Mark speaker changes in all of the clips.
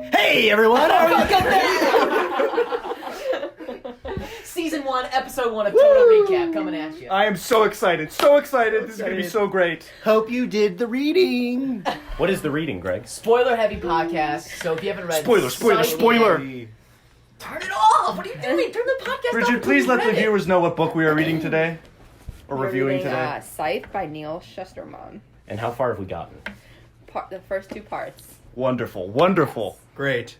Speaker 1: Hey everyone!
Speaker 2: Welcome back! Season 1, Episode 1 of Total Recap coming at you.
Speaker 3: I am so excited. So excited. This is going to be so great.
Speaker 1: Hope you did the reading.
Speaker 4: What is the reading, Greg?
Speaker 2: Spoiler-heavy podcast, so if you haven't read...
Speaker 3: Spoiler.
Speaker 2: Turn it off! What are you doing? Turn the podcast off.
Speaker 3: Bridget, please let the viewers know what book we are reading today. Or
Speaker 5: We're
Speaker 3: reviewing
Speaker 5: reading,
Speaker 3: today.
Speaker 5: Scythe by Neil Shusterman.
Speaker 4: And how far have we gotten?
Speaker 5: The first 2 parts.
Speaker 3: Wonderful.
Speaker 1: Great.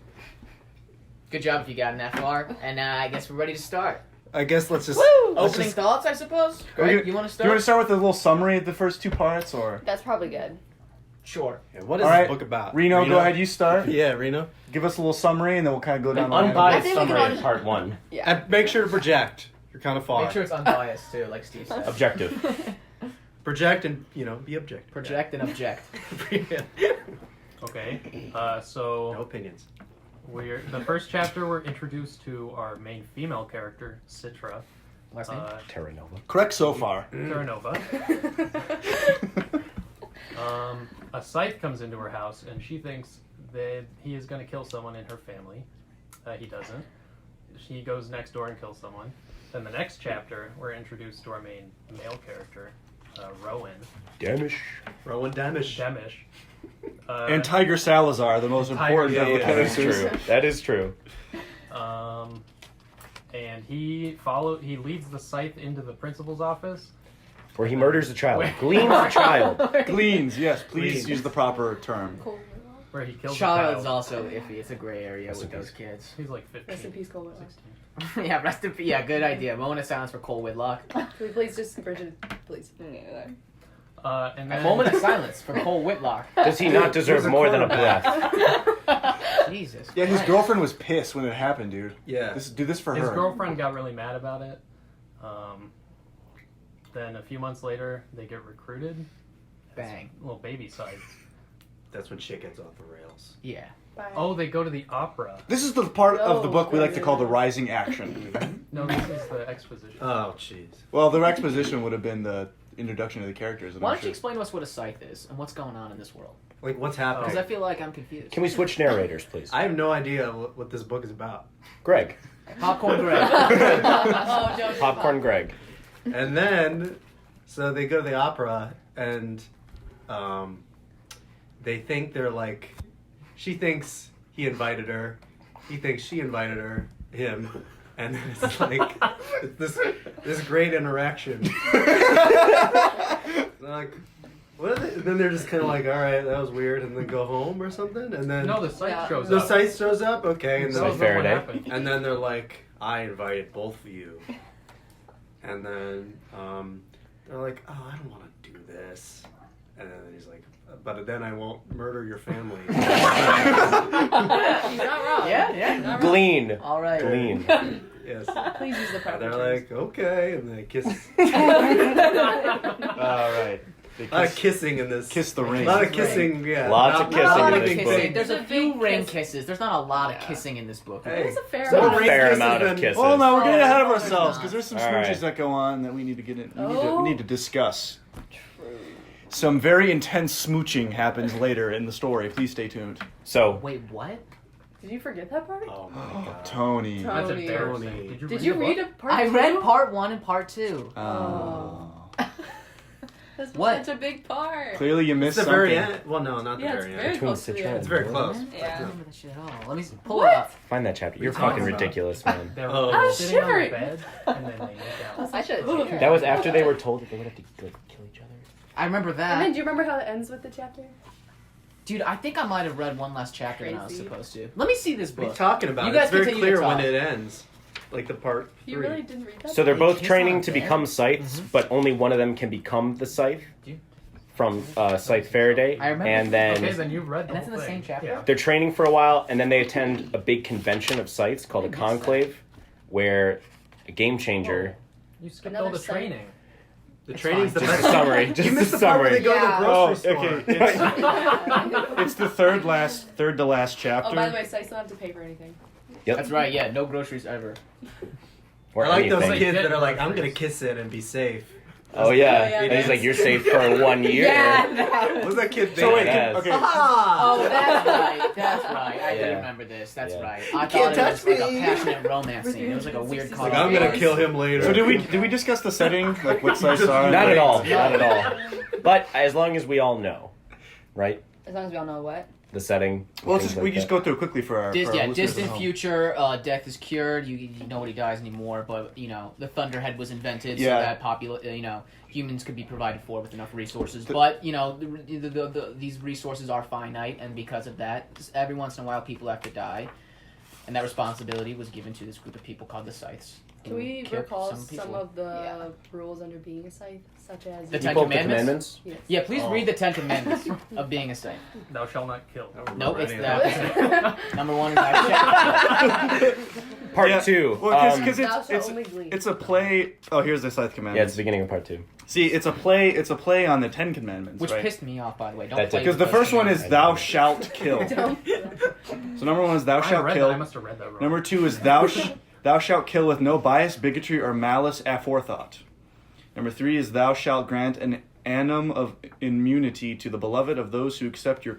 Speaker 2: Good job if you got that far. And I guess we're ready to start.
Speaker 1: I guess let's just...
Speaker 2: Woo!
Speaker 1: let's
Speaker 2: Opening
Speaker 1: just-
Speaker 2: thoughts, I suppose? Greg, you want to
Speaker 3: Do you want
Speaker 2: start?
Speaker 3: to start with a little summary of the first 2 parts, or?
Speaker 5: That's probably good.
Speaker 2: Sure.
Speaker 1: Yeah, what is
Speaker 3: All right.
Speaker 1: this book about?
Speaker 3: Reno, go ahead. You start.
Speaker 1: Yeah, Reno.
Speaker 3: Give us a little summary, and then we'll kind of go
Speaker 4: An
Speaker 3: down the line.
Speaker 5: I
Speaker 4: unbiased
Speaker 5: think we can
Speaker 4: summary
Speaker 5: all-
Speaker 4: of part 1.
Speaker 5: Yeah.
Speaker 1: And make sure to project. You're kind of far.
Speaker 2: Make sure it's unbiased, too, like Steve said.
Speaker 4: Objective.
Speaker 1: Project and, be objective.
Speaker 2: Project and object.
Speaker 6: Okay,
Speaker 1: No
Speaker 6: so
Speaker 1: opinions.
Speaker 6: the first chapter we're introduced to our main female character, Citra,
Speaker 2: Last name?
Speaker 4: Terra Nova.
Speaker 3: Correct so far.
Speaker 6: Terranova. A Scythe comes into her house and she thinks that he is going to kill someone in her family. He doesn't. She goes next door and kills someone. Then the next chapter, we're introduced to our main male character, Rowan.
Speaker 4: Damish.
Speaker 1: Rowan Damish.
Speaker 6: Demish.
Speaker 3: And Tiger Salazar, the most
Speaker 6: Tiger
Speaker 3: important of the
Speaker 1: Salazar.
Speaker 4: That is
Speaker 3: characters.
Speaker 4: true. That is true.
Speaker 6: And he leads the Scythe into the principal's office.
Speaker 4: Where he murders a child.
Speaker 6: Wait.
Speaker 4: Gleans a child.
Speaker 3: Gleans, yes. Please
Speaker 1: Gleans.
Speaker 3: use the proper term.
Speaker 6: Where he kills
Speaker 2: Child
Speaker 6: a
Speaker 2: is
Speaker 6: child.
Speaker 2: also iffy. It's a gray area
Speaker 4: Rest
Speaker 2: with
Speaker 4: in
Speaker 2: those
Speaker 4: peace.
Speaker 2: kids.
Speaker 6: He's like 15.
Speaker 7: Rest in peace, Cole Whitlock.
Speaker 6: 16.
Speaker 2: Yeah, rest in peace. Yeah, good idea. Moment of silence for Cole Whitlock.
Speaker 7: Can we please just, Bridget, please.
Speaker 6: And
Speaker 2: A
Speaker 6: then
Speaker 2: moment of silence for Cole Whitlock.
Speaker 4: Does he not deserve
Speaker 1: There's a
Speaker 4: more than a
Speaker 1: quote.
Speaker 4: breath?
Speaker 2: Jesus.
Speaker 3: Yeah, his
Speaker 2: Christ.
Speaker 3: girlfriend was pissed when it happened, dude.
Speaker 1: Yeah.
Speaker 3: Do this for
Speaker 6: his
Speaker 3: her.
Speaker 6: girlfriend got really mad about it. Then a few months later, they get recruited.
Speaker 2: Bang.
Speaker 6: Little baby Scythes.
Speaker 1: That's when shit gets off the rails.
Speaker 2: Yeah.
Speaker 7: Bye.
Speaker 6: Oh, they go to the opera.
Speaker 3: This is the part of the
Speaker 7: No.
Speaker 3: book we like to call the rising action.
Speaker 6: No, this is the exposition.
Speaker 1: Oh, jeez.
Speaker 3: Well, the exposition would have been the introduction of the characters. and
Speaker 2: Why
Speaker 3: I'm
Speaker 2: don't you
Speaker 3: sure-
Speaker 2: explain to us what a scythe is and what's going on in this world?
Speaker 1: Like, what's
Speaker 2: Because
Speaker 1: happening?
Speaker 2: I feel like I'm confused.
Speaker 4: Can we switch narrators, please?
Speaker 1: I have no idea what this book is about.
Speaker 4: Greg.
Speaker 2: Popcorn Greg.
Speaker 7: Oh, no.
Speaker 4: Popcorn Greg.
Speaker 1: And then, so they go to the opera, and they think they're like, she thinks he invited her, he thinks she invited him, and it's like this great interaction. They're like, what are they? And then they're just kind of like, all right, that was weird, and then go home or something, and then
Speaker 6: No, the Scythe
Speaker 7: Yeah.
Speaker 6: shows
Speaker 1: the
Speaker 6: up.
Speaker 1: Scythe shows up, okay, and
Speaker 6: Tells
Speaker 1: then,
Speaker 6: them what
Speaker 4: Faraday.
Speaker 6: happened.
Speaker 1: and then they're like, I invited both of you. And then they're like, oh, I don't want to do this. And then he's like, but then I won't murder your family.
Speaker 7: He's not wrong.
Speaker 2: Yeah.
Speaker 4: Glean.
Speaker 2: All right.
Speaker 4: Glean.
Speaker 1: Yes.
Speaker 7: Please use the
Speaker 1: And
Speaker 7: proper
Speaker 1: they're
Speaker 7: terms.
Speaker 1: like, okay. And they kiss.
Speaker 3: All right. They
Speaker 1: A lot of kissing in this.
Speaker 3: kiss the
Speaker 1: A
Speaker 3: ring.
Speaker 1: lot of kissing, yeah.
Speaker 4: Lots
Speaker 1: Not-
Speaker 4: of
Speaker 1: not
Speaker 4: kissing
Speaker 2: A lot
Speaker 4: in
Speaker 2: of
Speaker 4: this
Speaker 1: big
Speaker 4: book.
Speaker 2: kissing. There's a
Speaker 7: It's a
Speaker 2: few
Speaker 7: big
Speaker 2: ring
Speaker 7: kiss.
Speaker 2: kisses. There's not a lot of
Speaker 1: Yeah.
Speaker 2: kissing in this book.
Speaker 1: Hey.
Speaker 7: There's a fair
Speaker 1: Some
Speaker 7: amount.
Speaker 1: ring
Speaker 4: Fair
Speaker 1: kisses
Speaker 4: amount of
Speaker 1: then-
Speaker 4: kisses.
Speaker 3: Oh no, we're getting ahead of
Speaker 7: Oh,
Speaker 3: ourselves
Speaker 7: there's
Speaker 3: because there's some
Speaker 4: All
Speaker 3: smooches
Speaker 4: right.
Speaker 3: that go on that we need to get in. We
Speaker 7: Oh.
Speaker 3: need to discuss.
Speaker 5: True.
Speaker 3: Some very intense smooching happens later in the story. Please stay tuned.
Speaker 4: So,
Speaker 2: Wait, what?
Speaker 7: Did you forget that part?
Speaker 1: Oh my god.
Speaker 3: Tony.
Speaker 6: That's
Speaker 7: Tony.
Speaker 6: embarrassing.
Speaker 7: Did you read
Speaker 6: the
Speaker 7: a part
Speaker 2: I
Speaker 7: two?
Speaker 2: read part 1 and part 2.
Speaker 3: Oh.
Speaker 7: That's
Speaker 2: What?
Speaker 7: such a big part.
Speaker 3: Clearly you
Speaker 1: It's
Speaker 3: missed
Speaker 1: the
Speaker 3: something.
Speaker 1: very end. Well, no, not the
Speaker 7: Yeah, it's
Speaker 1: very
Speaker 7: very
Speaker 1: end.
Speaker 4: Between
Speaker 7: close to the
Speaker 4: Citra
Speaker 7: end.
Speaker 1: It's very close.
Speaker 2: I
Speaker 7: Yeah.
Speaker 2: don't remember that shit at all. Let me pull
Speaker 7: What?
Speaker 2: it up.
Speaker 4: find that chapter. You're
Speaker 1: What are you
Speaker 4: fucking
Speaker 1: talking about?
Speaker 4: ridiculous, man.
Speaker 6: They were
Speaker 1: Oh.
Speaker 7: I was
Speaker 6: sitting on the
Speaker 7: shivering.
Speaker 6: bed, and then they make out.
Speaker 5: I should have
Speaker 4: That was after they were told that they would have to like, kill each other.
Speaker 2: I remember
Speaker 7: And then,
Speaker 2: that.
Speaker 7: do you remember how it ends with the chapter?
Speaker 2: Dude, I think I might have read one last chapter than I was
Speaker 7: Crazy.
Speaker 2: supposed to. Let me see this
Speaker 1: What are you
Speaker 2: book.
Speaker 1: talking about?
Speaker 2: You guys
Speaker 1: It's very
Speaker 2: continue to
Speaker 1: clear when
Speaker 2: talk.
Speaker 1: it ends. Like the part
Speaker 7: You
Speaker 1: 3.
Speaker 7: really didn't read that?
Speaker 4: So they're
Speaker 2: They
Speaker 4: both
Speaker 2: kiss
Speaker 4: training
Speaker 2: on
Speaker 4: to
Speaker 2: bed?
Speaker 4: become Scythes, but only one of them can become the Scythe from Scythe Faraday.
Speaker 2: I remember.
Speaker 4: And then
Speaker 6: Okay, then you've read the
Speaker 2: And that's
Speaker 6: whole
Speaker 2: in the
Speaker 6: thing.
Speaker 2: same chapter?
Speaker 6: Yeah.
Speaker 4: they're training for a while, and then they attend a big convention of Scythes called a
Speaker 2: I missed that.
Speaker 4: conclave, where a game changer.
Speaker 6: You skipped
Speaker 7: Another
Speaker 6: all the
Speaker 7: site.
Speaker 6: training.
Speaker 1: The
Speaker 2: It's
Speaker 1: training's the
Speaker 2: fine.
Speaker 4: Just
Speaker 1: best.
Speaker 4: a summary.
Speaker 1: You
Speaker 4: Just
Speaker 1: missed
Speaker 4: a
Speaker 1: the part where they
Speaker 4: summary.
Speaker 1: go to the
Speaker 5: Yeah.
Speaker 1: grocery
Speaker 3: Oh,
Speaker 1: store.
Speaker 3: okay. It's the third to last chapter.
Speaker 7: Oh, by the way, so I still have to pay for anything.
Speaker 4: Yep.
Speaker 2: That's right, yeah. No groceries ever.
Speaker 4: Or
Speaker 1: I like those
Speaker 4: anything.
Speaker 1: kids that are like,
Speaker 6: Getting
Speaker 1: I'm gonna
Speaker 6: groceries.
Speaker 1: kiss it and be safe.
Speaker 4: Oh yeah.
Speaker 7: yeah,
Speaker 4: And he's like,
Speaker 7: that's-
Speaker 4: "You're safe for 1 year."
Speaker 1: What's that kid
Speaker 3: So wait,
Speaker 1: thinking?
Speaker 4: Yes.
Speaker 3: okay.
Speaker 2: Oh, that's right. That's right. I do
Speaker 4: Yeah.
Speaker 2: remember this. That's
Speaker 4: Yeah.
Speaker 2: right. I
Speaker 1: can't
Speaker 2: thought it
Speaker 1: touch
Speaker 2: was like
Speaker 1: me.
Speaker 2: a passionate romance scene. It was like a weird
Speaker 1: Like, I'm
Speaker 2: call.
Speaker 1: gonna kill him later.
Speaker 3: So did we discuss the setting? Like what size are?
Speaker 4: Not
Speaker 3: like-
Speaker 4: at all. Not at all. But as long as we all know, right?
Speaker 5: As long as we all know what.
Speaker 4: The setting.
Speaker 3: Well,
Speaker 4: things
Speaker 3: we
Speaker 4: like
Speaker 3: just
Speaker 4: that.
Speaker 3: go through it quickly for our, for our listeners at
Speaker 2: Distant
Speaker 3: home.
Speaker 2: future. Death is cured. You nobody dies anymore. But the Thunderhead was invented so
Speaker 3: Yeah.
Speaker 2: that humans could be provided for with enough resources. But these resources are finite, and because of that, every once in a while people have to die, and that responsibility was given to this group of people called the Scythes.
Speaker 7: Can we
Speaker 2: Killed
Speaker 7: recall
Speaker 2: some
Speaker 7: some
Speaker 2: people.
Speaker 7: of the
Speaker 5: Yeah.
Speaker 7: rules under being a Scythe, such as
Speaker 2: The
Speaker 4: You
Speaker 2: Ten
Speaker 4: pull up the
Speaker 2: Commandments?
Speaker 7: Yes.
Speaker 2: Yeah, please
Speaker 1: Oh.
Speaker 2: read the Ten Commandments of being a Scythe.
Speaker 6: Thou shalt not kill.
Speaker 2: Nope, it's
Speaker 1: Any of
Speaker 2: that. Number one is I
Speaker 4: Part
Speaker 3: Yeah.
Speaker 4: 2.
Speaker 3: Well, because
Speaker 7: Thou shalt
Speaker 3: it's
Speaker 7: only bleed.
Speaker 3: it's a play. Oh, here's the Scythe commandment.
Speaker 4: yeah, it's the beginning of part 2.
Speaker 3: See, it's a play. It's a play on the Ten Commandments,
Speaker 2: which
Speaker 3: right?
Speaker 2: pissed me off, by the way. Don't
Speaker 4: That's
Speaker 2: play
Speaker 4: it.
Speaker 3: Because
Speaker 2: with
Speaker 3: the
Speaker 2: those
Speaker 3: first one is
Speaker 2: commandments.
Speaker 3: thou shalt kill. So number one is thou
Speaker 6: I
Speaker 3: shalt
Speaker 6: read
Speaker 3: kill.
Speaker 6: that. I must have read that wrong.
Speaker 3: Number two is thou shalt kill with no bias, bigotry, or malice aforethought. Number three is thou shalt grant an annum of immunity to the beloved of those who accept your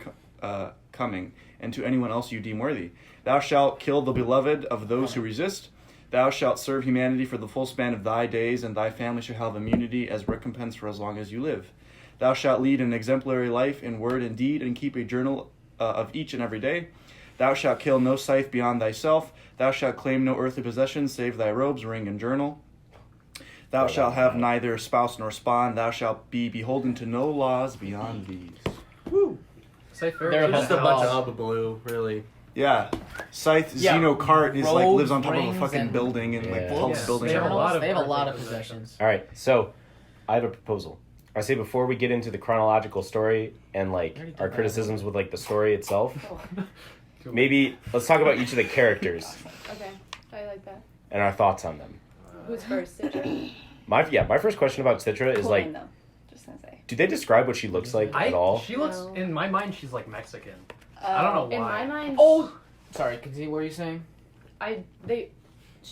Speaker 3: coming, and to anyone else you deem worthy. Thou shalt kill the beloved of those who resist. Thou shalt serve humanity for the full span of thy days, and thy family shall have immunity as recompense for as long as you live. Thou shalt lead an exemplary life in word and deed, and keep a journal of each and every day. Thou shalt kill no scythe beyond thyself. Thou shalt claim no earthly possessions save thy robes, ring, and journal. Thou shalt have neither spouse nor spawn. Thou shalt be beholden to no laws beyond these.
Speaker 1: Woo.
Speaker 6: Say fair.
Speaker 2: They're
Speaker 1: Just a
Speaker 2: about
Speaker 1: bunch
Speaker 2: to-
Speaker 1: of hubbubaloo, really.
Speaker 3: Yeah, Scythe
Speaker 2: Yeah,
Speaker 3: Xenocart is like
Speaker 2: robes,
Speaker 3: lives on top of a
Speaker 2: rings,
Speaker 3: fucking
Speaker 2: and-
Speaker 3: building and like
Speaker 4: Yeah.
Speaker 3: pulls
Speaker 6: Yeah.
Speaker 3: buildings.
Speaker 6: They have a
Speaker 3: down.
Speaker 6: lot of
Speaker 2: They have a lot of
Speaker 6: earthly
Speaker 2: possessions.
Speaker 4: All right, so I have a proposal. I say before we get into the chronological story and like
Speaker 2: already did
Speaker 4: our
Speaker 2: that.
Speaker 4: criticisms with like the story itself,
Speaker 6: Cool.
Speaker 4: maybe let's talk about each of the characters
Speaker 7: Okay, I like that.
Speaker 4: and our thoughts on them.
Speaker 7: Who's first? Citra?
Speaker 4: My first question about Citra is like,
Speaker 5: though. Just gonna say.
Speaker 4: do they describe what she looks like at all?
Speaker 6: She looks,
Speaker 7: No.
Speaker 6: in my mind, she's like Mexican. I don't know
Speaker 7: In
Speaker 6: why.
Speaker 7: my mind,
Speaker 2: Oh, sorry. Continue. What are you saying?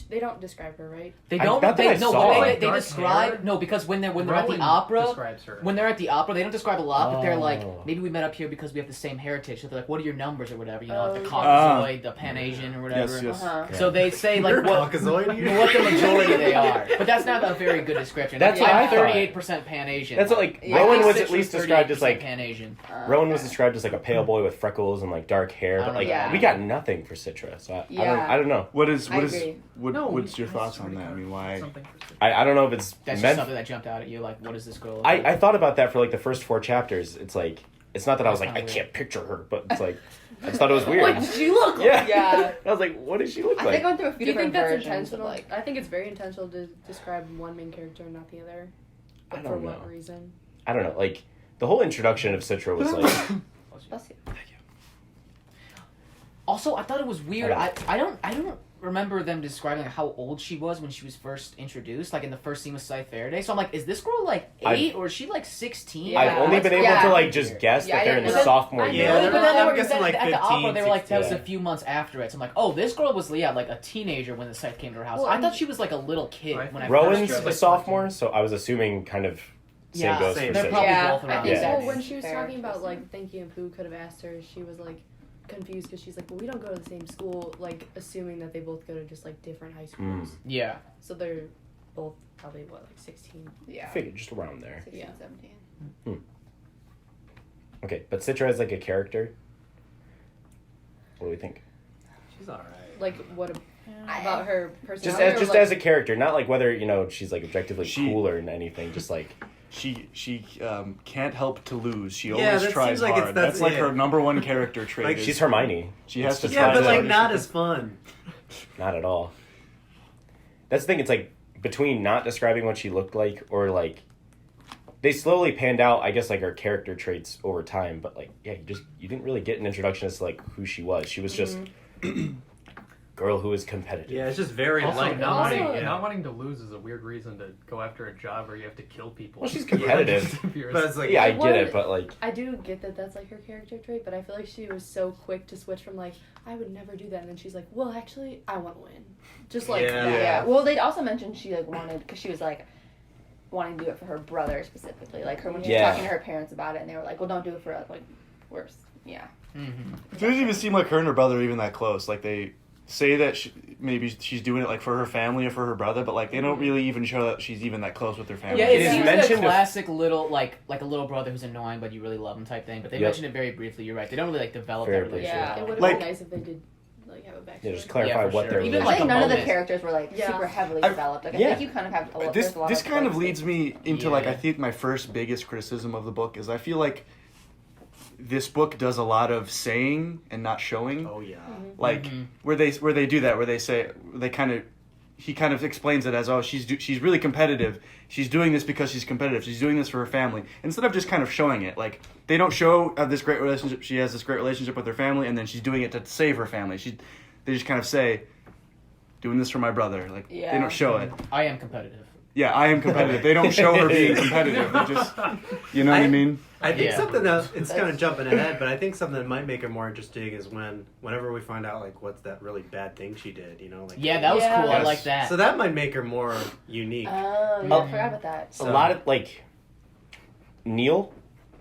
Speaker 7: they don't describe her, right?
Speaker 2: They
Speaker 4: I
Speaker 2: don't.
Speaker 4: thought that I
Speaker 2: They, no,
Speaker 4: saw
Speaker 2: they,
Speaker 4: it.
Speaker 2: they
Speaker 6: Dark
Speaker 2: describe
Speaker 6: hair.
Speaker 2: no because when they're at the
Speaker 6: Rowan
Speaker 2: opera.
Speaker 6: describes her.
Speaker 2: When they're at the opera, they don't describe a lot, but they're like,
Speaker 4: Oh.
Speaker 2: maybe we met up here because we have the same heritage. So they're like, what are your numbers or whatever, like the
Speaker 7: Oh,
Speaker 2: Caucasoid, the Pan-Asian or whatever.
Speaker 3: Yes, yes.
Speaker 5: Uh-huh.
Speaker 2: So they say like
Speaker 1: You're
Speaker 2: what
Speaker 1: Caucasoid?
Speaker 2: what the majority they are, but that's not a very good description.
Speaker 4: That's what I
Speaker 2: I'm
Speaker 4: thought.
Speaker 2: 38% Pan-Asian.
Speaker 4: That's what, like,
Speaker 5: Yeah.
Speaker 4: Rowan
Speaker 2: I
Speaker 4: was
Speaker 2: think
Speaker 4: at least
Speaker 2: Citra's
Speaker 4: described as
Speaker 2: 38%
Speaker 4: like
Speaker 2: Pan-Asian.
Speaker 4: Rowan was described as like a pale boy with freckles and like dark hair,
Speaker 2: I
Speaker 4: but
Speaker 2: don't
Speaker 4: like
Speaker 5: know. Yeah.
Speaker 4: we got nothing for Citra, so
Speaker 5: Yeah.
Speaker 4: I don't know.
Speaker 3: What is
Speaker 5: I agree.
Speaker 3: what's your thoughts on that? I mean, why?
Speaker 6: Something for Citra.
Speaker 4: I don't know if it's
Speaker 2: That's just
Speaker 4: meant.
Speaker 2: something that jumped out at you. Like, what is this girl?
Speaker 4: I thought about that for like the first 4 chapters. It's like it's not that I was like
Speaker 2: That's
Speaker 4: I
Speaker 2: kinda
Speaker 4: can't picture her, but it's like I just thought it was weird.
Speaker 5: What does she look like?
Speaker 4: Yeah.
Speaker 5: Yeah.
Speaker 4: I was like, what does she look
Speaker 5: I
Speaker 4: like?
Speaker 5: think I went through a few
Speaker 7: Do you think
Speaker 5: different
Speaker 7: that's
Speaker 5: versions of
Speaker 7: intentional?
Speaker 5: like.
Speaker 7: I think it's very intentional to describe one main character and not the other.
Speaker 4: I
Speaker 7: But
Speaker 4: don't
Speaker 7: for
Speaker 4: know.
Speaker 7: what reason?
Speaker 4: I don't know. Like the whole introduction of Citra was like
Speaker 5: Bless you.
Speaker 2: Also, I thought it was weird.
Speaker 4: I
Speaker 2: I don't remember them describing like, how old she was when she was first introduced, like in the first scene with Scythe Faraday. So I'm like, is this girl like 8 or is she like 16?
Speaker 5: Yeah.
Speaker 4: I've only been able
Speaker 5: Yeah.
Speaker 4: to like just guess
Speaker 5: Yeah,
Speaker 4: that
Speaker 5: I
Speaker 4: they're in
Speaker 5: didn't
Speaker 4: the
Speaker 5: know.
Speaker 4: sophomore
Speaker 7: I
Speaker 4: year.
Speaker 7: know.
Speaker 2: Really? But then they
Speaker 1: I'm
Speaker 2: were
Speaker 1: guessing like
Speaker 2: at the
Speaker 1: 15,
Speaker 2: opera. They were like, that was
Speaker 1: 16.
Speaker 2: a few months after it. So I'm like, oh, this girl was like a teenager when the Scythe came to her house.
Speaker 7: Well,
Speaker 2: I thought she was like a little kid
Speaker 6: Right.
Speaker 2: when I
Speaker 4: Rowan's
Speaker 2: first
Speaker 4: a sophomore, so I was assuming kind of same
Speaker 2: Yeah,
Speaker 4: goes
Speaker 1: same.
Speaker 4: for
Speaker 2: They're
Speaker 4: Citra.
Speaker 2: probably
Speaker 5: Yeah,
Speaker 2: both
Speaker 5: I
Speaker 2: around
Speaker 5: think
Speaker 2: that
Speaker 5: so.
Speaker 7: Well,
Speaker 2: age.
Speaker 7: when she was
Speaker 5: Fair.
Speaker 7: talking about like Thinky and Pooh could have asked her, she was like confused because she's like, well, we don't go to the same school, like assuming that they both go to just like different high schools.
Speaker 2: Yeah.
Speaker 7: So they're both probably what, like 16.
Speaker 4: I
Speaker 5: Yeah.
Speaker 4: figured just around there.
Speaker 5: 16,
Speaker 7: Yeah.
Speaker 5: 17.
Speaker 4: Okay, but Citra as like a character. What do we think?
Speaker 1: She's alright.
Speaker 7: Like what about her
Speaker 4: Just
Speaker 7: personality?
Speaker 4: as
Speaker 7: or,
Speaker 4: just
Speaker 7: like,
Speaker 4: as a character, not like whether she's like objectively
Speaker 3: She-
Speaker 4: cool or anything. Just like
Speaker 3: She can't help to lose. She
Speaker 1: Yeah,
Speaker 3: always
Speaker 1: that
Speaker 3: tries
Speaker 1: seems like
Speaker 3: hard.
Speaker 1: it's- that's
Speaker 3: like
Speaker 1: it.
Speaker 3: her number one character trait.
Speaker 1: Like,
Speaker 3: is
Speaker 4: she's Hermione.
Speaker 3: She has
Speaker 4: It's
Speaker 3: to
Speaker 4: just
Speaker 3: try
Speaker 1: Yeah, but
Speaker 3: as
Speaker 1: like
Speaker 3: hard as
Speaker 1: not
Speaker 3: she
Speaker 1: as fun.
Speaker 4: Not at all. That's the thing. It's like between not describing what she looked like or like they slowly panned out, I guess, like her character traits over time. But like, yeah, you didn't really get an introduction as to like who she was. She was just girl who is competitive.
Speaker 1: Yeah, it's just very
Speaker 6: Also,
Speaker 1: like
Speaker 6: not,
Speaker 7: also-
Speaker 6: wanting, not wanting to lose is a weird reason to go after a job where you have to kill people.
Speaker 4: Well, she's competitive.
Speaker 6: If you're a-
Speaker 1: But it's like
Speaker 4: Yeah, I
Speaker 7: What-
Speaker 4: get it, but like,
Speaker 7: I do get that that's like her character trait, but I feel like she was so quick to switch from like I would never do that, and then she's like, well, actually, I want to win, just like
Speaker 1: Yeah.
Speaker 7: that.
Speaker 5: Yeah. Well, they also mentioned she like wanted because she was like, wanting to do it for her brother specifically. Like her when she was
Speaker 4: Yeah.
Speaker 5: talking to her parents about it, and they were like, "Well, don't do it for us." Like, worse. Yeah.
Speaker 2: Mm-hmm.
Speaker 3: It doesn't even seem like her and her brother are even that close. Like they say that maybe she's doing it like for her family or for her brother, but like they don't really even show that she's even that close with their family.
Speaker 2: Yeah,
Speaker 4: It
Speaker 2: it
Speaker 4: is
Speaker 2: seems
Speaker 4: mentioned
Speaker 2: a classic little like a little brother who's annoying but you really love him type thing. But they
Speaker 4: Yep.
Speaker 2: mentioned it very briefly. You're right. They don't really like develop
Speaker 4: Very
Speaker 2: that relationship.
Speaker 5: briefly.
Speaker 2: at
Speaker 7: It
Speaker 2: all.
Speaker 7: would have
Speaker 3: Like-
Speaker 7: been nice if they did like have a backstory.
Speaker 4: Yeah, just clarify
Speaker 2: Yeah, for
Speaker 4: what
Speaker 2: sure.
Speaker 4: their
Speaker 2: Even
Speaker 5: I
Speaker 2: like
Speaker 5: think
Speaker 2: a
Speaker 5: none of the
Speaker 2: moment.
Speaker 5: characters were like
Speaker 7: Yeah.
Speaker 5: super heavily
Speaker 3: I-
Speaker 5: developed. Like I
Speaker 4: yeah.
Speaker 5: think you kind of have a lot.
Speaker 3: This
Speaker 5: there's a lot
Speaker 3: this
Speaker 5: of,
Speaker 3: kind
Speaker 5: like,
Speaker 3: of leads me into like
Speaker 2: Yeah.
Speaker 3: I think my first biggest criticism of the book is I feel like this book does a lot of saying and not showing.
Speaker 1: Oh yeah.
Speaker 3: Like
Speaker 2: Mhm.
Speaker 3: where they do that, where they say he kind of explains it as, oh, she's really competitive. She's doing this because she's competitive. She's doing this for her family. Instead of just kind of showing it, like they don't show this great relationship. She has this great relationship with her family, and then she's doing it to save her family. They just kind of say, doing this for my brother. Like they
Speaker 5: Yeah.
Speaker 3: don't show it.
Speaker 2: I am competitive.
Speaker 3: Yeah, I am competitive. They don't show her being competitive. They just, you know what I mean?
Speaker 1: I think
Speaker 2: Yeah.
Speaker 1: something that it's kind of jumping ahead, but I think something that might make it more interesting is whenever we find out like what's that really bad thing she did, you know? Like
Speaker 2: Yeah, that was
Speaker 5: Yeah.
Speaker 2: cool. I
Speaker 3: Yes.
Speaker 2: like that.
Speaker 1: So that might make her more unique.
Speaker 5: Oh, yeah, I forgot about that.
Speaker 1: So-
Speaker 4: A lot of like Neil,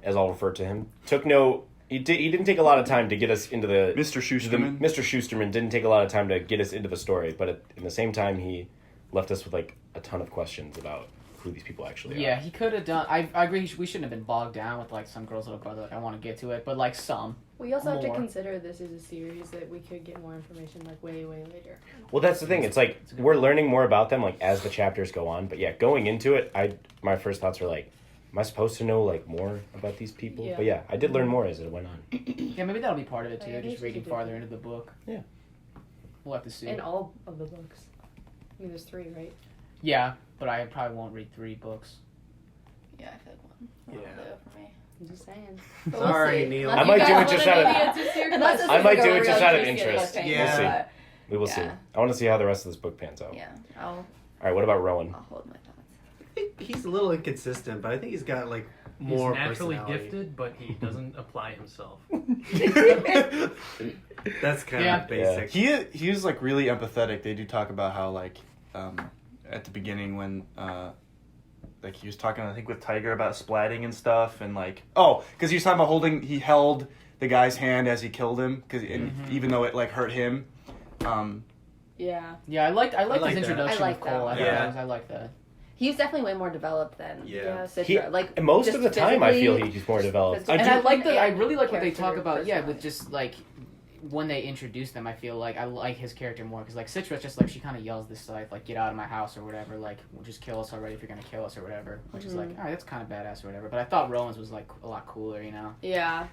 Speaker 4: as I'll refer to him, took no. He didn't take a lot of time to get us into the
Speaker 3: Mr. Shusterman.
Speaker 4: Mr. Shusterman didn't take a lot of time to get us into the story, but at the same time, he left us with like a ton of questions about who these people actually
Speaker 2: Yeah,
Speaker 4: are.
Speaker 2: he could have done. I agree. We shouldn't have been bogged down with like some girl's little brother. Like I want to get to it, but like some.
Speaker 7: We also have to
Speaker 2: More.
Speaker 7: consider this is a series that we could get more information like way later.
Speaker 4: Well, that's the thing. It's like
Speaker 2: It's a good
Speaker 4: we're
Speaker 2: point.
Speaker 4: learning more about them like as the chapters go on. But yeah, going into it, my first thoughts were like, am I supposed to know like more about these people?
Speaker 7: Yeah.
Speaker 4: But yeah, I did learn more as it went on.
Speaker 2: Yeah, maybe that'll be part of it too.
Speaker 7: Yeah, maybe
Speaker 2: Just
Speaker 7: we
Speaker 2: reading
Speaker 7: should do
Speaker 2: farther
Speaker 7: that.
Speaker 2: into the book.
Speaker 4: Yeah.
Speaker 2: We'll have to see.
Speaker 7: In all of the books. I mean, there's 3, right?
Speaker 2: Yeah, but I probably won't read 3 books.
Speaker 5: Yeah, I feel like one.
Speaker 1: Yeah.
Speaker 5: Will do it for me.
Speaker 7: I'm just saying.
Speaker 5: But
Speaker 1: Sorry,
Speaker 5: see.
Speaker 1: Neil.
Speaker 5: Unless
Speaker 4: I
Speaker 5: you
Speaker 4: might
Speaker 5: guys
Speaker 4: do it
Speaker 5: wanna
Speaker 4: just
Speaker 5: know
Speaker 4: out of-
Speaker 5: the answers to your
Speaker 7: Unless
Speaker 5: questions.
Speaker 4: I might
Speaker 5: Like
Speaker 4: do
Speaker 5: a
Speaker 4: it just
Speaker 5: real
Speaker 4: out of
Speaker 5: juicy
Speaker 4: interest.
Speaker 5: cliffhanger,
Speaker 1: Yeah.
Speaker 4: We'll see.
Speaker 5: but,
Speaker 4: We will see.
Speaker 5: Yeah.
Speaker 4: I want to see how the rest of this book pans out.
Speaker 5: Yeah, I'll
Speaker 4: All right, what about Rowan?
Speaker 5: hold my thoughts.
Speaker 1: I think he's a little inconsistent, but I think he's got like more
Speaker 6: He's naturally
Speaker 1: personality.
Speaker 6: gifted, but he doesn't apply himself.
Speaker 1: That's kind
Speaker 2: Yeah.
Speaker 1: of basic.
Speaker 3: He is like really empathetic. They do talk about how like at the beginning when like he was talking I think with Tiger about splatting and stuff and like because he was talking about he held the guy's hand as he killed him even though it like hurt him.
Speaker 7: Yeah.
Speaker 2: Yeah, I liked
Speaker 1: like
Speaker 2: his
Speaker 1: that.
Speaker 2: introduction
Speaker 5: I like
Speaker 2: of Cole.
Speaker 5: that.
Speaker 2: I,
Speaker 1: Yeah.
Speaker 2: thought I like that.
Speaker 5: He was definitely way more developed than
Speaker 1: Yeah.
Speaker 5: Citra.
Speaker 4: He,
Speaker 5: Like
Speaker 4: most
Speaker 5: just
Speaker 4: of the time, I feel
Speaker 5: physically-
Speaker 4: he's more developed.
Speaker 2: And I like I
Speaker 5: and
Speaker 2: really like what they
Speaker 5: character
Speaker 2: talk about. Yeah, with
Speaker 5: personality.
Speaker 2: just like when they introduce them, I feel like I like his character more because like Citra's just like she kind of yells this Scythe like get out of my house or whatever, like we'll just kill us already if you're gonna kill us or whatever, which is like all right, that's kind of badass or whatever. But I thought Rowan's was like a lot cooler, you know.
Speaker 7: Yeah.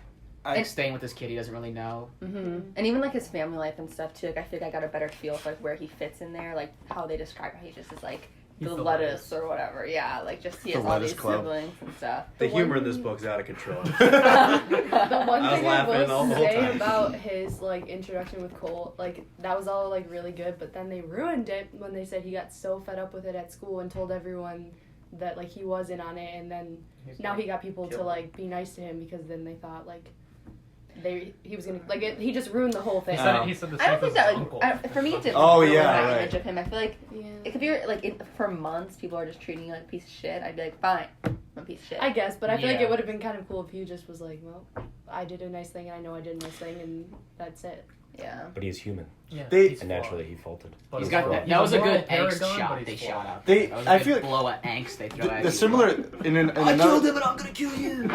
Speaker 2: Like staying with this kid he doesn't really know.
Speaker 5: Mm-hmm. And even like his family life and stuff too. Like I feel like I got a better feel for like where he fits in there, like how they describe how he just is like
Speaker 6: He's
Speaker 5: the
Speaker 6: the
Speaker 5: lettuce or whatever. Yeah, like just he has
Speaker 3: The
Speaker 5: all
Speaker 3: lettuce
Speaker 5: these
Speaker 3: club.
Speaker 5: siblings and stuff.
Speaker 1: The
Speaker 7: The
Speaker 1: humor
Speaker 7: one-
Speaker 1: in this book's out of control.
Speaker 7: The one
Speaker 1: I was
Speaker 7: thing I
Speaker 1: laughing all
Speaker 7: will
Speaker 1: the whole
Speaker 7: say
Speaker 1: time.
Speaker 7: about his like introduction with Cole, like that was all like really good, but then they ruined it when they said he got so fed up with it at school and told everyone that like he wasn't on it, and then now he got people to
Speaker 1: Kill him.
Speaker 7: like be nice to him because then they thought like he was gonna like he just ruined the whole thing.
Speaker 6: He said the
Speaker 5: I
Speaker 6: same
Speaker 5: don't
Speaker 6: for
Speaker 5: think
Speaker 6: his
Speaker 5: that like
Speaker 6: uncle.
Speaker 5: for me it didn't
Speaker 3: Oh,
Speaker 5: ruin
Speaker 3: yeah,
Speaker 5: my
Speaker 3: right.
Speaker 5: image of him. I feel like
Speaker 7: Yeah.
Speaker 5: if you're like for months people are just treating you like a piece of shit, I'd be like fine, I'm a piece of shit.
Speaker 7: I guess, but I feel like
Speaker 2: Yeah.
Speaker 7: it would have been kind of cool if he just was like, well, I did a nice thing and I know I did a nice thing and that's it.
Speaker 5: Yeah.
Speaker 4: But he's human,
Speaker 6: Yeah,
Speaker 3: They-
Speaker 6: he's
Speaker 4: and
Speaker 6: flawed.
Speaker 4: naturally he faulted.
Speaker 6: But
Speaker 2: He's
Speaker 6: he's
Speaker 2: got
Speaker 6: flawed.
Speaker 2: that.
Speaker 6: He's
Speaker 2: That was a
Speaker 6: moral
Speaker 2: good angst
Speaker 6: paragon,
Speaker 2: shot
Speaker 6: but
Speaker 2: they
Speaker 6: he's
Speaker 2: shot
Speaker 6: flawed.
Speaker 2: out.
Speaker 3: They-
Speaker 2: That was a
Speaker 3: I
Speaker 2: good
Speaker 3: feel like-
Speaker 2: blow of angst they throw at
Speaker 3: the
Speaker 2: you.
Speaker 3: similar in another
Speaker 1: him and I'm gonna kill you.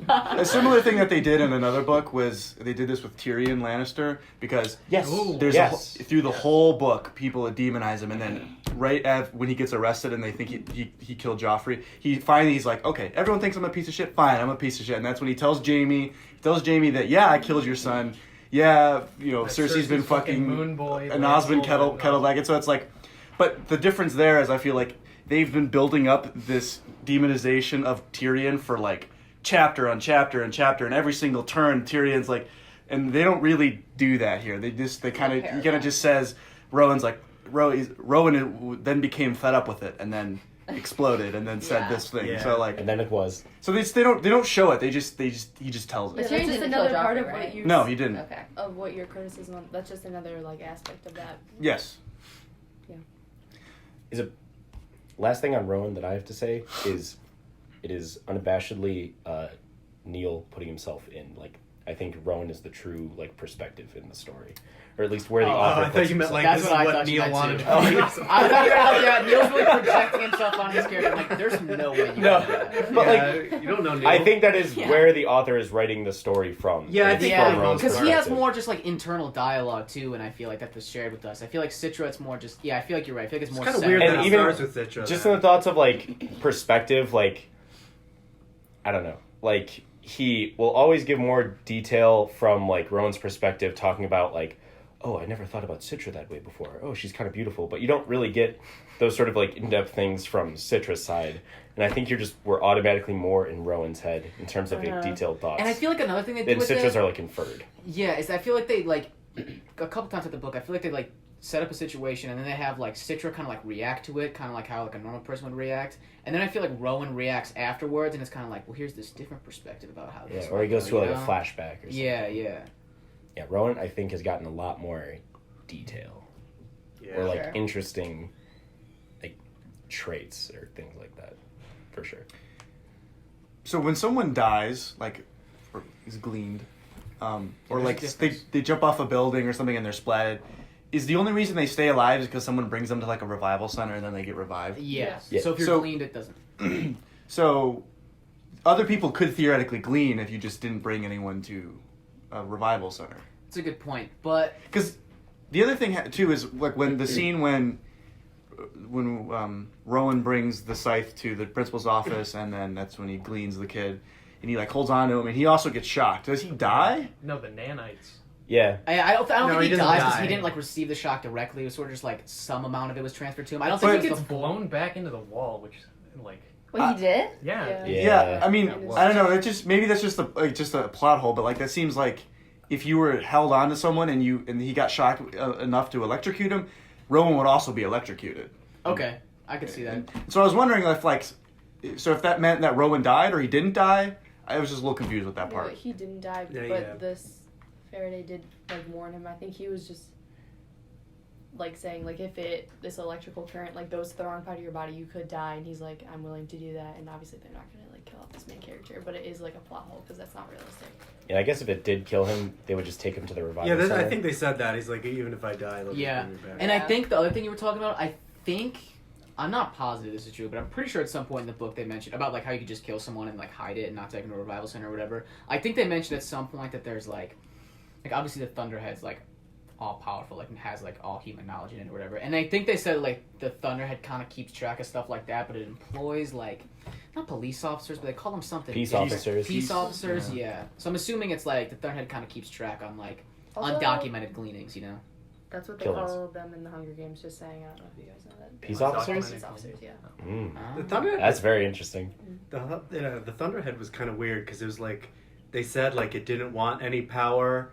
Speaker 3: a similar thing that they did in another book was they did this with Tyrion Lannister because
Speaker 4: Yes.
Speaker 6: Ooh.
Speaker 3: there's
Speaker 4: Yes.
Speaker 3: through the whole book people demonize him and then when he gets arrested and they think he killed Joffrey, he's like, okay, everyone thinks I'm a piece of shit, fine, I'm a piece of shit, and that's when he tells Jamie that yeah, I killed your son, yeah, you know,
Speaker 6: That
Speaker 3: Cersei's been fucking
Speaker 6: Moon Boy,
Speaker 3: and Osmond
Speaker 6: Lancel, and,
Speaker 3: kettle-legged, so it's like, but the difference there is I feel like they've been building up this demonization of Tyrion for like chapter on chapter and chapter, and every single turn Tyrion's like, and they don't really do that here. He kind of just says Rowan's like Rowan then became fed up with it and then exploded and then said
Speaker 5: Yeah.
Speaker 3: this thing.
Speaker 1: Yeah.
Speaker 3: So like,
Speaker 4: And then it was.
Speaker 3: so they don't show it. He just tells
Speaker 7: But
Speaker 3: it.
Speaker 5: Yeah,
Speaker 7: here's
Speaker 5: that's
Speaker 7: just
Speaker 5: just
Speaker 7: another
Speaker 5: kill
Speaker 7: part
Speaker 5: Joffrey,
Speaker 7: of
Speaker 5: right?
Speaker 7: what you
Speaker 3: No, he didn't.
Speaker 5: Okay.
Speaker 7: of what your criticism on. That's just another like aspect of that.
Speaker 3: Yes.
Speaker 4: Is it? last thing on Rowan that I have to say is it is unabashedly Neil putting himself in. Like, I think Rowan is the true, like, perspective in the story. Or at least where the author
Speaker 1: I
Speaker 4: puts
Speaker 1: thought you meant
Speaker 4: himself.
Speaker 1: like
Speaker 2: That's
Speaker 1: this
Speaker 2: what I
Speaker 1: is what
Speaker 2: thought you
Speaker 1: Neil
Speaker 2: meant,
Speaker 1: wanted
Speaker 2: too.
Speaker 1: to be.
Speaker 2: I thought you were out there. Neil's really projecting himself on his character. I'm like, there's no way you
Speaker 4: No.
Speaker 2: can do that.
Speaker 4: But,
Speaker 1: Yeah,
Speaker 4: like,
Speaker 1: you don't know Neil.
Speaker 4: I think that is
Speaker 2: Yeah.
Speaker 4: where the author is writing the story from.
Speaker 1: Yeah, I
Speaker 4: It's
Speaker 1: think
Speaker 4: from
Speaker 1: for
Speaker 4: Rowan's
Speaker 2: because he has
Speaker 4: perspective.
Speaker 2: more just like internal dialogue too, and I feel like that was shared with us. I feel like Citra, it's more just I feel like you're right. I feel like it's more
Speaker 1: kind of
Speaker 2: centered.
Speaker 1: weird
Speaker 4: And
Speaker 1: that it
Speaker 4: even
Speaker 1: starts with Citra.
Speaker 4: Just in the thoughts of, like, perspective, like, I don't know. Like, he will always give more detail from, like, Rowan's perspective, talking about, like, oh, I never thought about Citra that way before. Oh, she's kind of beautiful. But you don't really get those sort of, like, in-depth things from Citra's side. And I think we're automatically more in Rowan's head in terms of, like, detailed thoughts.
Speaker 2: And I feel like another thing they do
Speaker 4: And
Speaker 2: with
Speaker 4: Citra's
Speaker 2: it,
Speaker 4: are, like, inferred.
Speaker 2: is I feel like they like a couple times at the book. I feel like they like set up a situation and then they have like Citra kind of like react to it, kind of like how like a normal person would react. And then I feel like Rowan reacts afterwards, and it's kind of like, well, here's this different perspective about how this.
Speaker 4: Yeah, or he goes
Speaker 2: might
Speaker 4: to,
Speaker 2: go,
Speaker 4: like,
Speaker 2: you
Speaker 4: a
Speaker 2: know?
Speaker 4: flashback or something.
Speaker 2: Yeah.
Speaker 4: Yeah, Rowan, I think, has gotten a lot more detail.
Speaker 1: Yeah.
Speaker 4: Or, like,
Speaker 5: Sure.
Speaker 4: interesting, like, traits or things like that. For sure.
Speaker 3: So when someone dies, like, or is gleaned, or
Speaker 2: there's a
Speaker 3: like
Speaker 2: difference.
Speaker 3: they jump off a building or something and they're splatted, is the only reason they stay alive is because someone brings them to like a revival center and then they get revived?
Speaker 2: Yes.
Speaker 4: Yeah.
Speaker 2: So if you're
Speaker 3: So-
Speaker 2: cleaned, it doesn't.
Speaker 3: So other people could theoretically glean if you just didn't bring anyone to a revival center.
Speaker 2: It's a good point, but
Speaker 3: Because the other thing too is like when the scene when Rowan brings the Scythe to the principal's office, and then that's when he gleans the kid, and he like holds on to him, and he also gets shocked. Does he die?
Speaker 6: No, the nanites.
Speaker 4: Yeah.
Speaker 2: I don't
Speaker 1: No,
Speaker 2: think
Speaker 1: he
Speaker 2: he
Speaker 1: doesn't
Speaker 2: dies because he
Speaker 1: die.
Speaker 2: didn't like receive the shock directly. It was sort of just like some amount of it was transferred to him. I don't
Speaker 6: But
Speaker 2: think
Speaker 6: he
Speaker 2: it was
Speaker 6: gets
Speaker 2: the full.
Speaker 6: blown back into the wall, which, like,
Speaker 5: Wait, he did?
Speaker 6: yeah.
Speaker 3: Yeah, I mean,
Speaker 7: Yeah.
Speaker 3: I don't know. It just maybe that's just a plot hole, but like that seems like if you were held on to someone and he got shocked enough to electrocute him, Rowan would also be electrocuted.
Speaker 2: Okay, I could see that.
Speaker 3: And so I was wondering if that meant that Rowan died or he didn't die. I was just a little confused with that
Speaker 7: No,
Speaker 3: part.
Speaker 7: he didn't die,
Speaker 1: Yeah,
Speaker 7: but
Speaker 1: yeah.
Speaker 7: this Faraday did like warn him. I think he was just like saying like if this electrical current like goes to the wrong part of your body, you could die. And he's like, I'm willing to do that. And obviously they're not gonna like kill off this main character, but it is like a plot hole because that's not realistic.
Speaker 4: And I guess if it did kill him, they would just take him to the revival
Speaker 1: Yeah,
Speaker 4: center.
Speaker 1: I think they said that. He's like, even if I die, they'll
Speaker 2: Yeah.
Speaker 1: just bring me back.
Speaker 2: And I
Speaker 5: Yeah.
Speaker 2: think the other thing you were talking about, I'm not positive this is true, but I'm pretty sure at some point in the book they mentioned about like how you could just kill someone and like hide it and not take them to a revival center or whatever. I think they mentioned at some point that there's like obviously the Thunderhead's like all powerful, like and has like all human knowledge in it or whatever. And I think they said like the Thunderhead kind of keeps track of stuff like that, but it employs like not police officers, but they call them something.
Speaker 4: Peace
Speaker 2: different.
Speaker 4: officers.
Speaker 2: Peace officers, yeah. So I'm assuming it's like the Thunderhead kind of keeps track on like
Speaker 5: Also,
Speaker 2: undocumented gleanings, you know.
Speaker 7: That's what they
Speaker 4: Killings.
Speaker 7: call them in the Hunger Games. Just saying, I don't know if you guys know that.
Speaker 4: Peace
Speaker 7: Like,
Speaker 4: officers?
Speaker 7: Peace officers, yeah.
Speaker 4: Mm.
Speaker 1: The Thunder,
Speaker 4: That's very interesting.
Speaker 1: the Thunderhead was kind of weird because it was like they said like it didn't want any power,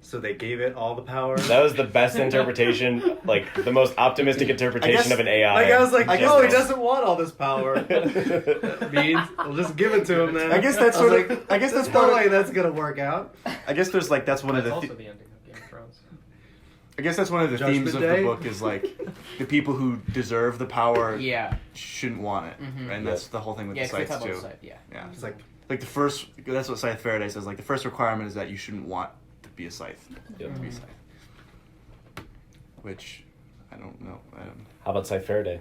Speaker 1: so they gave it all the power.
Speaker 4: That was the best interpretation, like the most optimistic interpretation
Speaker 3: guess-
Speaker 4: of an AI.
Speaker 1: Like I was like,
Speaker 3: I guess
Speaker 1: oh, he
Speaker 3: that's-
Speaker 1: doesn't want all this power. That means we'll just give it to him then.
Speaker 3: I guess that's
Speaker 1: I was
Speaker 3: sort of-
Speaker 1: like,
Speaker 3: I guess
Speaker 1: there's
Speaker 3: that's
Speaker 1: no
Speaker 3: part of-
Speaker 1: way that's gonna work out.
Speaker 3: I guess there's like that's one of
Speaker 6: That's
Speaker 3: the.
Speaker 6: also the ending of Game of Thrones.
Speaker 3: I guess that's one of the
Speaker 1: Judgment
Speaker 3: themes of
Speaker 1: Day?
Speaker 3: the book is like the people who deserve the power
Speaker 2: Yeah.
Speaker 3: shouldn't want it,
Speaker 2: Mhm.
Speaker 3: and that's the whole thing with
Speaker 2: Yeah,
Speaker 3: the
Speaker 2: 'cause they
Speaker 3: Scythes
Speaker 2: talk about
Speaker 3: too.
Speaker 2: the Scythe, yeah.
Speaker 3: Yeah,
Speaker 1: It's like
Speaker 3: like the first. That's what Scythe Faraday says. Like the first requirement is that you shouldn't want to be a Scythe.
Speaker 4: Yep.
Speaker 3: To be a
Speaker 2: Mhm.
Speaker 3: Scythe. Which I don't know.
Speaker 4: How about Scythe Faraday?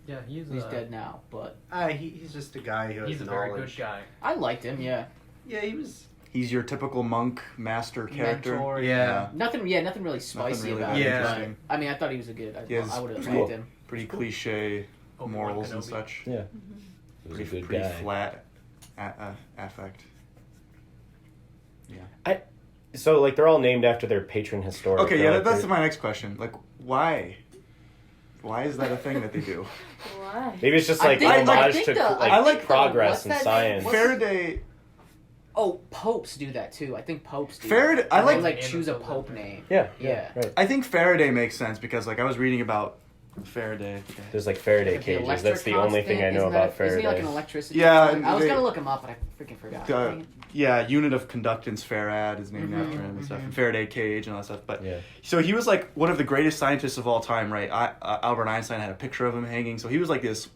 Speaker 6: Yeah, he's
Speaker 2: dead now, but
Speaker 1: he's just a guy who has
Speaker 6: He's a
Speaker 1: knowledge.
Speaker 6: very good guy.
Speaker 2: I liked him. Yeah,
Speaker 1: Yeah, he was.
Speaker 3: He's your typical monk master character.
Speaker 2: mentor.
Speaker 1: Yeah.
Speaker 2: nothing really spicy
Speaker 3: really
Speaker 2: about
Speaker 1: that
Speaker 2: him.
Speaker 1: interesting.
Speaker 2: But, I mean, I thought he was a good.
Speaker 3: Yes.
Speaker 2: I would have
Speaker 3: Cool.
Speaker 2: liked him.
Speaker 3: Pretty cliche
Speaker 6: Obi-Wan
Speaker 3: morals and
Speaker 6: Kenobi.
Speaker 3: such.
Speaker 4: Yeah. He was a good
Speaker 3: pretty
Speaker 4: guy.
Speaker 3: flat affect.
Speaker 4: So, like, they're all named after their patron historic.
Speaker 3: Okay,
Speaker 4: They're
Speaker 3: yeah,
Speaker 4: like
Speaker 3: that's
Speaker 4: their-
Speaker 3: my next question. Like, why? Why is that a thing that they do?
Speaker 7: Why?
Speaker 4: Maybe it's just
Speaker 2: I
Speaker 4: like
Speaker 2: think-
Speaker 4: an
Speaker 2: I
Speaker 4: homage
Speaker 2: think
Speaker 4: to
Speaker 2: the-
Speaker 4: like
Speaker 3: I like the-
Speaker 4: progress
Speaker 2: what's
Speaker 4: and
Speaker 2: that-
Speaker 4: science.
Speaker 2: what's-
Speaker 3: Faraday.
Speaker 2: Oh, popes do that too. I think popes do.
Speaker 3: Faraday-
Speaker 2: that.
Speaker 3: I
Speaker 2: They,
Speaker 3: like-
Speaker 2: like choose a pope name.
Speaker 4: Yeah,
Speaker 2: Yeah.
Speaker 4: right.
Speaker 3: I think Faraday makes sense because, like, I was reading about Faraday. Okay.
Speaker 4: There's like Faraday
Speaker 2: The
Speaker 4: cages. That's the
Speaker 2: electric
Speaker 4: only thing I know
Speaker 2: constant,
Speaker 4: about
Speaker 2: isn't he like
Speaker 4: Faraday.
Speaker 2: an electricity?
Speaker 3: Yeah,
Speaker 2: I was
Speaker 3: they-
Speaker 2: gonna look him up, but I freaking forgot.
Speaker 3: Yeah, unit of conductance Farad is named
Speaker 2: Mhm,
Speaker 3: after him and stuff.
Speaker 2: mhm.
Speaker 3: And Faraday cage and all that stuff. But
Speaker 4: Yeah.
Speaker 3: so he was like one of the greatest scientists of all time, right? Albert Einstein had a picture of him hanging. So he was like this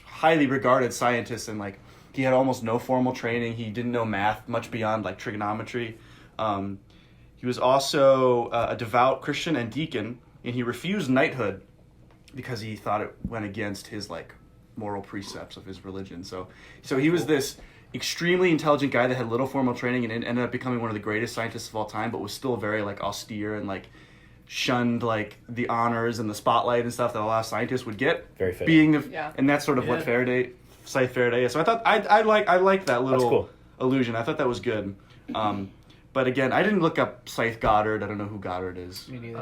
Speaker 3: highly regarded scientist, and like he had almost no formal training. He didn't know math much beyond like trigonometry. He was also a devout Christian and deacon, and he refused knighthood because he thought it went against his like moral precepts of his religion. So he was this extremely intelligent guy that had little formal training and ended up becoming one of the greatest scientists of all time, but was still very like austere and like shunned like the honors and the spotlight and stuff that a lot of scientists would get.
Speaker 4: Very fitting.
Speaker 3: Being the
Speaker 5: Yeah.
Speaker 3: and that's sort of what Scythe Faraday is. So I thought I liked that little
Speaker 4: cool.
Speaker 3: illusion. I thought that was good. But again, I didn't look up Scythe Goddard. I don't know who Goddard is.
Speaker 2: Me neither.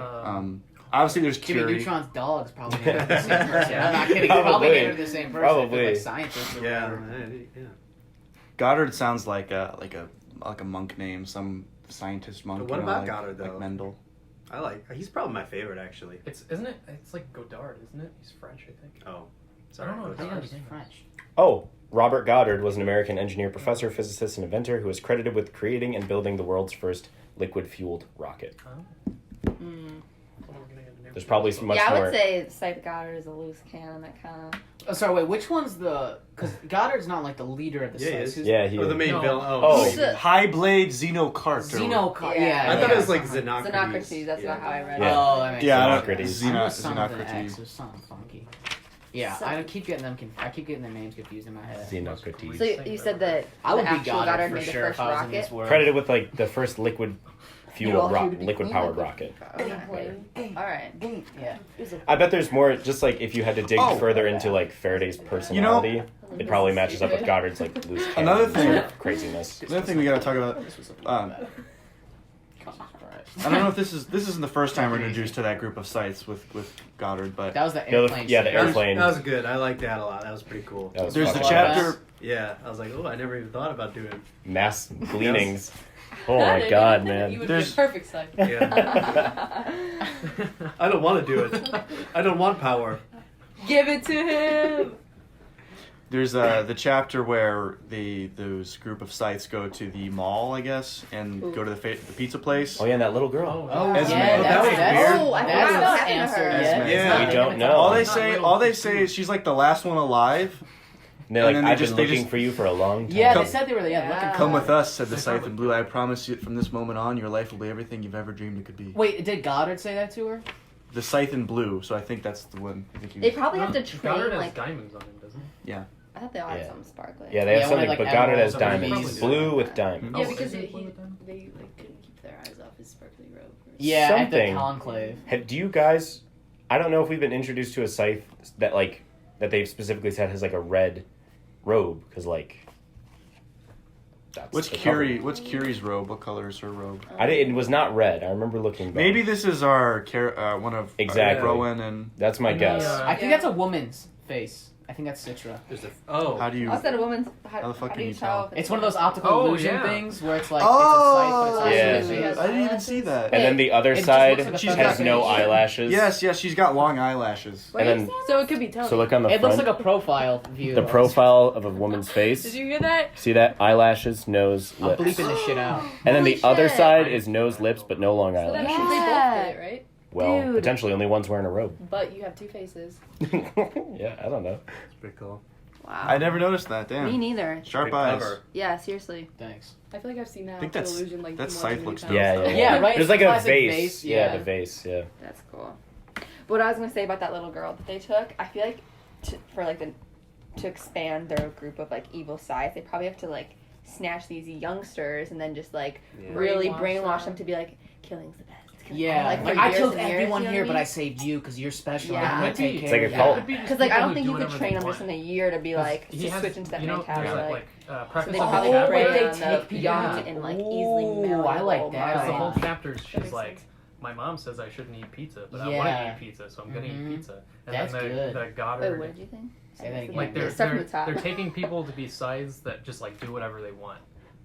Speaker 3: Obviously, there's
Speaker 2: Jimmy
Speaker 3: Curie.
Speaker 2: Neutron's dog's probably named after the same person. I'm not kidding. They're probably named after the same person.
Speaker 4: Probably.
Speaker 2: Like scientists or
Speaker 1: Yeah,
Speaker 2: whatever.
Speaker 1: yeah.
Speaker 3: Goddard sounds like a monk name, some scientist monk.
Speaker 1: But what
Speaker 3: you know,
Speaker 1: about
Speaker 3: like,
Speaker 1: Goddard, though?
Speaker 3: Like Mendel.
Speaker 1: He's probably my favorite, actually.
Speaker 6: Isn't it? It's like Goddard, isn't it? He's French, I think.
Speaker 1: Oh,
Speaker 6: I
Speaker 1: sorry.
Speaker 6: don't know.
Speaker 2: I think
Speaker 6: Goddard.
Speaker 2: he's French.
Speaker 4: Oh, Robert Goddard was an American engineer, professor, physicist, and inventor who is credited with creating and building the world's first liquid-fueled rocket. There's probably much
Speaker 5: I
Speaker 4: more.
Speaker 5: would say Scythe Goddard is a loose cannon that kind of.
Speaker 2: Oh, sorry, wait. Which one's the? Because Goddard's not like the leader of the
Speaker 1: Yeah, he
Speaker 2: Scythe.
Speaker 1: is.
Speaker 2: Who's-
Speaker 4: Yeah, he.
Speaker 1: Or the main
Speaker 6: No.
Speaker 1: villain.
Speaker 4: Oh.
Speaker 5: He's a-
Speaker 3: High Blade Xenocart.
Speaker 2: Xenocard.
Speaker 5: Yeah.
Speaker 2: Yeah.
Speaker 1: I thought it was like
Speaker 2: something.
Speaker 1: Xenocrates.
Speaker 5: Xenocrates, that's
Speaker 1: Yeah.
Speaker 5: not how I read
Speaker 4: Yeah.
Speaker 5: it.
Speaker 2: Oh, that makes
Speaker 3: Yeah, I
Speaker 2: sense.
Speaker 3: don't-
Speaker 2: I
Speaker 3: Xeno-
Speaker 2: know something with an
Speaker 3: Xenocrates.
Speaker 2: X. There's something funky. Yeah,
Speaker 5: So-
Speaker 2: I keep getting them. I keep getting their names confused in my head.
Speaker 4: Xenocrates.
Speaker 5: So you said that
Speaker 2: I would
Speaker 5: the
Speaker 2: be
Speaker 5: actual
Speaker 2: Goddard
Speaker 5: Goddard
Speaker 2: for
Speaker 5: made the
Speaker 2: sure
Speaker 5: first
Speaker 2: if I was in
Speaker 5: rocket.
Speaker 2: this world.
Speaker 4: Credited with like the first liquid-fueled liquid-powered rocket.
Speaker 5: Okay. All right.
Speaker 2: Yeah.
Speaker 4: I bet there's more. Just like if you had to dig
Speaker 3: Oh.
Speaker 4: further into like Faraday's personality, it probably matches up with Goddard's like loose cannon
Speaker 3: Another thing-
Speaker 4: sort of craziness.
Speaker 3: Another thing we gotta talk about. I don't know if this isn't the first time we're introduced to that group of sites with Goddard, but
Speaker 2: That was the
Speaker 4: Yeah,
Speaker 2: airplane.
Speaker 4: yeah, the
Speaker 2: scene.
Speaker 4: airplane.
Speaker 1: That was good. I liked that a lot. That was pretty cool.
Speaker 4: That was
Speaker 3: there's the
Speaker 4: fucking
Speaker 3: chapter.
Speaker 1: Yeah, I was like, oh, I never even thought about doing.
Speaker 4: Mass gleanings. Oh my god,
Speaker 7: You
Speaker 4: man.
Speaker 7: would
Speaker 3: There's-
Speaker 7: be a perfect side.
Speaker 1: Yeah. I don't want to do it. I don't want power.
Speaker 7: Give it to him.
Speaker 3: There's the chapter where those group of sites go to the mall, I guess, and go to the pizza place.
Speaker 4: Oh yeah, and that little girl.
Speaker 2: Oh,
Speaker 3: Esme.
Speaker 2: yeah,
Speaker 3: Oh, that
Speaker 2: that's
Speaker 3: was
Speaker 2: that's,
Speaker 3: weird.
Speaker 5: Oh, I
Speaker 2: that's
Speaker 5: forgot
Speaker 2: not
Speaker 5: what happened to
Speaker 2: answered
Speaker 5: her.
Speaker 2: yet.
Speaker 3: Yeah.
Speaker 2: It's not
Speaker 4: We don't
Speaker 2: even
Speaker 4: know.
Speaker 2: told.
Speaker 3: All they
Speaker 6: Not
Speaker 3: say,
Speaker 6: little
Speaker 3: all they
Speaker 6: pizza.
Speaker 3: say is she's like the last one alive.
Speaker 4: And they're like,
Speaker 3: And then
Speaker 4: I've
Speaker 3: they
Speaker 4: been
Speaker 3: just-
Speaker 4: looking for you for a long time.
Speaker 2: Yeah,
Speaker 3: Come-
Speaker 2: they said they were looking.
Speaker 3: Come with us, said the Scythe in Blue. I promise you, from this moment on, your life will be everything you've ever dreamed it could be.
Speaker 2: Wait, did Goddard say that to her?
Speaker 3: The Scythe in Blue, so I think that's the one. I think he
Speaker 5: They
Speaker 3: was-
Speaker 5: probably have to train
Speaker 6: Goddard has
Speaker 5: like.
Speaker 6: diamonds on him, doesn't he?
Speaker 5: I thought they all had
Speaker 4: Yeah.
Speaker 5: something sparkly.
Speaker 4: Yeah, they have
Speaker 2: Yeah,
Speaker 4: something,
Speaker 2: like
Speaker 4: but Goddard has
Speaker 2: emeralds or
Speaker 4: diamonds.
Speaker 2: rubies.
Speaker 4: Blue with diamonds.
Speaker 3: Oh,
Speaker 7: Yeah, because
Speaker 6: is it
Speaker 7: they
Speaker 6: blue with them?
Speaker 7: like couldn't keep their eyes off his sparkly robe.
Speaker 2: Yeah,
Speaker 4: Something.
Speaker 2: at the conclave.
Speaker 4: Do you guys? I don't know if we've been introduced to a scythe that they've specifically said has like a red robe because like. That's
Speaker 3: What's
Speaker 4: the cover.
Speaker 3: Curie? What's Curie's robe? What color is her robe?
Speaker 4: It was not red. I remember looking. Back.
Speaker 3: Maybe this is our one of
Speaker 4: Exactly.
Speaker 3: Rowan and
Speaker 4: That's my guess.
Speaker 2: I think that's a woman's face. I think that's Citra.
Speaker 1: There's a
Speaker 3: how do you?
Speaker 5: What's that a woman's?
Speaker 3: How the fuck
Speaker 5: how
Speaker 3: can
Speaker 5: do
Speaker 3: you
Speaker 5: you
Speaker 3: tell?
Speaker 5: tell? if
Speaker 2: It's one of those optical
Speaker 6: Oh,
Speaker 2: illusion
Speaker 6: yeah.
Speaker 2: things where it's like
Speaker 3: Oh,
Speaker 2: it's a
Speaker 4: Yeah.
Speaker 2: site, but it's
Speaker 7: Yeah.
Speaker 2: actually
Speaker 3: I didn't even see that.
Speaker 4: And then the other
Speaker 2: It just
Speaker 4: side
Speaker 2: looks like a
Speaker 3: She's
Speaker 4: has
Speaker 3: got-
Speaker 4: no eyelashes.
Speaker 3: Yes, she's got long eyelashes.
Speaker 5: What
Speaker 4: And
Speaker 5: are you
Speaker 4: then-
Speaker 5: saying?
Speaker 7: So it could be Tony.
Speaker 4: So look on the
Speaker 2: It
Speaker 4: front.
Speaker 2: looks like a profile view.
Speaker 4: the profile of a woman's face.
Speaker 7: Did you hear that?
Speaker 4: See that? Eyelashes, nose,
Speaker 2: I'm
Speaker 4: lips.
Speaker 2: bleeping this shit out.
Speaker 4: And then the
Speaker 5: Holy
Speaker 4: other
Speaker 5: shit.
Speaker 4: side is nose, lips, but no long
Speaker 7: So that
Speaker 4: eyelashes.
Speaker 7: means they both
Speaker 5: Yeah.
Speaker 7: fit it, right?
Speaker 4: Well,
Speaker 5: Dude.
Speaker 4: potentially only one's wearing a robe.
Speaker 7: But you have two faces.
Speaker 4: Yeah, I don't know.
Speaker 1: It's pretty cool.
Speaker 5: Wow.
Speaker 3: I never noticed that. Damn.
Speaker 5: Me neither.
Speaker 3: Sharp
Speaker 1: Good
Speaker 3: eyes.
Speaker 1: cover.
Speaker 5: Yeah, seriously.
Speaker 2: Thanks.
Speaker 7: I feel like I've seen that
Speaker 3: I think
Speaker 7: optical
Speaker 3: that's-
Speaker 7: illusion like
Speaker 3: that
Speaker 7: more
Speaker 3: Scythe
Speaker 7: than
Speaker 3: looks
Speaker 7: many
Speaker 4: Yeah,
Speaker 7: times.
Speaker 4: yeah.
Speaker 2: Yeah, right.
Speaker 4: There's like a
Speaker 2: Classic
Speaker 4: vase. Yeah,
Speaker 2: yeah.
Speaker 4: the vase. Yeah.
Speaker 5: That's cool. But what I was gonna say about that little girl that they took, I feel like to expand their group of like evil sides, they probably have to like snatch these youngsters and then just like
Speaker 1: Yeah.
Speaker 5: really
Speaker 7: Brainwash
Speaker 5: brainwash
Speaker 7: them.
Speaker 5: them to be like killing's the best.
Speaker 2: Yeah,
Speaker 5: Like,
Speaker 2: like
Speaker 5: for
Speaker 2: I
Speaker 5: years
Speaker 2: killed
Speaker 5: and years,
Speaker 2: everyone
Speaker 5: you know
Speaker 2: here,
Speaker 5: what I
Speaker 2: but I
Speaker 5: mean?
Speaker 2: saved you because you're special.
Speaker 5: Yeah.
Speaker 2: I'm gonna
Speaker 6: Could be-
Speaker 2: take
Speaker 4: It's
Speaker 2: care
Speaker 4: like
Speaker 2: of
Speaker 4: a
Speaker 2: you.
Speaker 4: cult.
Speaker 6: Could be just
Speaker 5: Because like I
Speaker 6: people
Speaker 5: don't
Speaker 6: who
Speaker 5: think
Speaker 6: do
Speaker 5: you could
Speaker 6: whatever
Speaker 5: train
Speaker 6: they
Speaker 5: them just in
Speaker 6: want.
Speaker 5: a year to be like
Speaker 6: He
Speaker 5: to
Speaker 6: has-
Speaker 5: switch into that
Speaker 6: you know,
Speaker 5: mentality.
Speaker 6: there's
Speaker 5: Like,
Speaker 6: that,
Speaker 5: so
Speaker 6: preface
Speaker 5: they
Speaker 6: of the
Speaker 5: probably
Speaker 6: chapter.
Speaker 5: prey
Speaker 2: they
Speaker 5: on the
Speaker 2: take-
Speaker 5: beyond
Speaker 2: yeah.
Speaker 5: and like easily
Speaker 2: Ooh,
Speaker 5: malleable
Speaker 2: I like that.
Speaker 6: Because the
Speaker 5: minds.
Speaker 6: whole chapter,
Speaker 7: That
Speaker 6: she's
Speaker 7: makes
Speaker 6: like,
Speaker 7: sense.
Speaker 6: my mom says I shouldn't eat pizza, but I want to
Speaker 2: Yeah.
Speaker 6: eat pizza, so I'm gonna
Speaker 2: Mhm.
Speaker 6: eat pizza. And
Speaker 2: That's
Speaker 6: then
Speaker 2: good.
Speaker 6: the
Speaker 5: Wait,
Speaker 6: Goddard,
Speaker 5: what did you think?
Speaker 2: Say that again.
Speaker 6: like they're
Speaker 5: Start from the top.
Speaker 6: they're taking people to be scythes that just like do whatever they want.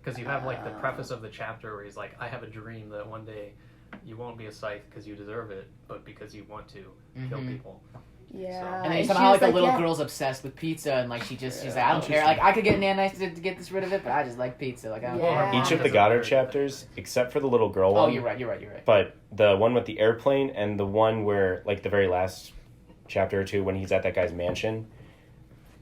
Speaker 6: Because you have like the preface of the chapter where he's like, I have a dream that one day you won't be a scythe because you deserve it, but because you want to kill people.
Speaker 5: Yeah.
Speaker 2: And then
Speaker 5: she
Speaker 2: somehow
Speaker 5: was
Speaker 2: like the little
Speaker 5: yeah.
Speaker 2: girl's obsessed with pizza, and like she's like, I don't care. Like I could get an nice to get this rid of it, but I just like pizza. Like I don't
Speaker 5: Yeah.
Speaker 2: care.
Speaker 4: Each of the Goddard chapters, except for the little girl one.
Speaker 2: Oh, you're right.
Speaker 4: But the one with the airplane and the one where, like, the very last chapter or two when he's at that guy's mansion.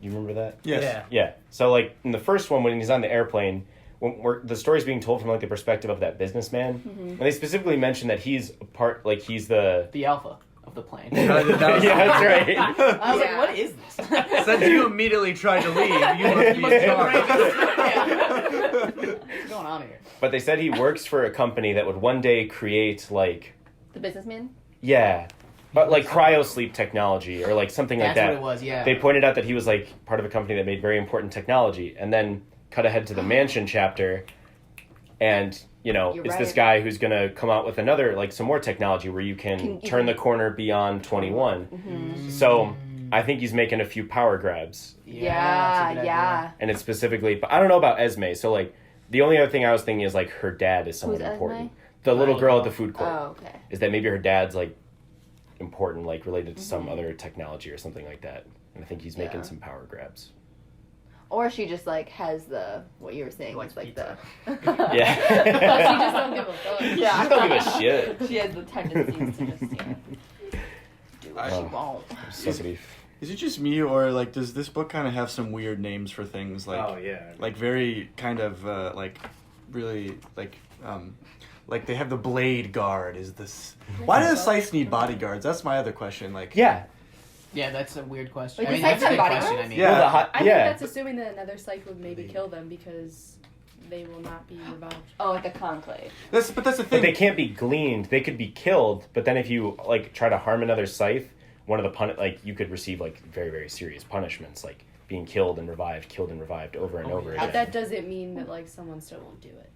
Speaker 4: You remember that?
Speaker 3: Yes.
Speaker 6: Yeah.
Speaker 4: Yeah. So, like, in the first one, when he's on the airplane, the story's being told from, like, the perspective of that businessman. And they specifically mention that he's he's the...
Speaker 2: The alpha of the plane.
Speaker 4: Yeah, that's right.
Speaker 2: I was
Speaker 5: Yeah.
Speaker 2: like, what is this?
Speaker 1: Since you immediately tried to leave, you must be in charge.
Speaker 2: What's going on here?
Speaker 4: But they said he works for a company that would one day create, like...
Speaker 5: The businessman?
Speaker 4: Yeah. But, like, cryosleep technology or, like, something like
Speaker 2: That's
Speaker 4: that.
Speaker 2: what it was, yeah.
Speaker 4: They pointed out that he was, like, part of a company that made very important technology. And then cut ahead to the mansion chapter. And, you know,
Speaker 5: You're
Speaker 4: it's this
Speaker 5: right.
Speaker 4: guy who's going to come out with another, like, some more technology where you can turn the corner beyond 21.
Speaker 5: Mm-hmm.
Speaker 4: So I think he's making a few power grabs.
Speaker 2: that's a
Speaker 5: Yeah,
Speaker 2: good
Speaker 5: yeah.
Speaker 2: idea.
Speaker 4: And it's specifically... But I don't know about Esme. So, like, the only other thing I was thinking is, like, her dad is someone
Speaker 5: Who's Esme?
Speaker 4: important. The little girl at the food court.
Speaker 5: Oh, okay.
Speaker 4: Is that maybe her dad's, like, important, like, related to some
Speaker 5: Mm-hmm.
Speaker 4: other technology or something like that. And I think he's making
Speaker 5: Yeah.
Speaker 4: some power grabs.
Speaker 5: Or she just like has the what you were saying
Speaker 6: Likes
Speaker 5: is like
Speaker 6: pizza.
Speaker 5: the
Speaker 4: Yeah.
Speaker 7: She just don't give a fuck.
Speaker 5: yeah.
Speaker 4: I don't give a shit.
Speaker 5: She has the tendencies to just do what she
Speaker 4: Oh.
Speaker 5: won't.
Speaker 4: Somebody...
Speaker 3: Is it just me, or like does this book kind of have some weird names for things like
Speaker 1: Oh yeah.
Speaker 3: like very kind of like really like they have the blade guard? Is this why do the Scythes need bodyguards? That's my other question. Like
Speaker 4: Yeah.
Speaker 2: Yeah, that's a weird question.
Speaker 5: Like,
Speaker 2: I mean,
Speaker 5: the
Speaker 2: that's a
Speaker 5: Scythes
Speaker 2: big
Speaker 5: have
Speaker 2: question. I
Speaker 5: bodyguards?
Speaker 2: mean,
Speaker 3: Yeah.
Speaker 4: Well, the hot,
Speaker 7: I
Speaker 4: yeah.
Speaker 7: think that's assuming that another Scythe would maybe kill them because they will not be revived.
Speaker 5: Oh, like the conclave.
Speaker 3: that's the
Speaker 4: But
Speaker 3: thing.
Speaker 4: they can't be gleaned. They could be killed, but then if you, like, try to harm another Scythe, one of the like, you could receive, like, very, very serious punishments, like being killed and revived over and over
Speaker 7: But
Speaker 4: again.
Speaker 7: that doesn't mean that like someone still won't do it.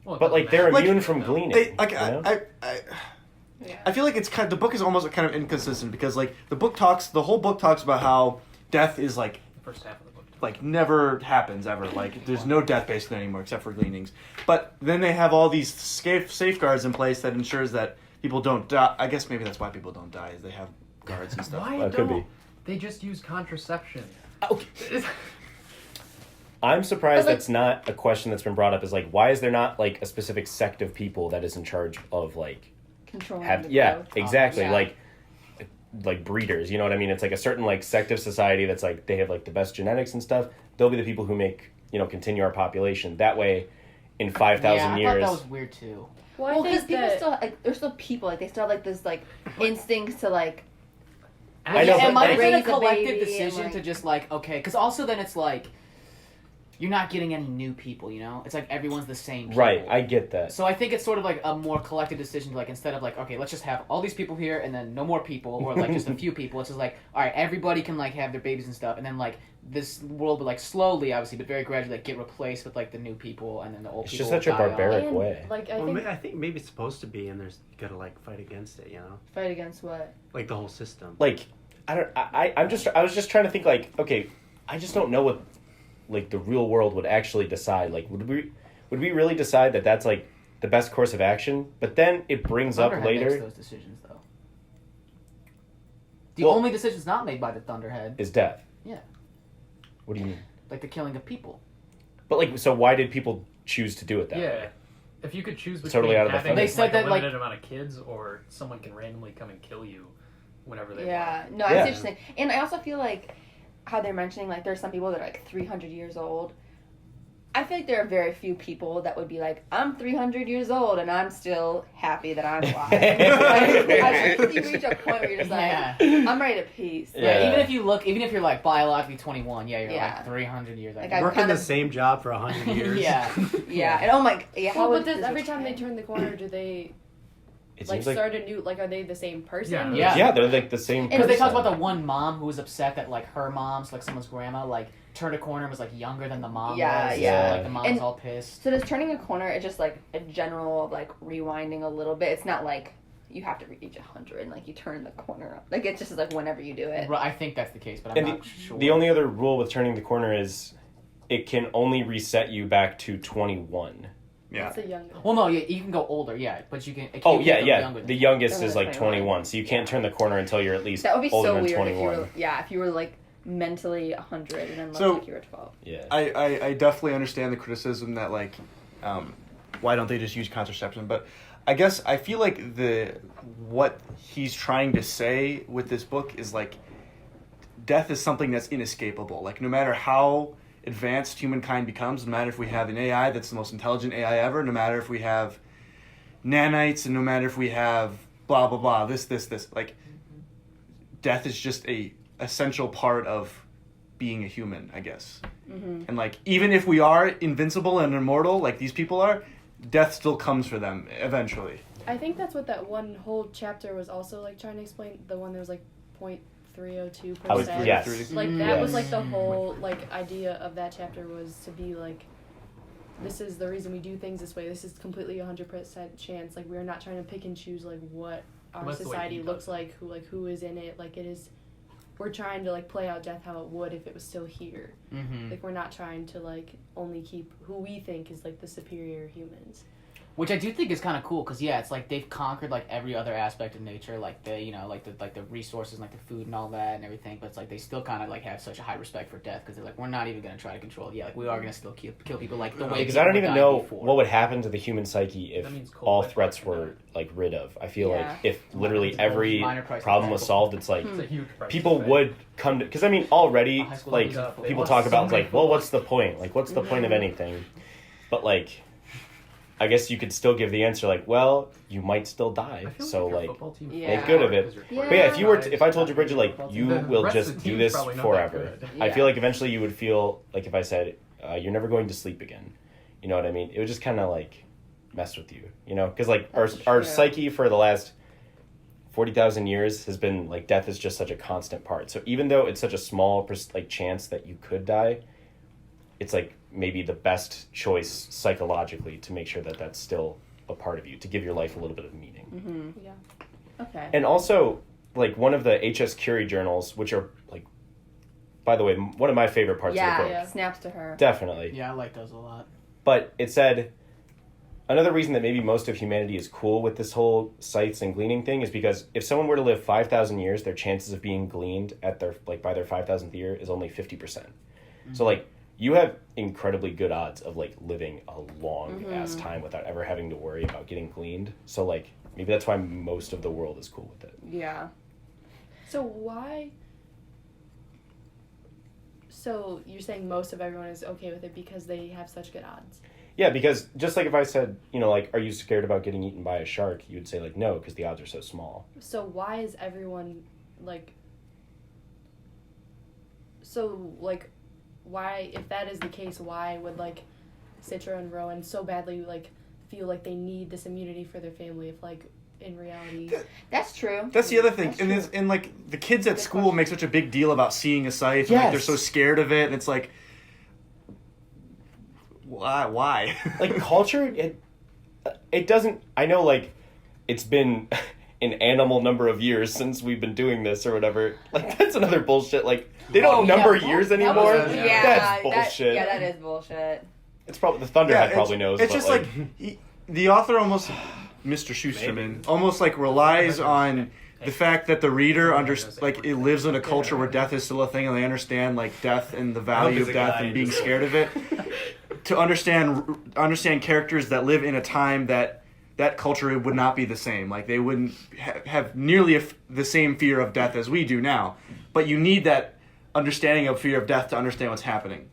Speaker 6: Well, it
Speaker 4: But,
Speaker 6: doesn't
Speaker 4: like, they're
Speaker 6: matter.
Speaker 4: immune from gleaning.
Speaker 3: They like
Speaker 4: you know?
Speaker 7: Yeah.
Speaker 3: I feel like it's kind of, the book is almost kind of inconsistent because like the whole book talks about how death is like
Speaker 6: The first half of the book.
Speaker 3: never happens ever. Like there's no death based anymore except for gleanings. But then they have all these safeguards in place that ensures that people don't die. I guess maybe that's why people don't die, is they have guards and stuff.
Speaker 6: Why
Speaker 4: Well, it could
Speaker 6: don't
Speaker 4: be.
Speaker 6: they just use contraception?
Speaker 4: I'm surprised
Speaker 5: But, like-
Speaker 4: that's not a question that's been brought up. Is like, why is there not like a specific sect of people that is in charge of like
Speaker 5: Controlling
Speaker 4: have
Speaker 5: the
Speaker 4: yeah
Speaker 5: growth.
Speaker 4: exactly
Speaker 5: Yeah.
Speaker 4: like breeders, you know what I mean? It's like a certain like sect of society that's like they have like the best genetics and stuff. They'll be the people who make, you know, continue our population. That way, in 5,000
Speaker 2: yeah, I
Speaker 4: years,
Speaker 2: thought that was weird too.
Speaker 7: Well,
Speaker 5: Well,
Speaker 7: I
Speaker 5: because
Speaker 7: think
Speaker 5: people
Speaker 7: that
Speaker 5: still like they're still people. Like they still have like this like instincts to like.
Speaker 4: I know,
Speaker 2: it
Speaker 4: but,
Speaker 2: might have
Speaker 4: like-
Speaker 2: been a
Speaker 5: raise a
Speaker 2: collective
Speaker 5: baby and,
Speaker 2: decision
Speaker 5: like-
Speaker 2: to just like okay, because also then it's like you're not getting any new people. You know, it's like everyone's the same. People.
Speaker 4: right? I get that.
Speaker 2: So I think it's sort of like a more collective decision. Like instead of like okay, let's just have all these people here and then no more people, or like just a few people. It's just like all right, everybody can like have their babies and stuff, and then like this world would like slowly, obviously, but very gradually like get replaced with like the new people, and then the old
Speaker 4: It's
Speaker 2: people.
Speaker 4: just such a
Speaker 2: will die off.
Speaker 4: barbaric
Speaker 7: and,
Speaker 4: way.
Speaker 7: like I
Speaker 1: Well,
Speaker 7: think
Speaker 1: I think maybe it's supposed to be, and there's you gotta like fight against it, you know,
Speaker 5: Fight against what?
Speaker 1: like the whole system.
Speaker 4: Like, I was just trying to think like, okay, I just don't know what like the real world would actually decide. Like, would we really decide that that's like the best course of action? But then it brings up
Speaker 2: Thunderhead makes
Speaker 4: later
Speaker 2: those decisions though. The
Speaker 4: Well-
Speaker 2: only decisions not made by the Thunderhead,
Speaker 4: is death.
Speaker 2: Yeah.
Speaker 4: What do you mean?
Speaker 2: like the killing of people.
Speaker 4: But like, so why did people choose to do it that
Speaker 6: Yeah.
Speaker 4: way?
Speaker 6: If you could choose between
Speaker 4: Totally out of the
Speaker 6: having
Speaker 4: They
Speaker 2: said
Speaker 6: like,
Speaker 2: that,
Speaker 6: a
Speaker 2: like-
Speaker 6: limited amount of kids or someone can randomly come and kill you whenever they
Speaker 5: Yeah.
Speaker 6: want.
Speaker 5: No, I
Speaker 4: Yeah.
Speaker 5: see what you're saying. And I also feel like how they're mentioning like there's some people that are like 300 years old. I feel like there are very few people that would be like, I'm 300 years old and I'm still happy that I'm alive. I think you reach a point where you're just like,
Speaker 2: Yeah.
Speaker 5: I'm ready to peace.
Speaker 2: Yeah,
Speaker 4: Yeah.
Speaker 2: even if you're like biologically 21, yeah, you're
Speaker 5: Yeah.
Speaker 2: like 300 years.
Speaker 5: Like,
Speaker 2: I
Speaker 5: I
Speaker 1: Working
Speaker 5: kind
Speaker 1: the
Speaker 5: of-
Speaker 1: same job for 100 years.
Speaker 2: yeah.
Speaker 5: Yeah. And oh my, yeah. How
Speaker 7: well,
Speaker 5: would
Speaker 7: but does
Speaker 5: this
Speaker 7: every
Speaker 5: work?
Speaker 7: time they turn the corner, do they
Speaker 4: It
Speaker 7: like
Speaker 4: seems like
Speaker 7: start a new? Like, are they the same person?
Speaker 6: Yeah.
Speaker 2: Yeah.
Speaker 4: they're like the same.
Speaker 2: Because they talked
Speaker 4: person.
Speaker 2: about the one mom who was upset that like her mom's like someone's grandma like turned a corner and was like younger than the mom
Speaker 5: Yeah,
Speaker 2: was.
Speaker 5: yeah.
Speaker 2: So, like the mom
Speaker 5: And-
Speaker 2: was all pissed.
Speaker 5: So does turning a corner? It's just like a general like rewinding a little bit. It's not like you have to reach 100 and like you turn the corner. Like it's just like whenever you do it.
Speaker 2: Right, I think that's the case, but I'm
Speaker 4: And
Speaker 2: not sure.
Speaker 4: the only other rule with turning the corner is it can only reset you back to 21.
Speaker 3: Yeah.
Speaker 7: That's the youngest.
Speaker 2: Well, no, you can go older, yeah, but you can. It
Speaker 4: Oh
Speaker 2: can't
Speaker 4: yeah,
Speaker 2: go
Speaker 4: yeah.
Speaker 2: younger than
Speaker 4: The
Speaker 2: that.
Speaker 4: youngest
Speaker 5: They're
Speaker 4: is
Speaker 5: like
Speaker 4: like
Speaker 5: 21.
Speaker 4: 21, so you can't turn the corner until you're at least
Speaker 5: That would be
Speaker 4: older
Speaker 5: so
Speaker 4: than
Speaker 5: weird
Speaker 4: 21.
Speaker 5: if you were like mentally 100 and then looked
Speaker 3: So-
Speaker 5: like you were 12.
Speaker 4: Yeah.
Speaker 3: I definitely understand the criticism that like, why don't they just use contraception? But I guess I feel like what he's trying to say with this book is like, death is something that's inescapable. Like no matter how advanced humankind becomes, no matter if we have an AI that's the most intelligent AI ever, no matter if we have nanites, and no matter if we have blah blah blah, this, like, death is just a essential part of being a human, I guess.
Speaker 5: Mm-hmm.
Speaker 3: And like, even if we are invincible and immortal, like these people are, death still comes for them eventually.
Speaker 7: I think that's what that one whole chapter was also like trying to explain. The one that was like 0.302%.
Speaker 4: Yes.
Speaker 7: Like that was
Speaker 4: Yes.
Speaker 7: like the whole like idea of that chapter was to be like, this is the reason we do things this way. This is completely 100% chance. Like we're not trying to pick and choose like what our
Speaker 6: That's the way
Speaker 7: society
Speaker 6: he
Speaker 7: looks
Speaker 6: does
Speaker 7: like, who is in it. Like it is, we're trying to like play out death how it would if it was still here.
Speaker 2: Mm-hmm.
Speaker 7: Like we're not trying to like only keep who we think is like the superior humans.
Speaker 2: Which I do think is kind of cool, because yeah, it's like they've conquered like every other aspect of nature, like the like the resources, like the food and all that and everything. But it's like they still kind of like have such a high respect for death, because they're like, we're not even gonna try to control it. Yeah, like we are gonna still kill people like the way.
Speaker 4: Because I don't
Speaker 2: people
Speaker 4: even
Speaker 2: died
Speaker 4: know
Speaker 2: before.
Speaker 4: what would happen to the human psyche if
Speaker 6: That means cold
Speaker 4: all
Speaker 6: whip
Speaker 4: threats
Speaker 6: fucking
Speaker 4: were like rid of. I feel
Speaker 5: Yeah.
Speaker 4: like if literally
Speaker 2: Minor-
Speaker 4: every
Speaker 2: minor price
Speaker 4: problem was
Speaker 2: tag.
Speaker 4: solved, it's like
Speaker 6: It's a huge price
Speaker 4: people
Speaker 6: to pay.
Speaker 4: would come to, because I mean already
Speaker 2: A high school
Speaker 4: like
Speaker 2: level.
Speaker 4: people
Speaker 6: They
Speaker 4: talk
Speaker 6: want
Speaker 4: about
Speaker 6: so
Speaker 4: like,
Speaker 6: many
Speaker 4: well,
Speaker 6: football.
Speaker 4: what's the point? Like, what's the point of anything? But like, I guess you could still give the answer like, well, you might still die,
Speaker 6: I feel
Speaker 4: so
Speaker 6: your
Speaker 4: like.
Speaker 6: football team
Speaker 5: Yeah.
Speaker 4: Make good of it.
Speaker 6: because you're
Speaker 5: Yeah.
Speaker 4: But yeah,
Speaker 6: crazy.
Speaker 4: if I told you, Bridget, like, you
Speaker 6: The
Speaker 4: will
Speaker 6: rest of
Speaker 4: just
Speaker 6: the
Speaker 4: do
Speaker 6: team's
Speaker 4: this
Speaker 6: probably not
Speaker 4: forever.
Speaker 6: that good.
Speaker 4: I
Speaker 5: Yeah.
Speaker 4: feel like eventually you would feel like if I said, you're never going to sleep again. You know what I mean? It would just kind of like mess with you, you know? Because like our
Speaker 5: That's true.
Speaker 4: psyche for the last 40,000 years has been like death is just such a constant part. So even though it's such a small like chance that you could die, it's like maybe the best choice psychologically to make sure that that's still a part of you, to give your life a little bit of meaning.
Speaker 5: Mm-hmm.
Speaker 7: Yeah.
Speaker 5: Okay.
Speaker 4: And also, like, one of the H.S. Curie journals, which are, like, by the way, one of my favorite parts of the book.
Speaker 5: Yeah, snaps to her.
Speaker 4: Definitely.
Speaker 2: Yeah, I like those a lot.
Speaker 4: But it said, another reason that maybe most of humanity is cool with this whole scythes and gleaning thing is because if someone were to live 5,000 years, their chances of being gleaned at their, like, by their 5,000th year is only 50%.
Speaker 2: Mm-hmm.
Speaker 4: So, like, you have incredibly good odds of, like, living a long-ass time without ever having to worry about getting gleaned. So, like, maybe that's why most of the world is cool with it.
Speaker 5: Yeah.
Speaker 7: So why? So you're saying most of everyone is okay with it because they have such good odds?
Speaker 4: Yeah, because just like if I said, you know, like, are you scared about getting eaten by a shark? You would say, like, no, because the odds are so small.
Speaker 7: So why is everyone like? So like, why if that is the case, why would like Citra and Rowan so badly like feel like they need this immunity for their family if like in reality?
Speaker 5: That's true.
Speaker 3: That's the other thing.
Speaker 5: That's
Speaker 3: And
Speaker 5: true.
Speaker 3: this, and like the kids at
Speaker 5: Good
Speaker 3: school
Speaker 5: question.
Speaker 3: make such a big deal about seeing a scythe. And, like, they're
Speaker 4: Yes.
Speaker 3: so scared of it, and it's like, why?
Speaker 4: Like, culture, it doesn't, I know, like, it's been an animal number of years since we've been doing this or whatever. Like, that's another bullshit. Like, they don't
Speaker 2: Oh, yeah.
Speaker 4: number years
Speaker 2: That was-
Speaker 4: anymore.
Speaker 2: yeah.
Speaker 4: That's bullshit.
Speaker 5: That is bullshit.
Speaker 4: It's probably, the Thunderhead
Speaker 3: it's-
Speaker 4: probably knows.
Speaker 3: It's
Speaker 4: but,
Speaker 3: just like, the author almost, Mr. Shusterman, almost like relies on the fact that the reader it lives in a culture where death is still a thing, and they understand like death and the value
Speaker 1: he's
Speaker 3: of
Speaker 1: a
Speaker 3: death
Speaker 1: guy
Speaker 3: and being
Speaker 1: just-
Speaker 3: scared of it. To understand characters that live in a time that culture would not be the same. Like they wouldn't have nearly the same fear of death as we do now. But you need that understanding of fear of death to understand what's happening.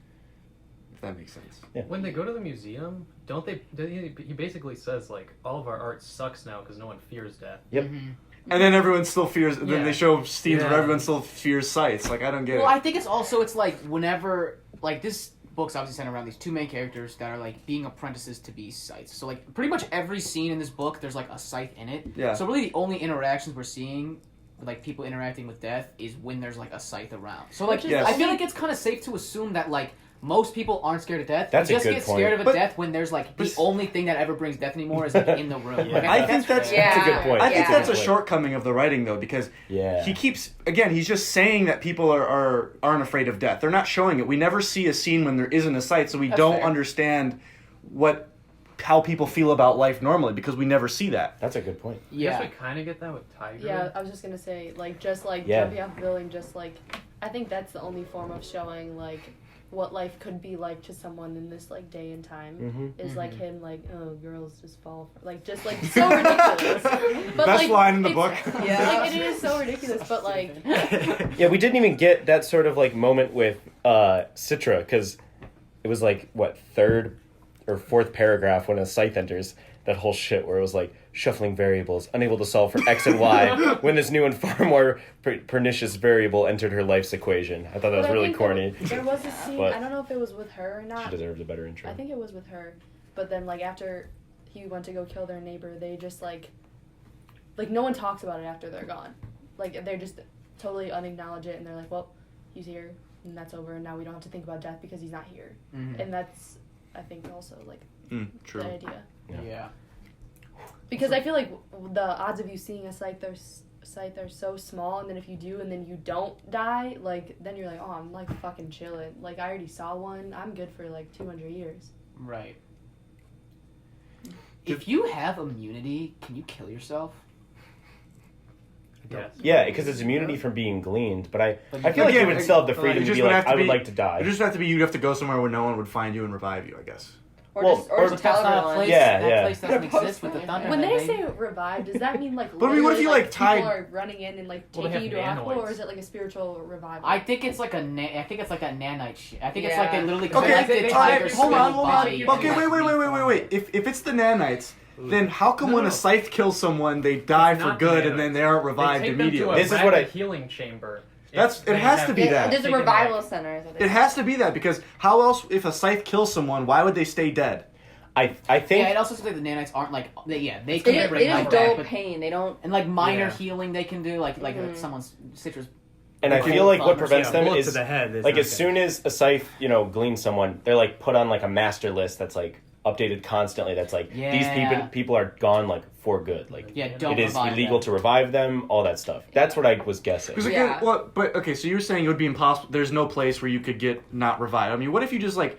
Speaker 3: If that makes sense.
Speaker 6: When they go to the museum, don't they? He basically says like all of our art sucks now because no one fears death.
Speaker 4: Yep.
Speaker 2: Mm-hmm.
Speaker 3: And then everyone still fears. Then
Speaker 2: Yeah.
Speaker 3: they show scenes where
Speaker 6: Yeah.
Speaker 3: everyone still fears scythes. Like I don't get
Speaker 2: Well,
Speaker 3: it.
Speaker 2: I think it's like whenever like this book's obviously centered around these two main characters that are like being apprentices to be scythes. So like pretty much every scene in this book, there's like a scythe in it.
Speaker 3: Yeah.
Speaker 2: So really, the only interactions we're seeing, like people interacting with death, is when there's like a scythe around. So like,
Speaker 3: Yes.
Speaker 2: I feel like it's kind of safe to assume that like most people aren't scared of death.
Speaker 4: That's
Speaker 2: you
Speaker 4: a
Speaker 2: just
Speaker 4: good
Speaker 2: get
Speaker 4: point.
Speaker 2: scared of a
Speaker 3: But-
Speaker 2: death when there's like the
Speaker 3: but-
Speaker 2: only thing that ever brings death anymore is like in the room.
Speaker 1: Yeah.
Speaker 2: Like,
Speaker 3: I think that's
Speaker 5: Yeah.
Speaker 4: That's a good point.
Speaker 3: I think
Speaker 5: Yeah.
Speaker 3: that's a
Speaker 4: good point.
Speaker 3: shortcoming of the writing though, because
Speaker 4: Yeah.
Speaker 3: he keeps again. He's just saying that people aren't afraid of death. They're not showing it. We never see a scene when there isn't a scythe, so we
Speaker 2: That's
Speaker 3: don't
Speaker 2: fair.
Speaker 3: understand what how people feel about life normally because we never see that.
Speaker 4: That's a good point.
Speaker 6: I guess
Speaker 2: Yeah.
Speaker 6: we kind of get that with Tiger.
Speaker 7: Yeah, I was just gonna say, like, just like
Speaker 4: Yeah.
Speaker 7: jumping off the building, just like, I think that's the only form of showing like what life could be like to someone in this like day and time
Speaker 4: Mm-hmm.
Speaker 7: is like him like, oh, girls just fall for, like, just like so ridiculous. But
Speaker 3: Best
Speaker 7: like,
Speaker 3: line in the
Speaker 7: it's-
Speaker 3: book.
Speaker 7: Yeah, like it is so ridiculous, but like,
Speaker 4: Yeah, we didn't even get that sort of like moment with Citra because it was like what third or fourth paragraph when a Scythe enters. That whole shit where it was like shuffling variables, unable to solve for X and Y when this new and far more pernicious variable entered her life's equation. I thought that was
Speaker 7: but I
Speaker 4: really
Speaker 7: think
Speaker 4: corny.
Speaker 7: There was a scene.
Speaker 4: But
Speaker 7: I don't know if it was with her or
Speaker 4: She
Speaker 7: not.
Speaker 4: deserved a better intro.
Speaker 7: I think it was with her, but then like after he went to go kill their neighbor, they just like no one talks about it after they're gone. Like they're just totally unacknowledge it, and they're like, well, he's here, and that's over, and now we don't have to think about death because he's not here.
Speaker 2: Mhm.
Speaker 7: And that's, I think, also like
Speaker 3: True.
Speaker 7: the idea.
Speaker 2: Yeah.
Speaker 7: Because I feel like the odds of you seeing a Scythe are so small, and then if you do and then you don't die, like then you're like, oh, I'm like fucking chilling. Like I already saw one. I'm good for like 200 years.
Speaker 2: Right. If you have immunity, can you kill yourself?
Speaker 6: Yes.
Speaker 4: Yeah, because it's immunity from being gleaned, but I feel like
Speaker 3: Again,
Speaker 4: you would still have the freedom
Speaker 3: it
Speaker 4: to
Speaker 3: just
Speaker 4: be
Speaker 3: would
Speaker 4: like,
Speaker 3: have to
Speaker 4: I would
Speaker 3: be-
Speaker 4: like to die.
Speaker 3: It just have to be you'd have to go somewhere where no one would find you and revive you, I guess.
Speaker 5: Or
Speaker 4: Well,
Speaker 5: just
Speaker 4: or
Speaker 5: or
Speaker 2: But
Speaker 5: just
Speaker 2: that's
Speaker 5: tell
Speaker 2: not a
Speaker 5: everyone.
Speaker 2: place.
Speaker 4: Yeah,
Speaker 2: that
Speaker 4: yeah.
Speaker 2: place doesn't exist with the
Speaker 5: When
Speaker 2: thunder.
Speaker 7: When they say revive, does that mean like?
Speaker 3: But I mean, what if you,
Speaker 7: literally,
Speaker 3: like, tied-
Speaker 7: people are running in and like
Speaker 6: Well, they
Speaker 7: taking you to a
Speaker 6: have
Speaker 7: hospital, or
Speaker 6: nanoids.
Speaker 7: is it like a spiritual revival?
Speaker 2: I think it's like a I think it's like a nanite shit. I think it's like
Speaker 5: Yeah.
Speaker 2: they literally
Speaker 3: Okay,
Speaker 2: collected
Speaker 6: they-
Speaker 2: Tiger's
Speaker 3: hold on,
Speaker 2: spilled
Speaker 3: hold on.
Speaker 2: body
Speaker 3: Okay,
Speaker 2: and, like,
Speaker 3: wait. If it's the nanites, then how come
Speaker 6: No,
Speaker 3: when
Speaker 6: no.
Speaker 3: a Scythe kills someone, they die
Speaker 6: It's
Speaker 3: for
Speaker 6: not
Speaker 3: good
Speaker 6: the
Speaker 3: and then they aren't
Speaker 6: They
Speaker 3: revived
Speaker 6: take them
Speaker 3: immediately?
Speaker 6: to a
Speaker 4: This is what
Speaker 6: rabbit
Speaker 4: I-
Speaker 6: healing chamber.
Speaker 3: That's-
Speaker 6: They
Speaker 3: it has
Speaker 6: have
Speaker 3: to be
Speaker 5: Yeah,
Speaker 3: that.
Speaker 5: there's a
Speaker 6: taken
Speaker 5: revival
Speaker 6: back.
Speaker 5: center. Is what
Speaker 3: It
Speaker 5: they
Speaker 3: has to be that because how else, if a Scythe kills someone, why would they stay dead?
Speaker 4: I think
Speaker 2: Yeah, it also seems like the nanites aren't like they
Speaker 5: It
Speaker 2: can
Speaker 5: is,
Speaker 2: bring
Speaker 5: it is
Speaker 2: life
Speaker 5: dull
Speaker 2: back, but
Speaker 5: pain. They don't.
Speaker 2: and like minor
Speaker 6: Yeah.
Speaker 2: healing they can do, like
Speaker 5: Mhm.
Speaker 2: someone's citrus.
Speaker 4: and I
Speaker 2: Okay.
Speaker 4: feel like what
Speaker 2: Yeah,
Speaker 4: prevents them
Speaker 1: bullet
Speaker 4: is
Speaker 1: to the head. Is
Speaker 4: like
Speaker 1: not
Speaker 4: as
Speaker 1: good.
Speaker 4: soon as a Scythe, gleans someone, they're like put on like a master list that's like updated constantly. That's like these
Speaker 2: Yeah.
Speaker 4: people are gone like for good. Like
Speaker 2: Yeah, don't
Speaker 4: it is
Speaker 2: revive
Speaker 4: illegal
Speaker 2: them.
Speaker 4: to revive them. All that stuff. That's what I was guessing.
Speaker 3: Because
Speaker 5: Yeah.
Speaker 3: again, well, but okay, so you're saying it would be impossible. There's no place where you could get not revived. I mean, what if you just like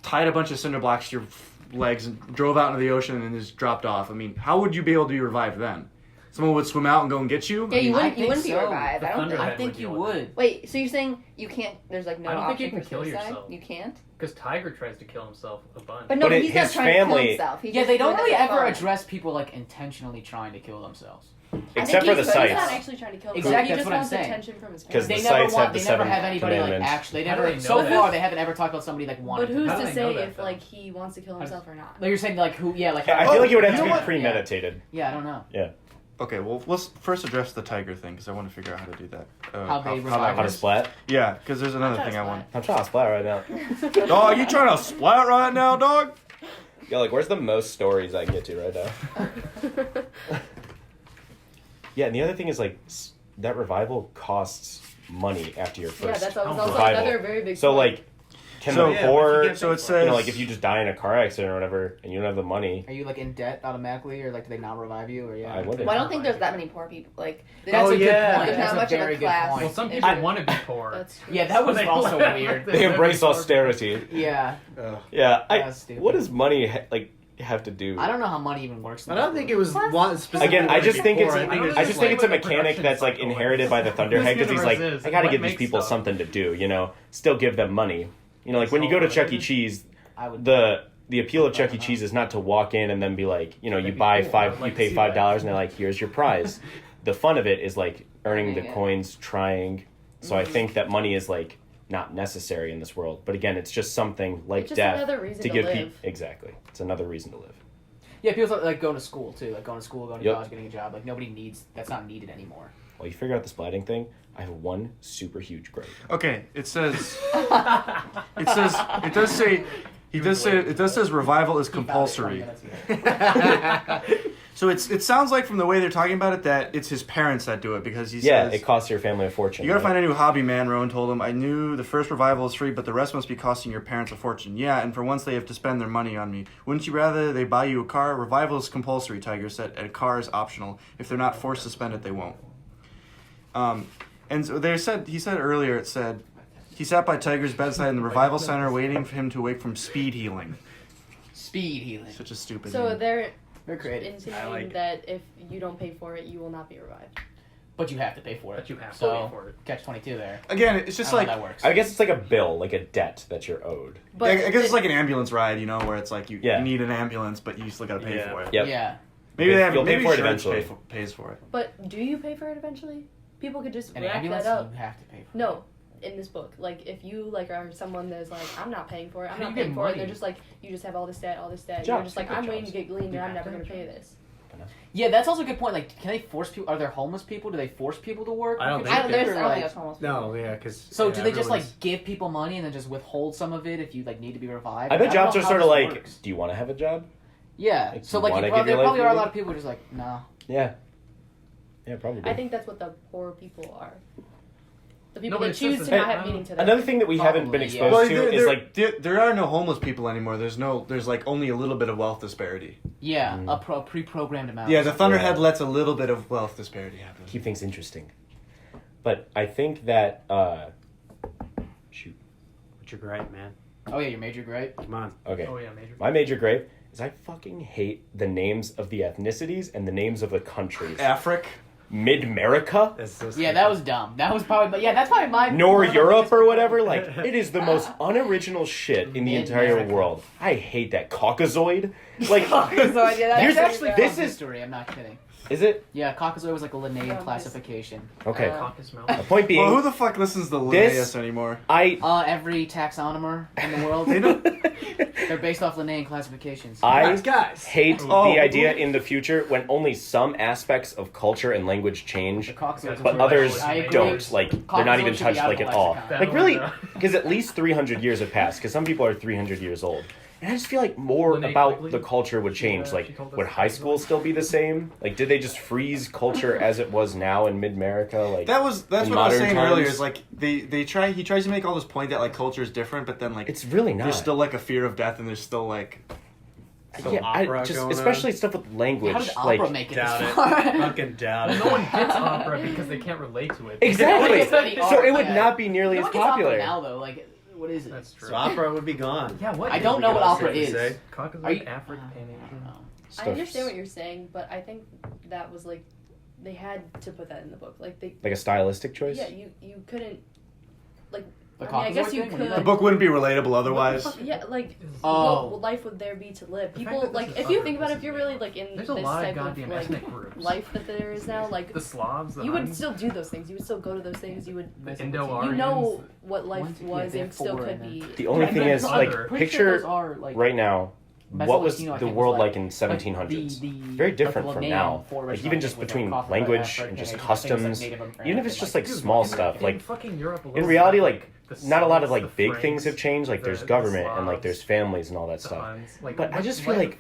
Speaker 3: tied a bunch of cinder blocks to your legs and drove out into the ocean and just dropped off? I mean, how would you be able to be revived then? Someone would swim out and go and get you?
Speaker 5: Yeah, you
Speaker 2: I
Speaker 5: wouldn't. You
Speaker 2: think
Speaker 5: wouldn't be
Speaker 2: so.
Speaker 5: revived.
Speaker 6: The
Speaker 5: I don't
Speaker 6: thunder-
Speaker 5: think.
Speaker 2: I think
Speaker 6: would
Speaker 2: you
Speaker 6: deal with
Speaker 2: would.
Speaker 5: Wait, so you're saying you can't? There's like no
Speaker 6: I don't think
Speaker 5: option
Speaker 6: you can
Speaker 5: for
Speaker 6: kill
Speaker 5: suicide?
Speaker 6: yourself.
Speaker 5: You can't.
Speaker 6: Because Tiger tries to kill himself a bunch.
Speaker 5: But no,
Speaker 4: But
Speaker 5: he's not
Speaker 4: his
Speaker 5: trying to kill
Speaker 4: family-
Speaker 5: himself. He's
Speaker 2: Yeah,
Speaker 5: just
Speaker 2: they don't
Speaker 5: doing
Speaker 2: really
Speaker 5: it for
Speaker 2: ever
Speaker 5: fun.
Speaker 2: address people like intentionally trying to kill themselves.
Speaker 4: Except for the
Speaker 5: he's good.
Speaker 7: He's not
Speaker 4: Scythes.
Speaker 7: actually trying to kill
Speaker 2: Exactly,
Speaker 7: himself. He
Speaker 2: that's
Speaker 7: just
Speaker 2: what I'm
Speaker 7: wants
Speaker 2: saying.
Speaker 7: attention from his
Speaker 4: 'Cause
Speaker 7: parents.
Speaker 4: the
Speaker 2: They
Speaker 4: Scythes
Speaker 2: never
Speaker 4: have
Speaker 2: want.
Speaker 4: the
Speaker 2: They never
Speaker 4: seven
Speaker 2: have anybody like
Speaker 4: commandments.
Speaker 2: actually. They
Speaker 6: How do
Speaker 2: never.
Speaker 6: they
Speaker 2: So
Speaker 6: know
Speaker 2: far,
Speaker 6: that?
Speaker 2: they haven't ever talked about somebody like wanting.
Speaker 7: But who's
Speaker 6: How do
Speaker 7: to
Speaker 6: they
Speaker 7: say
Speaker 6: know that,
Speaker 7: if
Speaker 6: though?
Speaker 7: like he wants to kill himself or not?
Speaker 2: Like you're saying, like who? Yeah, like
Speaker 4: I feel like it would have
Speaker 2: you
Speaker 4: to
Speaker 2: know
Speaker 4: be
Speaker 2: what?
Speaker 4: premeditated.
Speaker 2: Yeah, I don't know.
Speaker 3: Okay, well, let's first address the tiger thing because I want to figure out how to do that.
Speaker 2: How they revive
Speaker 3: that
Speaker 4: How to
Speaker 3: works.
Speaker 4: splat?
Speaker 3: Yeah, because there's another
Speaker 7: trying to
Speaker 3: thing I want.
Speaker 4: I'm trying to splat right now.
Speaker 3: Dog, you trying to splat right now, dog?
Speaker 4: Yo, like, where's the most stories I can get to right now? Yeah, and the other thing is like that revival costs money after your
Speaker 7: Yeah,
Speaker 4: first
Speaker 7: that's also
Speaker 4: revival.
Speaker 7: another very big.
Speaker 4: So
Speaker 7: point.
Speaker 4: like, can
Speaker 3: So-
Speaker 4: the
Speaker 1: Yeah,
Speaker 4: poor,
Speaker 1: but you get
Speaker 3: So it
Speaker 1: paid for
Speaker 3: says,
Speaker 4: like if you just die in a car accident or whatever, and you don't have the money,
Speaker 2: Are you like in debt automatically, or like do they not revive you, or yeah?
Speaker 4: I wouldn't.
Speaker 5: Well, I don't think there's that many poor people. Like
Speaker 2: That's
Speaker 1: Oh,
Speaker 2: a good
Speaker 1: yeah.
Speaker 2: point.
Speaker 5: There's
Speaker 2: That's
Speaker 5: not
Speaker 2: a
Speaker 5: much of a
Speaker 2: very good
Speaker 5: class.
Speaker 2: point.
Speaker 6: Well, some people want to be poor.
Speaker 7: That's true.
Speaker 2: Yeah, that was
Speaker 6: They
Speaker 2: also
Speaker 6: live-
Speaker 2: weird.
Speaker 4: They embrace austerity.
Speaker 2: Yeah,
Speaker 4: Yeah,
Speaker 2: That's stupid.
Speaker 4: what does money have to do?
Speaker 2: I don't know how money even works. in
Speaker 1: I
Speaker 2: this
Speaker 1: don't think
Speaker 2: world.
Speaker 1: it was one specific.
Speaker 4: Again, I just think it's
Speaker 1: I think
Speaker 6: it's
Speaker 4: I just think it's a
Speaker 6: like the
Speaker 4: mechanic
Speaker 6: production
Speaker 4: that's like
Speaker 6: cycle.
Speaker 4: inherited by the Thunderhead because he's
Speaker 6: This
Speaker 4: like,
Speaker 6: universe is,
Speaker 4: I gotta
Speaker 6: what
Speaker 4: give these
Speaker 6: makes
Speaker 4: people
Speaker 6: stuff?
Speaker 4: something to do, still give them money. Like when you go to Chuck E. Cheese,
Speaker 2: I would.
Speaker 4: the appeal of Chuck E. Cheese is not to walk in and then be like, you
Speaker 6: That'd
Speaker 4: buy
Speaker 6: be cool. I'd
Speaker 4: you
Speaker 6: like to
Speaker 4: pay
Speaker 6: see
Speaker 4: $5
Speaker 6: that.
Speaker 4: and they're like, here's your prize. The fun of it is like earning the
Speaker 5: Earning it.
Speaker 4: coins, trying. So I think that money is like not necessary in this world. But again, it's just something like
Speaker 7: It's just
Speaker 4: death
Speaker 7: another reason to
Speaker 4: give
Speaker 7: live.
Speaker 4: people exactly. It's another reason to live.
Speaker 2: Yeah, people talk, like going to school too, like going to school, going to
Speaker 4: Yep.
Speaker 2: college, getting a job. Like nobody needs. That's not needed anymore.
Speaker 4: Well, you figure out the splatting thing. I have one super huge gripe.
Speaker 3: Okay, it says, it does say, it does says revival is compulsory. So it sounds like from the way they're talking about it that it's his parents that do it because he
Speaker 4: Yeah,
Speaker 3: says,
Speaker 4: it costs your family a fortune.
Speaker 3: you gotta
Speaker 4: right?
Speaker 3: find a new hobby, man, Rowan told him. I knew the first revival is free, but the rest must be costing your parents a fortune. Yeah, and for once they have to spend their money on me. Wouldn't you rather they buy you a car? Revival is compulsory, Tiger said, and a car is optional. If they're not forced to spend it, they won't. And so he said earlier, it said, he sat by Tiger's bedside in the revival center waiting for him to wake from speed healing.
Speaker 2: Speed healing.
Speaker 3: Such a stupid
Speaker 7: So
Speaker 3: name.
Speaker 7: they're
Speaker 2: They're creative.
Speaker 7: insinuating
Speaker 1: like it.
Speaker 7: that if you don't pay for it, you will not be revived.
Speaker 2: But you have to pay for it.
Speaker 6: But you have to
Speaker 2: so,
Speaker 6: pay for it.
Speaker 2: Catch 22 there.
Speaker 3: Again, it's just
Speaker 2: I don't
Speaker 3: like
Speaker 2: know how that works.
Speaker 4: I guess it's like a bill, like a debt that you're owed.
Speaker 7: But
Speaker 3: I guess it's like an ambulance ride, you know, where it's like you
Speaker 4: Yeah.
Speaker 3: need an ambulance, but you still gotta pay
Speaker 1: Yeah.
Speaker 3: for it.
Speaker 4: Yep.
Speaker 2: Yeah.
Speaker 3: Maybe they have,
Speaker 4: You'll pay
Speaker 3: maybe
Speaker 4: for it
Speaker 3: insurance
Speaker 4: eventually.
Speaker 3: pays for it.
Speaker 7: But do you pay for it eventually? People could just
Speaker 2: An
Speaker 7: rack
Speaker 2: ambulance,
Speaker 7: that up.
Speaker 2: you have to pay for it.
Speaker 7: No, in this book, like if you like are someone that's like, I'm not paying for it, I'm
Speaker 6: How do
Speaker 7: not
Speaker 6: you
Speaker 7: paying
Speaker 6: get
Speaker 7: for it.
Speaker 6: money?
Speaker 7: They're just like, you just have all this debt, all this debt.
Speaker 4: Jobs,
Speaker 7: You're just like,
Speaker 4: you get
Speaker 7: I'm waiting
Speaker 4: jobs.
Speaker 7: to get clean, and
Speaker 6: You
Speaker 7: I'm
Speaker 6: have
Speaker 7: never
Speaker 6: to
Speaker 7: gonna
Speaker 6: have
Speaker 7: pay
Speaker 6: jobs.
Speaker 7: this.
Speaker 2: Yeah, that's also a good point. Like, can they force people? Are there homeless people? Do they force people to work?
Speaker 1: I don't
Speaker 2: Or
Speaker 1: think
Speaker 2: do
Speaker 1: they-
Speaker 2: they-
Speaker 5: I don't think it's almost.
Speaker 1: No, yeah, because
Speaker 2: So do they just like give people money and then just withhold some of it if you like need to be revived?
Speaker 4: I bet
Speaker 2: don't
Speaker 4: jobs
Speaker 2: know
Speaker 4: are
Speaker 2: how
Speaker 4: sort of
Speaker 2: this
Speaker 4: like,
Speaker 2: works.
Speaker 4: do you want to have a job?
Speaker 2: Yeah.
Speaker 4: Like,
Speaker 2: So
Speaker 4: you
Speaker 2: like
Speaker 4: wanna
Speaker 2: you
Speaker 4: give
Speaker 2: there
Speaker 4: your life
Speaker 2: probably are a
Speaker 4: away?
Speaker 2: lot of people who are just like no.
Speaker 4: Yeah. Yeah, probably.
Speaker 7: I think that's what the poor people are. The people
Speaker 6: No, but
Speaker 7: that
Speaker 6: it's
Speaker 7: choose
Speaker 6: just
Speaker 7: to
Speaker 6: a-
Speaker 7: not have meaning to them.
Speaker 4: Another thing that we haven't been
Speaker 2: Probably, yeah.
Speaker 4: exposed to is like
Speaker 3: there are no homeless people anymore. There's like only a little bit of wealth disparity.
Speaker 2: Yeah,
Speaker 4: Mm.
Speaker 2: a pre-programmed amount.
Speaker 3: Yeah, the Thunderhead
Speaker 4: Yeah.
Speaker 3: lets a little bit of wealth disparity happen.
Speaker 4: keep things interesting. But I think that shoot.
Speaker 1: But you're great, man.
Speaker 2: Oh yeah, your major gripe.
Speaker 1: Come on.
Speaker 4: Okay.
Speaker 6: Oh yeah, major.
Speaker 4: My major gripe is I fucking hate the names of the ethnicities and the names of the countries.
Speaker 3: Afric.
Speaker 4: Mid-America?
Speaker 1: That's so
Speaker 2: Yeah,
Speaker 1: stupid.
Speaker 2: that was dumb. That was probably that's probably my
Speaker 4: Nor Europe or whatever. Like, it is the most unoriginal shit in the entire
Speaker 2: Mid-America.
Speaker 4: world. I hate that. Caucasoid? Like,
Speaker 5: So yeah, that's
Speaker 4: Here's-
Speaker 5: actually
Speaker 4: this
Speaker 2: This
Speaker 4: is-
Speaker 2: history. I'm not kidding.
Speaker 4: is it?
Speaker 2: Yeah, Caucasoid was like a Linnaean
Speaker 7: Yeah,
Speaker 2: classification.
Speaker 4: Okay.
Speaker 6: Caucus Mountain.
Speaker 4: The point being,
Speaker 3: Well, who the fuck listens to
Speaker 4: This-
Speaker 3: Linnaeus anymore?
Speaker 4: I
Speaker 2: Every taxonomer in the world,
Speaker 3: They don't.
Speaker 2: they're based off Linnaean classifications.
Speaker 1: Guys.
Speaker 4: hate
Speaker 3: Oh,
Speaker 4: the idea in the future when only some aspects of culture and language change,
Speaker 2: The Caucasoids
Speaker 4: but
Speaker 2: were-
Speaker 4: others
Speaker 2: I agree.
Speaker 4: don't. Like, they're not even
Speaker 2: Caucasoid should be
Speaker 4: touched
Speaker 2: out
Speaker 4: like
Speaker 2: of
Speaker 4: at
Speaker 2: the
Speaker 4: all.
Speaker 2: lexicon.
Speaker 4: Like, really? Because at least 300 years have passed, because some people are 300 years old. And I just feel like more
Speaker 6: Linnea
Speaker 4: about
Speaker 6: Quigley,
Speaker 4: the culture would change.
Speaker 6: she
Speaker 4: Like,
Speaker 6: told us
Speaker 4: would
Speaker 6: that
Speaker 4: high
Speaker 6: as
Speaker 4: school
Speaker 6: well.
Speaker 4: still be the same? Like, did they just freeze culture as it was now in mid-America? Like,
Speaker 3: That's
Speaker 4: in
Speaker 3: what I was
Speaker 4: modern
Speaker 3: saying
Speaker 4: times?
Speaker 3: earlier. Is like he tries to make all this point that like culture is different, but then like
Speaker 4: it's really not.
Speaker 3: there's still like a fear of death, and there's still like
Speaker 1: Some
Speaker 4: yeah,
Speaker 1: opera
Speaker 4: just
Speaker 1: going
Speaker 4: especially stuff with language.
Speaker 2: How did
Speaker 4: like,
Speaker 2: opera make it
Speaker 1: Doubt
Speaker 2: this
Speaker 1: it.
Speaker 2: far?
Speaker 1: Fucking doubt it.
Speaker 6: No one gets opera because they can't relate to it.
Speaker 4: exactly.
Speaker 2: They study
Speaker 4: So
Speaker 2: art,
Speaker 4: it would
Speaker 2: yeah.
Speaker 4: not be nearly
Speaker 2: No
Speaker 4: as
Speaker 2: one gets opera
Speaker 4: popular.
Speaker 2: now though. Like, what is it?
Speaker 6: That's true.
Speaker 1: So opera would be gone.
Speaker 6: Yeah, what?
Speaker 2: I
Speaker 6: is
Speaker 2: don't
Speaker 6: it?
Speaker 2: know what
Speaker 1: That's
Speaker 2: opera
Speaker 1: safe to
Speaker 2: is.
Speaker 1: say.
Speaker 6: Caucasoid,
Speaker 2: Are you-
Speaker 6: African, Pan-Asian.
Speaker 2: Oh.
Speaker 7: I
Speaker 4: Stuff's-
Speaker 7: understand what you're saying, but I think that was like they had to put that in the book. Like they,
Speaker 4: Like a stylistic choice.
Speaker 7: yeah, you couldn't like.
Speaker 2: The
Speaker 7: I mean, I guess
Speaker 2: Caucasoid
Speaker 7: you
Speaker 2: thing? What do
Speaker 7: could.
Speaker 2: you
Speaker 3: the book wouldn't be relatable otherwise.
Speaker 7: Yeah, like
Speaker 2: Oh.
Speaker 7: what life would there be to live?
Speaker 6: The
Speaker 7: People
Speaker 6: fact that
Speaker 7: like
Speaker 6: this is
Speaker 7: if you
Speaker 6: other,
Speaker 7: think about
Speaker 6: this
Speaker 7: it, if you're
Speaker 6: is
Speaker 7: really
Speaker 6: not.
Speaker 7: like in
Speaker 6: There's
Speaker 7: this
Speaker 6: a lot of
Speaker 7: type of
Speaker 6: goddamn
Speaker 7: like
Speaker 6: ethnic groups.
Speaker 7: life that there is now, like
Speaker 6: The Slavs, the
Speaker 7: you would
Speaker 6: Huns,
Speaker 7: still do those things. You would still go to those things. You would.
Speaker 6: the
Speaker 7: You
Speaker 6: Indo-Aryans.
Speaker 7: know what life
Speaker 2: One, two, yeah,
Speaker 7: was
Speaker 2: they
Speaker 7: and
Speaker 2: have
Speaker 7: still
Speaker 2: four
Speaker 7: could
Speaker 2: in there.
Speaker 7: be.
Speaker 4: The only
Speaker 2: Yeah,
Speaker 4: thing
Speaker 2: but
Speaker 4: is,
Speaker 6: other-
Speaker 4: like,
Speaker 2: Pretty sure
Speaker 4: picture
Speaker 2: those are, like,
Speaker 4: right now, what was
Speaker 2: Mesolitino, I
Speaker 4: the
Speaker 2: think,
Speaker 4: world
Speaker 2: was
Speaker 4: like in 1700s?
Speaker 2: the-
Speaker 4: Very different
Speaker 2: like the
Speaker 4: from
Speaker 2: Linnaean
Speaker 4: now.
Speaker 2: four
Speaker 4: Like,
Speaker 2: original
Speaker 4: even just
Speaker 2: language,
Speaker 4: between
Speaker 2: like,
Speaker 4: language
Speaker 2: African,
Speaker 4: and just
Speaker 2: Asian,
Speaker 4: customs,
Speaker 2: things like Native American,
Speaker 4: even if it's just like
Speaker 6: Dude,
Speaker 4: small
Speaker 6: in-
Speaker 4: stuff,
Speaker 6: in
Speaker 4: like
Speaker 6: fucking Europe alone,
Speaker 4: in reality,
Speaker 6: you have,
Speaker 4: like
Speaker 6: the
Speaker 4: not a lot of
Speaker 6: Scythes,
Speaker 4: like
Speaker 6: the
Speaker 4: big things have
Speaker 6: Franks,
Speaker 4: changed. Like there's
Speaker 6: the
Speaker 4: government and like
Speaker 6: Slavs,
Speaker 4: there's families and all that
Speaker 6: the
Speaker 4: stuff.
Speaker 6: Huns. Like,
Speaker 4: But I
Speaker 6: what-
Speaker 4: just feel
Speaker 6: life-
Speaker 4: like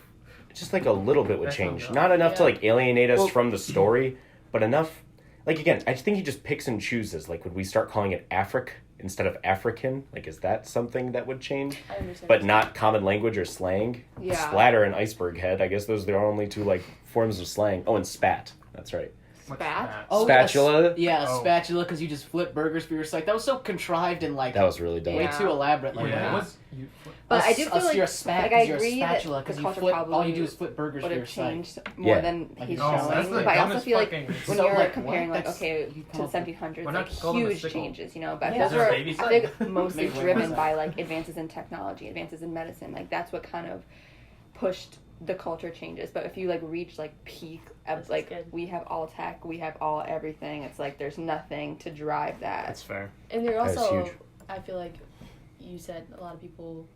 Speaker 4: just like a little bit would
Speaker 6: That's
Speaker 4: change.
Speaker 6: not
Speaker 4: Not enough to
Speaker 7: Yeah.
Speaker 4: like alienate us
Speaker 3: Well-
Speaker 4: from the story, but enough. Like again, I just think he just picks and chooses. Like, would we start calling it Afric instead of African? Like, is that something that would change?
Speaker 7: I understand.
Speaker 4: But not common language or slang.
Speaker 5: Yeah.
Speaker 4: Splatter and iceberg head. I guess those are the only two like forms of slang. Oh, and spat. That's right.
Speaker 6: what's
Speaker 5: Spat?
Speaker 6: that?
Speaker 2: Oh,
Speaker 4: Spatula?
Speaker 2: Yeah, a
Speaker 6: Oh.
Speaker 2: spatula because you just flip burgers for your site. That was so contrived and like
Speaker 4: That was really dumb.
Speaker 2: way
Speaker 5: Yeah.
Speaker 2: too elaborate. Like,
Speaker 6: Yeah,
Speaker 2: that.
Speaker 6: it was. You,
Speaker 5: But I do feel like
Speaker 2: you're a spat
Speaker 5: like, I
Speaker 2: because you're a
Speaker 5: agree that
Speaker 2: spatula
Speaker 5: the
Speaker 2: because you
Speaker 5: culture
Speaker 2: flip. All
Speaker 5: probably
Speaker 2: you do is flip burgers
Speaker 5: would
Speaker 2: for your
Speaker 5: have
Speaker 2: site.
Speaker 5: changed more
Speaker 4: Yeah.
Speaker 5: than
Speaker 2: Like,
Speaker 5: he's
Speaker 2: oh,
Speaker 5: showing.
Speaker 6: that's the
Speaker 5: But I also
Speaker 6: dumbest
Speaker 5: feel like
Speaker 6: fucking-
Speaker 5: when
Speaker 2: So,
Speaker 5: you're
Speaker 2: like,
Speaker 5: comparing
Speaker 2: what?
Speaker 5: like
Speaker 2: That's-
Speaker 5: okay
Speaker 2: you
Speaker 5: to
Speaker 2: come
Speaker 5: the
Speaker 2: up with-
Speaker 5: 1700s,
Speaker 6: Why
Speaker 5: like
Speaker 6: not call them a
Speaker 5: huge
Speaker 6: sickle?
Speaker 5: changes, you know. But
Speaker 2: Yeah.
Speaker 5: those
Speaker 6: Is there
Speaker 5: were
Speaker 6: a baby
Speaker 5: I think
Speaker 6: site?
Speaker 5: mostly
Speaker 2: Maybe
Speaker 5: driven
Speaker 2: one.
Speaker 5: by like advances in technology, advances in medicine. Like that's what kind of pushed the culture changes. But if you like reach like peak of
Speaker 7: This is
Speaker 5: like
Speaker 7: good.
Speaker 5: we have all tech, we have all everything. It's like there's nothing to drive that.
Speaker 3: That's fair.
Speaker 7: And they're
Speaker 4: That's
Speaker 7: also,
Speaker 4: huge.
Speaker 7: I feel like you said a lot of people,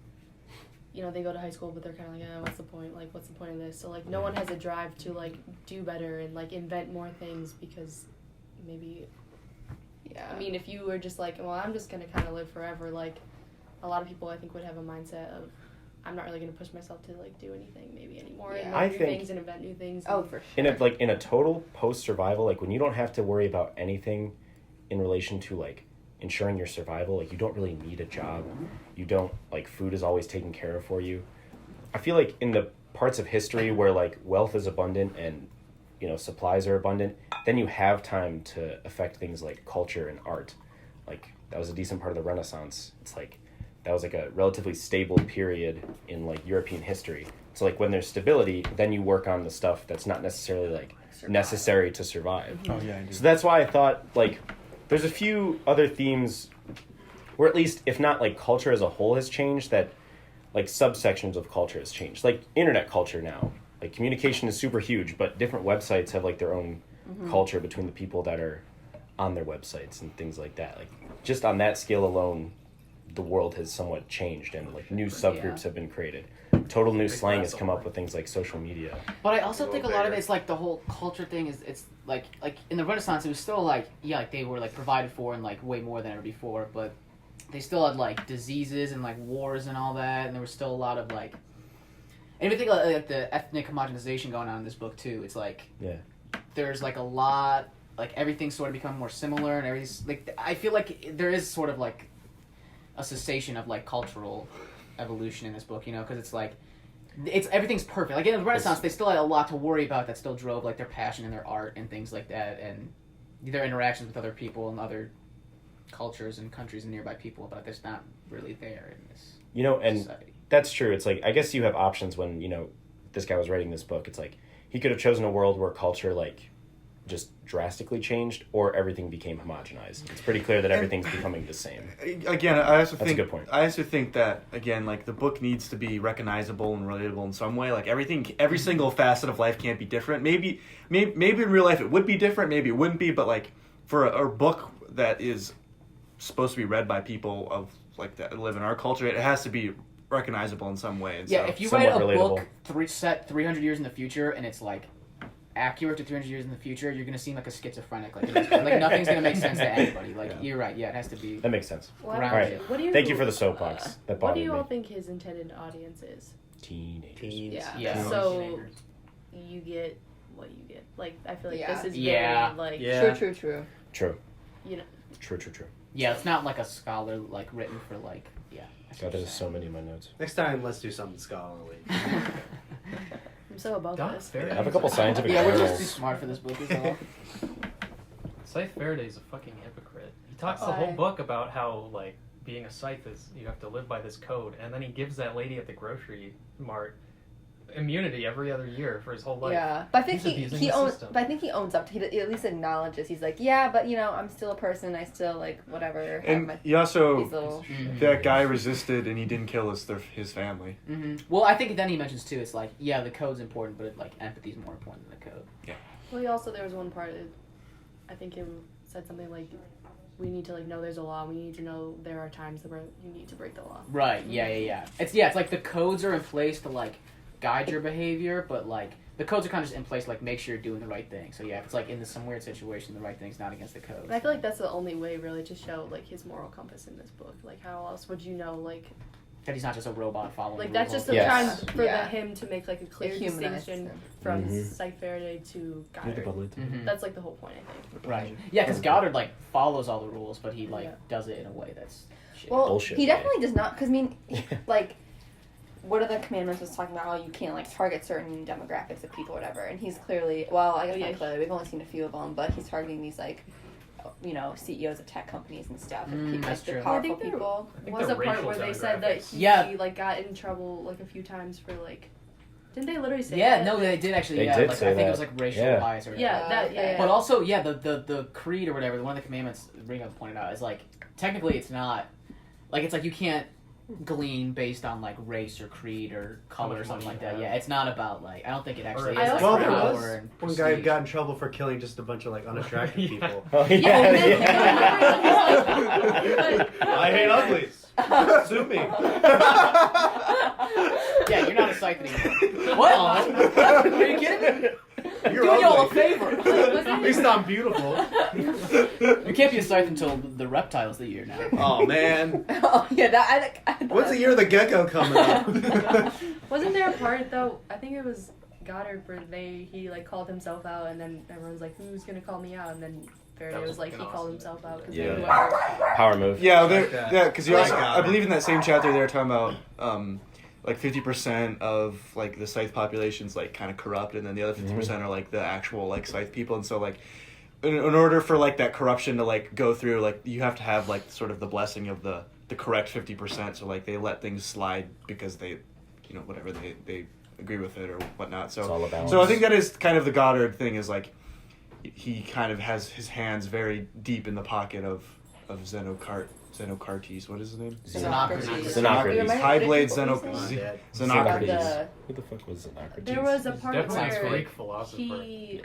Speaker 7: you know, they go to high school, but they're kind of like, what's the point? Like, what's the point of this? So, like, no one has a drive to, like, do better and, like, invent more things because maybe,
Speaker 5: Yeah.
Speaker 7: I mean, if you were just like, well, I'm just going to kind of live forever, like, a lot of people, I think, would have a mindset of, I'm not really going to push myself to, like, do anything maybe anymore and
Speaker 5: Yeah.
Speaker 7: learn
Speaker 4: I
Speaker 7: new
Speaker 4: think-
Speaker 7: things and invent new things.
Speaker 5: Oh,
Speaker 7: and-
Speaker 5: for sure.
Speaker 4: In a total post survival, like when you don't have to worry about anything in relation to like ensuring your survival, like you don't really need a job. You don't like food is always taken care of for you. I feel like in the parts of history where like wealth is abundant and you know supplies are abundant, then you have time to affect things like culture and art. Like that was a decent part of the Renaissance. It's like that was like a relatively stable period in like European history. So like when there's stability, then you work on the stuff that's not necessarily like necessary to survive.
Speaker 3: Oh yeah, I do.
Speaker 4: So that's why I thought like there's a few other themes where at least if not like culture as a whole has changed, that like subsections of culture has changed. Like internet culture now. Like communication is super huge, but different websites have like their own culture between the people that are on their websites and things like that. Like just on that scale alone, the world has somewhat changed and like new subgroups have been created. Total new slang has come up with things like social media.
Speaker 2: But I also think a lot of it's like the whole culture thing is it's like in the Renaissance it was still like like they were like provided for and like way more than ever before, but they still had like diseases and like wars and all that, and there was still a lot of like, and if you think like the ethnic homogenization going on in this book too, it's like there's like a lot, like everything's sort of becoming more similar and everything's like, I feel like there is sort of like a cessation of like cultural evolution in this book, you know, because it's like everything's perfect. Like in the Renaissance, they still had a lot to worry about that still drove like their passion and their art and things like that, and their interactions with other people and other cultures and countries and nearby people, but that's not really there in this
Speaker 4: and
Speaker 2: society.
Speaker 4: That's true. It's like I guess you have options when this guy was writing this book. It's like he could have chosen a world where culture like just drastically changed, or everything became homogenized. It's pretty clear that everything's becoming the same.
Speaker 3: Again, I also
Speaker 4: That's
Speaker 3: think
Speaker 4: a good point.
Speaker 3: I also think that again, like the book needs to be recognizable and relatable in some way. Like every single facet of life can't be different. Maybe in real life it would be different. Maybe it wouldn't be. But like for a book that is supposed to be read by people of like that live in our culture, it has to be recognizable in some way. And
Speaker 2: Yeah,
Speaker 3: so,
Speaker 2: if you write a
Speaker 4: somewhat
Speaker 2: book set 300 years in the future and it's like accurate to 300 years in the future, you're gonna seem like a schizophrenic. Like nothing's gonna make sense to anybody. Like you're right. Yeah, it has to be.
Speaker 4: That makes sense.
Speaker 7: Well,
Speaker 4: All right.
Speaker 7: what do you,
Speaker 4: Thank you for the soapbox. That
Speaker 7: What
Speaker 4: bothered
Speaker 7: do you all
Speaker 4: me.
Speaker 7: think his intended audience is?
Speaker 4: Teenagers.
Speaker 2: Yeah.
Speaker 7: So you get what you get. Like I feel like
Speaker 5: Yeah.
Speaker 7: this is
Speaker 2: Yeah.
Speaker 7: very like
Speaker 1: Yeah.
Speaker 5: True.
Speaker 4: True.
Speaker 7: you know.
Speaker 4: True.
Speaker 2: Yeah, it's not like a scholar like written for like
Speaker 4: God, there's so many in my notes.
Speaker 1: Next time, let's do something scholarly.
Speaker 7: I'm so above
Speaker 6: Doc
Speaker 7: this.
Speaker 6: Faraday.
Speaker 4: I have a couple scientific
Speaker 2: Yeah, we're just too
Speaker 4: journals.
Speaker 2: smart for this book. Is all.
Speaker 6: Scythe Faraday's a fucking hypocrite. He talks the
Speaker 7: Why?
Speaker 6: whole book about how like being a scythe is you have to live by this code, and then he gives that lady at the grocery mart immunity every other year for his whole life.
Speaker 5: Yeah, but I think
Speaker 6: He's abusing
Speaker 5: he
Speaker 6: the
Speaker 5: owns.
Speaker 6: system.
Speaker 5: But I think he owns up to. He at least acknowledges. He's like, yeah, but I'm still a person. I still like whatever. Have
Speaker 3: and
Speaker 5: my,
Speaker 3: he also
Speaker 5: these little.
Speaker 3: that guy resisted and he didn't kill his family.
Speaker 2: Mm-hmm. Well, I think then he mentions too. It's like the code's important, but like empathy's more important than the code.
Speaker 7: Well, he also there was one part that I think him said something like, "We need to like know there's a law. We need to know there are times where you need to break the law."
Speaker 2: Right. Yeah. It's like the codes are in place to like guide your behavior, but like the codes are kind of just in place to like make sure you're doing the right thing. So yeah, if it's like in some weird situation, the right thing's not against the code.
Speaker 7: And I feel like that's the only way really to show like his moral compass in this book. Like how else would you know like
Speaker 2: that he's not just a robot following.
Speaker 7: like
Speaker 2: the
Speaker 7: that's
Speaker 2: rules
Speaker 7: just
Speaker 2: all
Speaker 7: the
Speaker 2: the
Speaker 4: Yes.
Speaker 7: trying for
Speaker 5: Yeah.
Speaker 7: him to make like a clear
Speaker 5: It humanizes
Speaker 7: distinction
Speaker 5: him.
Speaker 7: from
Speaker 4: Mhm.
Speaker 7: Scythe Faraday to Goddard.
Speaker 2: Mhm.
Speaker 7: That's like the whole point, I think.
Speaker 2: Right. Yeah, because Goddard like follows all the rules, but he like
Speaker 7: Yeah.
Speaker 2: does it in a way that's shit.
Speaker 5: Well,
Speaker 4: Bullshit,
Speaker 5: he
Speaker 4: yeah.
Speaker 5: definitely does not. Because like, what are the commandments was talking about? How you can't like target certain demographics of people, or whatever. And he's clearly, well, I guess
Speaker 7: Yeah.
Speaker 5: not clearly. We've only seen a few of them, but he's targeting these like, CEOs of tech companies and stuff, and people,
Speaker 2: that's
Speaker 5: like the
Speaker 2: true.
Speaker 7: Well, I
Speaker 5: powerful
Speaker 7: think there
Speaker 5: people.
Speaker 6: think
Speaker 7: was
Speaker 6: the
Speaker 7: a part
Speaker 6: racial
Speaker 7: where they said that
Speaker 6: demographics.
Speaker 7: he like got in trouble like a few times for like didn't they literally say
Speaker 2: Yeah,
Speaker 7: that?
Speaker 2: no, they did actually.
Speaker 4: They
Speaker 2: yeah,
Speaker 4: did
Speaker 2: like
Speaker 4: say
Speaker 2: I think it
Speaker 4: that.
Speaker 2: was like racial
Speaker 4: Yeah.
Speaker 2: bias or
Speaker 7: Yeah, that yeah.
Speaker 2: But also, yeah, the creed or whatever, one of the commandments Ringo pointed out is like technically it's not like it's like you can't glean based on like race or creed or color or something like that. Yeah, it's not about like I don't think it actually is
Speaker 7: I
Speaker 2: like
Speaker 7: also-
Speaker 1: Well, there
Speaker 2: power
Speaker 1: was
Speaker 2: and
Speaker 1: one guy who
Speaker 2: prestige.
Speaker 1: got in trouble for killing just a bunch of like unattractive
Speaker 6: Yeah.
Speaker 1: people.
Speaker 4: Oh,
Speaker 5: Yeah,
Speaker 1: I hate uglies. Sue me.
Speaker 2: Yeah, you're not a scythe anymore. What? Are you kidding me?
Speaker 1: You're
Speaker 2: Doing y'all a
Speaker 1: ugly.
Speaker 2: favor.
Speaker 1: At least I'm beautiful.
Speaker 2: You can't be a scythe until the reptiles the year now.
Speaker 1: Oh man.
Speaker 5: Oh yeah, that I thought
Speaker 1: What's the year of the gecko coming up?
Speaker 7: Wasn't there a part though? I think it was Goddard where he like called himself out, and then everyone's like, "Who's gonna call me out?" And then Faraday
Speaker 6: That was
Speaker 7: was like, he
Speaker 6: fucking
Speaker 7: called
Speaker 6: awesome.
Speaker 7: himself out because
Speaker 4: Yeah.
Speaker 7: whoever.
Speaker 4: Power move.
Speaker 3: Yeah,
Speaker 1: Like that.
Speaker 3: because you
Speaker 1: Like
Speaker 3: also, I
Speaker 1: Goddard.
Speaker 3: believe in that same chapter they're talking about like 50% of like the scythe population's like kind of corrupt, and then the other 50% are like the actual like scythe people, and so like in order for like that corruption to like go through, like you have to have like sort of the blessing of the the correct 50%. So like they let things slide because they, whatever they agree with it or whatnot.
Speaker 4: It's all
Speaker 3: So
Speaker 4: a balance.
Speaker 3: I think that is kind of the Goddard thing. Is like he kind of has his hands very deep in the pocket of Xenocartes. What is his name?
Speaker 4: Xenocrates.
Speaker 3: High Blade
Speaker 1: Dead.
Speaker 3: Xenocrates.
Speaker 4: Who the fuck was Xenocrates?
Speaker 7: There was a
Speaker 6: He's
Speaker 7: part
Speaker 6: definitely a
Speaker 7: where
Speaker 6: Greek philosopher.
Speaker 7: he,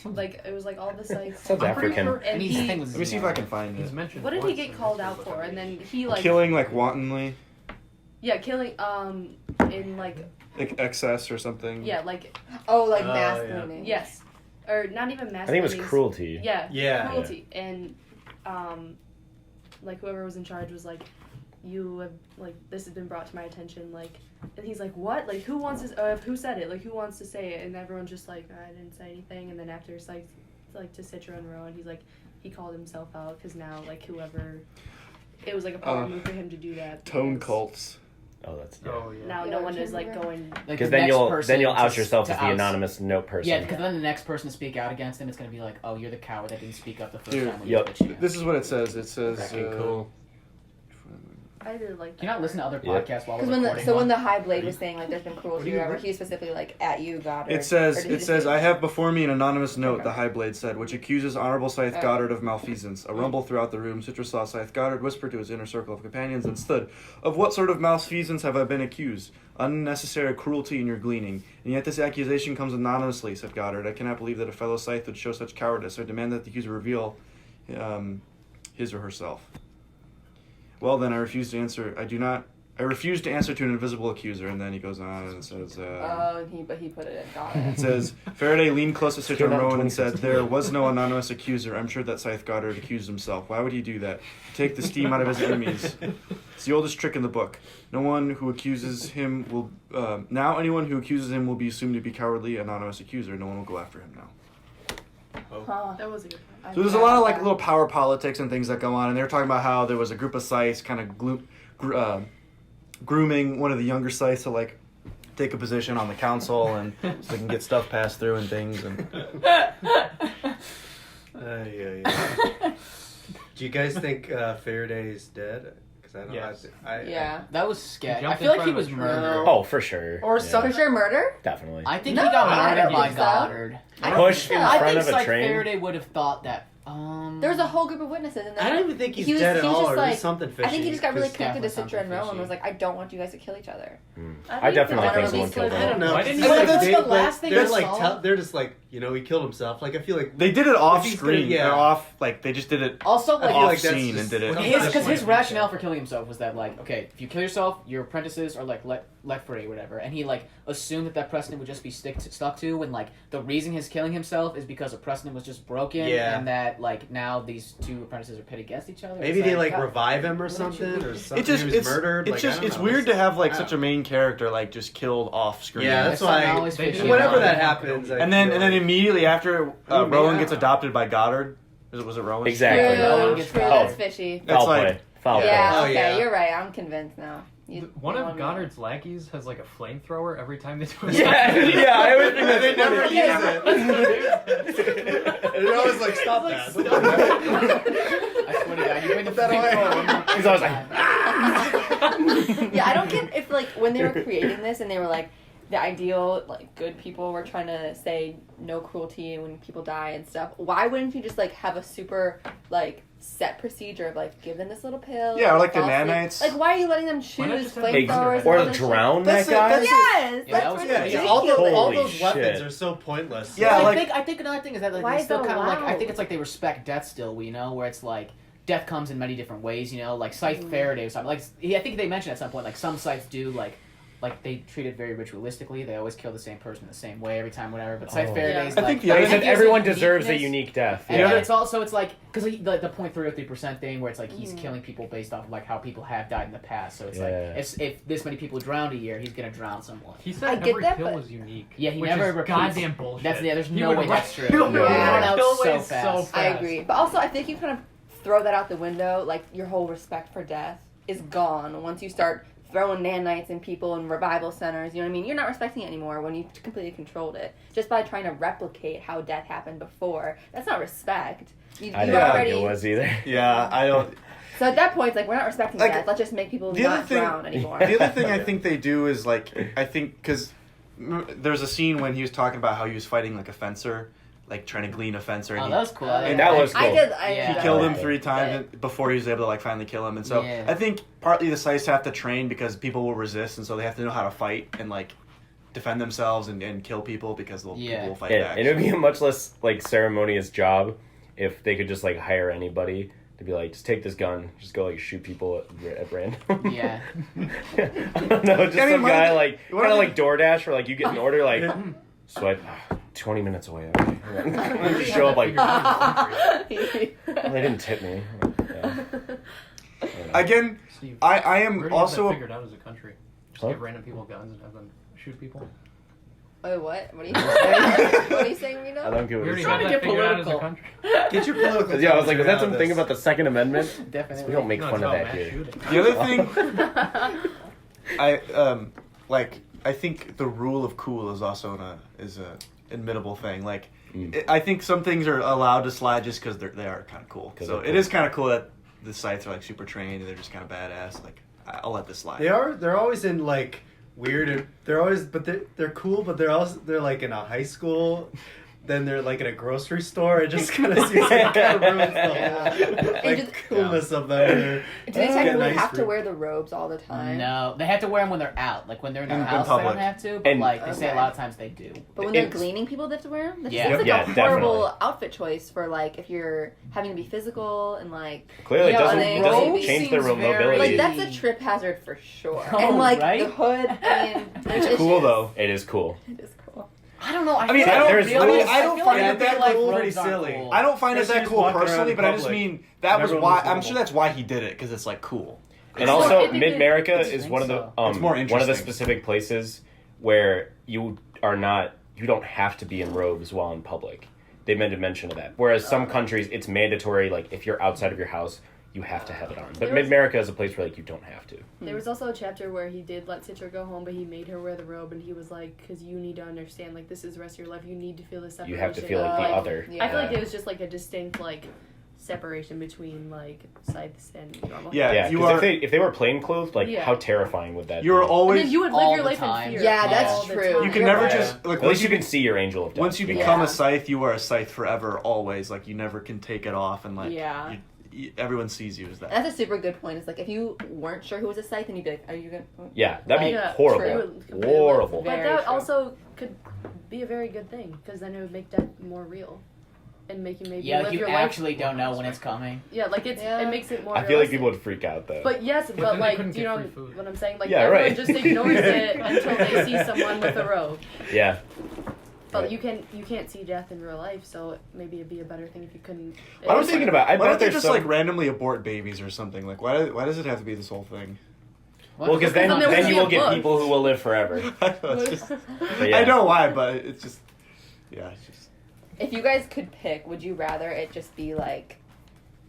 Speaker 7: like, it was like all the Scythes.
Speaker 4: Sounds African.
Speaker 7: And
Speaker 2: And he's
Speaker 7: he,
Speaker 2: thing was
Speaker 3: Let me see if I can find
Speaker 6: He's
Speaker 3: it.
Speaker 6: mentioned.
Speaker 7: what did he
Speaker 6: once
Speaker 7: get
Speaker 6: in
Speaker 7: called
Speaker 6: history,
Speaker 7: out
Speaker 6: but
Speaker 7: for?
Speaker 6: I
Speaker 7: And
Speaker 6: mean,
Speaker 7: then he like
Speaker 3: Killing like wantonly,
Speaker 7: killing in like
Speaker 3: like excess or something.
Speaker 7: yeah like
Speaker 5: Oh, like
Speaker 1: Oh,
Speaker 5: mass
Speaker 1: yeah.
Speaker 5: cleaning.
Speaker 7: yes, or not even mass.
Speaker 4: I think it was
Speaker 7: cleanings.
Speaker 4: cruelty.
Speaker 7: Yeah,
Speaker 1: Yeah.
Speaker 7: cruelty, and like whoever was in charge was like, you have like this has been brought to my attention, like, and he's like, what? Like, who wants to? Who said it? Like, who wants to say it? And everyone's just like, I didn't say anything. And then after it's like to Citra and Rowan, he's like, he called himself out because now like whoever, it was like a power move for him to do that.
Speaker 3: Tone
Speaker 7: because
Speaker 3: cults.
Speaker 4: Oh, that's
Speaker 6: Oh yeah.
Speaker 7: Now
Speaker 5: Yeah,
Speaker 7: no one
Speaker 5: I
Speaker 7: is like
Speaker 5: remember.
Speaker 7: going.
Speaker 2: Like,
Speaker 4: because
Speaker 2: the
Speaker 4: then
Speaker 2: next
Speaker 4: you'll
Speaker 2: person
Speaker 4: out
Speaker 2: to-
Speaker 4: yourself
Speaker 2: to
Speaker 4: as the
Speaker 2: oust-
Speaker 4: anonymous note person.
Speaker 2: Yeah, because then the next person to speak out against him is going to be like, oh, you're the coward that didn't speak up the first
Speaker 3: Dude,
Speaker 2: time when
Speaker 4: yep.
Speaker 2: you bitched.
Speaker 3: This is what it says. It says.
Speaker 1: Fucking cool.
Speaker 7: I really like.
Speaker 2: Can you not listen to other
Speaker 4: Yeah.
Speaker 2: podcasts while we're
Speaker 5: Because
Speaker 2: recording?
Speaker 5: when the High Blade was saying like there's been cruelty
Speaker 1: What
Speaker 5: or
Speaker 1: do you
Speaker 5: whatever,
Speaker 1: want?
Speaker 5: he was specifically like at you, Goddard.
Speaker 3: It says.
Speaker 5: Or did he
Speaker 3: It
Speaker 5: just
Speaker 3: says.
Speaker 5: say-
Speaker 3: I have before me an anonymous note.
Speaker 5: Okay.
Speaker 3: The High Blade said, which accuses Honorable Scythe
Speaker 5: Oh.
Speaker 3: Goddard of malfeasance. A rumble throughout the room. Citra saw Scythe Goddard whisper to his inner circle of companions and stood. Of what sort of malfeasance have I been accused? Unnecessary cruelty in your gleaning. And yet this accusation comes anonymously, said Goddard. I cannot believe that a fellow Scythe would show such cowardice. I demand that the accuser reveal his or herself. Well, then I refuse to answer. I refuse to answer to an invisible accuser. And then he goes on and says.
Speaker 5: Oh, but he put it at Goddard.
Speaker 3: It says, Faraday leaned close to Citra
Speaker 4: You're
Speaker 3: and
Speaker 4: not
Speaker 3: Rowan and
Speaker 4: 26.
Speaker 3: said, there was no anonymous accuser. I'm sure that Scythe Goddard accused himself. Why would he do that? To take the steam out of his enemies. It's the oldest trick in the book. No one who accuses him will... now anyone who accuses him will be assumed to be cowardly, anonymous accuser. No one will go after him now.
Speaker 5: Huh.
Speaker 7: That was a good point.
Speaker 3: So there's a lot of like little power politics and things that go on. And they were talking about how there was a group of Scythes kind of grooming one of the younger Scythes to like take a position on the council and so they can get stuff passed through and things. And
Speaker 1: Yeah. Do you guys think Faraday is dead? Because I don't.
Speaker 6: Yes.
Speaker 5: Yeah.
Speaker 2: That was sketch. I
Speaker 6: jumped
Speaker 2: feel
Speaker 6: in
Speaker 2: like he
Speaker 6: front
Speaker 2: was
Speaker 6: of a tree.
Speaker 2: murdered.
Speaker 4: Oh, for sure.
Speaker 2: Or
Speaker 4: Yeah.
Speaker 2: some-
Speaker 5: For sure, murder?
Speaker 4: Definitely.
Speaker 2: I think
Speaker 5: No,
Speaker 2: he got
Speaker 5: I
Speaker 2: murdered
Speaker 5: don't
Speaker 2: by
Speaker 5: think so.
Speaker 2: Goddard.
Speaker 5: I don't
Speaker 4: Pushed
Speaker 5: think
Speaker 4: in
Speaker 5: so.
Speaker 2: I
Speaker 4: front
Speaker 2: think
Speaker 4: of a
Speaker 2: like
Speaker 4: train.
Speaker 2: Faraday would have thought that.
Speaker 5: There was a whole group of witnesses, and then
Speaker 1: I don't even think he's
Speaker 5: he was-
Speaker 1: dead
Speaker 5: he
Speaker 1: at
Speaker 5: was
Speaker 1: all.
Speaker 5: just
Speaker 1: Or
Speaker 5: like-
Speaker 1: there's something fishy.
Speaker 5: I think he just got really
Speaker 1: 'cause-
Speaker 5: connected to
Speaker 2: definitely
Speaker 5: Citra and Rowan
Speaker 1: fishy.
Speaker 5: and was like, I don't want you guys to kill each other.
Speaker 4: I definitely think
Speaker 5: honorably
Speaker 4: someone killed
Speaker 5: split
Speaker 1: I don't
Speaker 4: him.
Speaker 1: know.
Speaker 6: Why didn't he
Speaker 1: It's
Speaker 6: say
Speaker 2: that's
Speaker 1: they-
Speaker 2: the last thing
Speaker 1: they're
Speaker 2: I
Speaker 1: like
Speaker 2: saw?
Speaker 1: they're just like he killed himself. Like I feel like
Speaker 3: they did it off
Speaker 1: If he's
Speaker 3: screen.
Speaker 1: gonna- yeah.
Speaker 3: They're off, like, they just did it
Speaker 2: Also,
Speaker 1: I
Speaker 2: like,
Speaker 1: feel
Speaker 3: off
Speaker 1: like that's
Speaker 3: scene
Speaker 1: just-
Speaker 3: and did it.
Speaker 2: because his
Speaker 6: Like,
Speaker 2: rationale for killing himself was that like, okay, if you kill yourself, your apprentices are like let free or whatever, and he like assumed that precedent would just be stuck to, and like the reason he's killing himself is because a precedent was just broken,
Speaker 1: Yeah.
Speaker 2: and that like now these two apprentices are pit against each other.
Speaker 1: maybe
Speaker 2: It's
Speaker 1: they like
Speaker 2: God.
Speaker 1: revive him or something, or something.
Speaker 3: It just,
Speaker 1: he was
Speaker 3: it's,
Speaker 1: murdered.
Speaker 3: it's
Speaker 1: like,
Speaker 3: just,
Speaker 1: I don't
Speaker 3: it's
Speaker 1: know.
Speaker 3: weird to have like
Speaker 1: I
Speaker 3: such a
Speaker 1: don't-
Speaker 3: main character like just killed off screen.
Speaker 1: Yeah, that's why.
Speaker 2: something always
Speaker 6: They
Speaker 2: fishy
Speaker 6: did
Speaker 1: Whenever
Speaker 2: about
Speaker 1: that
Speaker 2: it.
Speaker 1: happens, I
Speaker 3: And then
Speaker 1: feel
Speaker 3: immediately after
Speaker 1: Oh,
Speaker 3: Rowan
Speaker 1: yeah.
Speaker 3: gets adopted by Goddard. Was it Rowan?
Speaker 4: Exactly.
Speaker 5: True,
Speaker 2: Rowan gets
Speaker 5: true,
Speaker 2: Goddard.
Speaker 5: that's fishy.
Speaker 3: That's
Speaker 4: Foul
Speaker 3: like-
Speaker 4: play. Foul
Speaker 5: Yeah,
Speaker 4: play.
Speaker 1: Oh,
Speaker 5: okay,
Speaker 1: yeah.
Speaker 5: you're right. I'm convinced now.
Speaker 6: One
Speaker 5: you
Speaker 6: of
Speaker 5: want me-
Speaker 6: Goddard's lackeys has like a flamethrower every time they do a
Speaker 4: Yeah, yeah, I always think
Speaker 1: they
Speaker 4: that's
Speaker 1: never
Speaker 4: funny.
Speaker 1: use it. They're always like, stop that.
Speaker 2: I swear to God, you bring the flame
Speaker 4: He's always like,
Speaker 5: Yeah, I don't get if like when they were creating this and they were like the ideal like good people were trying to say no cruelty when people die and stuff. Why wouldn't you just like have a super like set procedure of like give them this little pill?
Speaker 3: Yeah, or like the
Speaker 5: fall asleep?
Speaker 3: nanites.
Speaker 5: Like why are you letting them
Speaker 6: Why not
Speaker 5: choose
Speaker 6: just have them
Speaker 5: flamethrowers? and
Speaker 4: or
Speaker 5: all this
Speaker 4: drown
Speaker 3: That's
Speaker 4: that
Speaker 3: it,
Speaker 4: guy?
Speaker 3: that's
Speaker 5: shit? Yes,
Speaker 2: Yeah, that
Speaker 5: that's
Speaker 2: was-
Speaker 5: ridiculous.
Speaker 1: Yeah, all
Speaker 4: Holy
Speaker 1: those weapons
Speaker 4: shit.
Speaker 1: are so pointless.
Speaker 3: Yeah,
Speaker 2: Well,
Speaker 3: like-
Speaker 2: I think another thing is that like
Speaker 5: Why
Speaker 2: they
Speaker 5: is
Speaker 2: still
Speaker 5: that
Speaker 2: kind of like I
Speaker 5: allowed?
Speaker 2: think it's like they respect death still, where it's like death comes in many different ways, like Scythe Faraday or something. Like I think they mentioned at some point like some Scythes do like they treat it very ritualistically. They always kill the same person the same way every time, whatever. But Scythe
Speaker 4: Oh.
Speaker 2: Faraday's
Speaker 3: I
Speaker 2: like
Speaker 3: think the
Speaker 4: They
Speaker 3: other
Speaker 4: said
Speaker 2: gives it
Speaker 4: everyone deserves a
Speaker 2: uniqueness.
Speaker 4: unique death.
Speaker 2: And
Speaker 3: Yeah.
Speaker 2: then it's also it's like because the 0.303% thing where it's like he's killing people based off of like how people have died in the past. So it's like
Speaker 4: Yeah.
Speaker 2: if this many people drowned a year, he's gonna drown someone.
Speaker 6: He said
Speaker 5: I get
Speaker 6: every
Speaker 5: that,
Speaker 6: kill
Speaker 5: but-
Speaker 6: was unique.
Speaker 2: Yeah, he
Speaker 6: which
Speaker 2: never
Speaker 6: is
Speaker 2: repeats.
Speaker 6: goddamn bullshit.
Speaker 2: There's
Speaker 6: He
Speaker 2: no
Speaker 6: would
Speaker 2: way that's true.
Speaker 6: kill
Speaker 4: No.
Speaker 2: Run out
Speaker 6: kill
Speaker 2: so
Speaker 6: away
Speaker 2: fast.
Speaker 5: I agree. But also I think you kind of throw that out the window, like your whole respect for death is gone once you start throwing nanites in people in revival centers. You know what I mean? You're not respecting it anymore when you completely controlled it. Just by trying to replicate how death happened before. That's not respect.
Speaker 4: I didn't think it was either.
Speaker 3: Yeah, I don't.
Speaker 5: So at that point, it's like, we're not respecting death. Let's just make people not drown anymore.
Speaker 3: The other thing I think they do is, like, I think, because there's a scene when he was talking about how he was fighting, like, a fencer, like, trying to glean a fencer. And
Speaker 2: that was cool.
Speaker 3: And
Speaker 4: that was cool.
Speaker 3: He killed him 3 times before he was able to, like, finally kill him. And so I think partly the Scythes have to train because people will resist, and so they have to know how to fight and, like, defend themselves and kill people because people will fight back.
Speaker 4: And it would be a much less, like, ceremonious job if they could just, like, hire anybody to be like, just take this gun, just go, like, shoot people at random.
Speaker 2: Yeah.
Speaker 4: I don't know, just some guy, like, kind of like DoorDash, where, like, you get an order, like, swipe 20 minutes away. Okay. And then just show up, like, they didn't tip me. Yeah.
Speaker 3: Again,
Speaker 6: Steve,
Speaker 3: I am
Speaker 6: where do you have
Speaker 3: also
Speaker 6: that figured out as a country? Just give random people guns and have them shoot people?
Speaker 5: Wait, what? What are you saying? What are you saying, Reno?
Speaker 4: I don't get
Speaker 6: We
Speaker 4: what
Speaker 6: already
Speaker 4: you're
Speaker 6: have
Speaker 4: saying.
Speaker 6: that figured out as a country.
Speaker 3: get your political.
Speaker 4: Yeah, I was like, was that
Speaker 3: temperature
Speaker 4: something
Speaker 3: out of
Speaker 4: about the Second Amendment?
Speaker 2: Definitely.
Speaker 4: We don't make
Speaker 6: No,
Speaker 4: fun
Speaker 6: it's
Speaker 4: of
Speaker 6: about
Speaker 4: that
Speaker 6: mass
Speaker 4: here.
Speaker 6: shooting.
Speaker 3: The other thing, I think the rule of cool is also an admittable thing. Like, I think some things are allowed to slide just because they are kind of cool. So it is kind of cool that the Scythes are, like, super trained and they're just kind of badass. Like, I'll let this slide.
Speaker 1: They're always in, like, weird. They're cool, but they're like in a high school. Then they're like in a grocery store. It just kind of seems like kind of ruins the whole like coolness of them.
Speaker 5: Do they technically have to wear the robes all the time?
Speaker 2: No, they have to wear them when they're out. Like when they're in their house, they
Speaker 3: public.
Speaker 2: don't have to. But
Speaker 4: And-
Speaker 2: like they say, a lot of times they do.
Speaker 5: But when they're gleaning people, they have to wear them? That
Speaker 2: Yeah.
Speaker 5: seems like
Speaker 4: Yeah,
Speaker 5: a horrible
Speaker 4: definitely.
Speaker 5: outfit choice for, like, if you're having to be physical and, like...
Speaker 4: Clearly,
Speaker 5: you know,
Speaker 4: it doesn't
Speaker 5: they-
Speaker 4: change the
Speaker 2: seems
Speaker 4: real
Speaker 2: very-
Speaker 4: mobility.
Speaker 5: Like, that's a trip hazard for sure.
Speaker 2: Oh,
Speaker 5: and, like,
Speaker 2: right?
Speaker 5: the hood, I mean...
Speaker 3: It's cool though.
Speaker 4: It is cool.
Speaker 5: It is cool.
Speaker 2: I don't know. I
Speaker 3: mean,
Speaker 2: feel
Speaker 3: I
Speaker 2: like
Speaker 3: don't-
Speaker 2: real-
Speaker 3: I mean, I
Speaker 2: feel
Speaker 3: don't
Speaker 2: like
Speaker 3: find
Speaker 2: I
Speaker 3: it
Speaker 2: feel
Speaker 3: that
Speaker 2: like
Speaker 3: cool,
Speaker 2: robes
Speaker 1: pretty
Speaker 2: aren't
Speaker 1: silly.
Speaker 2: cool.
Speaker 3: I don't find it
Speaker 1: Especially
Speaker 3: that
Speaker 1: just
Speaker 3: cool
Speaker 1: walking around
Speaker 3: personally,
Speaker 1: in
Speaker 3: but I just
Speaker 1: public.
Speaker 3: mean that was
Speaker 1: Everyone
Speaker 3: why.
Speaker 1: was
Speaker 3: I'm
Speaker 1: normal.
Speaker 3: sure that's why he did it because it's like cool.
Speaker 4: And
Speaker 5: I
Speaker 4: also,
Speaker 5: think
Speaker 4: Mid-America
Speaker 2: I
Speaker 4: is
Speaker 2: think
Speaker 4: one of the
Speaker 2: so.
Speaker 3: It's more
Speaker 4: one of the
Speaker 3: interesting.
Speaker 4: specific places where you don't have to be in robes while in public. They made a mention of that. Whereas some countries, it's mandatory. Like if you're outside of your house, you have to have it on. But
Speaker 7: There was-
Speaker 4: Mid-America is a place where like you don't have to.
Speaker 7: There was also a chapter where he did let Citra go home, but he made her wear the robe, and he was like, because you need to understand, like, this is the rest of your life. You need to feel this
Speaker 4: You
Speaker 7: separation.
Speaker 4: have to feel like the other.
Speaker 5: Yeah.
Speaker 7: I feel like it was just, like, a distinct, like, separation between, like, Scythes and normal.
Speaker 3: Yeah,
Speaker 4: Yeah,
Speaker 3: you
Speaker 4: because
Speaker 3: are.
Speaker 4: if they were plain clothes, like
Speaker 7: Yeah.
Speaker 4: how terrifying would that
Speaker 3: You're
Speaker 4: be?
Speaker 7: And
Speaker 3: always.
Speaker 7: then you would live
Speaker 2: all
Speaker 7: your
Speaker 2: the
Speaker 7: life
Speaker 2: time.
Speaker 7: in fear.
Speaker 5: Yeah, that's
Speaker 7: all the
Speaker 5: true.
Speaker 7: time.
Speaker 3: You can
Speaker 5: You're
Speaker 3: never
Speaker 5: right.
Speaker 3: just like
Speaker 4: At least you can see your angel of death.
Speaker 3: once you become
Speaker 5: Yeah.
Speaker 3: a Scythe, you are a Scythe forever, always. Like you never can take it off, and like
Speaker 7: Yeah.
Speaker 3: everyone sees you as that.
Speaker 5: That's a super good point. It's like, if you weren't sure who was a Scythe, and you'd be like, are you going to...
Speaker 4: Yeah, that'd be
Speaker 7: Yeah,
Speaker 4: horrible.
Speaker 5: true.
Speaker 4: Horrible.
Speaker 5: Very
Speaker 7: But that
Speaker 5: true.
Speaker 7: also could be a very good thing, because then it would make death more real. And make you maybe
Speaker 2: Yeah,
Speaker 7: live
Speaker 2: you
Speaker 7: your
Speaker 2: actually
Speaker 7: life.
Speaker 2: don't know when it's coming.
Speaker 7: Yeah, like it makes it more
Speaker 4: I feel like
Speaker 7: realistic.
Speaker 4: people would freak out though.
Speaker 7: But yes, but
Speaker 6: then they
Speaker 7: like,
Speaker 6: couldn't
Speaker 7: do you
Speaker 6: get
Speaker 7: know
Speaker 6: free food.
Speaker 7: what I'm saying? Like,
Speaker 4: Yeah,
Speaker 7: everyone
Speaker 4: right.
Speaker 7: just ignores it until they see someone with a robe.
Speaker 4: Yeah.
Speaker 7: But
Speaker 4: Right.
Speaker 7: you can't see death in real life, so maybe it'd be a better thing if you couldn't.
Speaker 4: I was thinking about. I
Speaker 3: Why
Speaker 4: bet
Speaker 3: don't they
Speaker 4: there's
Speaker 3: just
Speaker 4: some.
Speaker 3: like randomly abort babies or something? Like why does it have to be this whole thing?
Speaker 4: Well, because then,
Speaker 7: Then there would
Speaker 4: then
Speaker 7: be
Speaker 4: you will
Speaker 7: a
Speaker 4: get
Speaker 7: book.
Speaker 4: people who will live forever.
Speaker 3: It's just-
Speaker 4: But yeah.
Speaker 3: I know why, but it's just it's just.
Speaker 5: If you guys could pick, would you rather it just be like,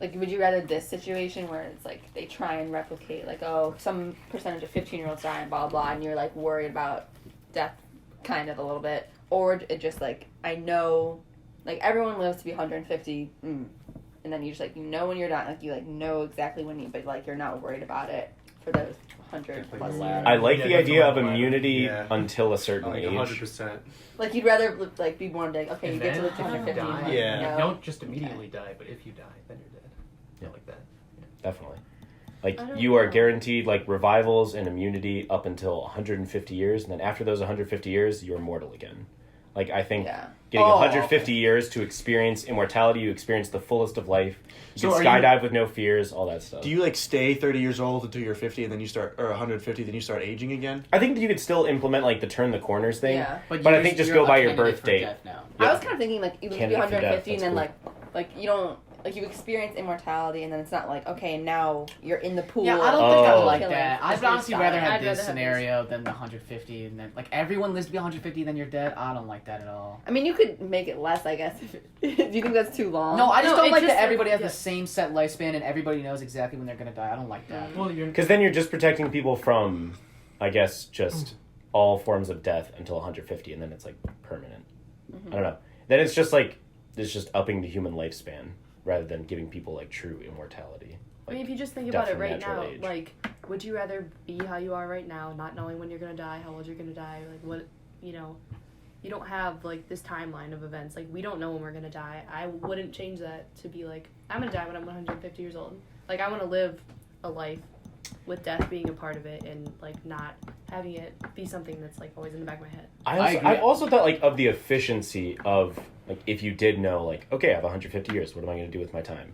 Speaker 5: would you rather this situation where it's like they try and replicate, like, oh, some percentage of 15-year-olds die and blah, blah, and you're like worried about death kind of a little bit, or it just like, I know, like, everyone lives to be 150, and then you just like, you know when you're not, like, you like know exactly when you, but like you're not worried about it for those 100 plus years.
Speaker 4: I like
Speaker 6: Yeah,
Speaker 4: the
Speaker 6: that's
Speaker 4: idea
Speaker 6: a
Speaker 4: of
Speaker 6: lot.
Speaker 4: immunity
Speaker 1: Yeah.
Speaker 4: until a certain
Speaker 1: Like
Speaker 4: age.
Speaker 1: 100%.
Speaker 5: Like, you'd rather like be born like, okay,
Speaker 6: And
Speaker 5: you get to
Speaker 6: then
Speaker 5: live to
Speaker 6: if you
Speaker 5: 150.
Speaker 6: die,
Speaker 5: you
Speaker 1: Yeah.
Speaker 5: know?
Speaker 6: Don't just immediately die, but if you die, then you're dead. Yeah, like that.
Speaker 4: Definitely. Like
Speaker 7: I don't
Speaker 4: you are
Speaker 7: know.
Speaker 4: guaranteed like revivals and immunity up until 150 years, and then after those 150 years, you're mortal again. Like I think
Speaker 5: Yeah.
Speaker 4: getting
Speaker 5: Oh,
Speaker 4: 150 years to experience immortality, you experience the fullest of life. You
Speaker 3: So
Speaker 4: can
Speaker 3: are you-
Speaker 4: skydive with no fears, all that stuff.
Speaker 3: Do you like stay 30 years old until you're 50 and then you start, or 150, then you start aging again?
Speaker 4: I think that you could still implement like the turn the corners thing.
Speaker 5: Yeah.
Speaker 4: But I think just
Speaker 2: you're
Speaker 4: go
Speaker 2: a
Speaker 4: by your
Speaker 2: candidate
Speaker 4: birth
Speaker 2: for
Speaker 4: date.
Speaker 2: death now.
Speaker 5: I was kind of thinking like even if you
Speaker 4: Candidate for death,
Speaker 5: 150 and then
Speaker 4: that's
Speaker 5: like you don't like you experience immortality, and then it's not like, okay, now you're in the pool.
Speaker 2: Yeah, I don't think I
Speaker 4: Oh.
Speaker 2: like
Speaker 5: killing
Speaker 2: that. I'd
Speaker 5: because you're
Speaker 2: honestly rather
Speaker 5: dying.
Speaker 2: have
Speaker 7: I'd
Speaker 2: this
Speaker 7: rather have
Speaker 2: scenario than the 150, and then like everyone lives to be 150, then you're dead. I don't like that at all.
Speaker 5: I mean, you could make it less, I guess. Do you think that's too long?
Speaker 2: No, I just
Speaker 7: No,
Speaker 2: don't
Speaker 7: it
Speaker 2: like
Speaker 7: just,
Speaker 2: that everybody has
Speaker 7: yeah.
Speaker 2: the same set lifespan and everybody knows exactly when they're gonna die. I don't like that.
Speaker 6: Well, you're
Speaker 4: Because then you're just protecting people from, I guess, just all forms of death until 150, and then it's like permanent. I don't know. Then it's just like it's just upping the human lifespan rather than giving people like true immortality.
Speaker 7: I mean, if you just think
Speaker 4: death
Speaker 7: about it
Speaker 4: from
Speaker 7: right
Speaker 4: natural
Speaker 7: now,
Speaker 4: age.
Speaker 7: like, would you rather be how you are right now, not knowing when you're gonna die, how old you're gonna die, like what, you know, you don't have like this timeline of events. Like, we don't know when we're gonna die. I wouldn't change that to be like, I'm gonna die when I'm 150 years old. Like, I want to live a life with death being a part of it and like not having it be something that's like always in the back of my head.
Speaker 4: I also thought like of the efficiency of like if you did know like okay I have 150 years, what am I going to do with my time?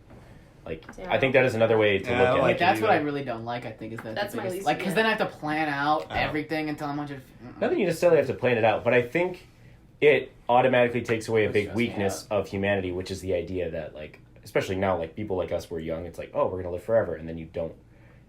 Speaker 4: Like
Speaker 7: Yeah.
Speaker 4: I think that is another way to
Speaker 3: Yeah,
Speaker 4: look
Speaker 3: I
Speaker 4: at
Speaker 3: like
Speaker 2: Like
Speaker 4: it.
Speaker 2: that's
Speaker 3: you
Speaker 2: what I
Speaker 3: either.
Speaker 2: really don't like. I think is that
Speaker 7: That's
Speaker 2: the
Speaker 7: my
Speaker 2: biggest,
Speaker 7: least-
Speaker 2: like because
Speaker 7: yeah.
Speaker 2: then I have to plan out
Speaker 3: Oh.
Speaker 2: everything until I'm 100.
Speaker 4: Not that you necessarily have to plan it out, but I think it automatically takes away a
Speaker 2: That
Speaker 4: big
Speaker 2: stresses me
Speaker 4: weakness of humanity, which is the idea that like especially now like people like us, we're young, it's like oh we're going to live forever, and then you don't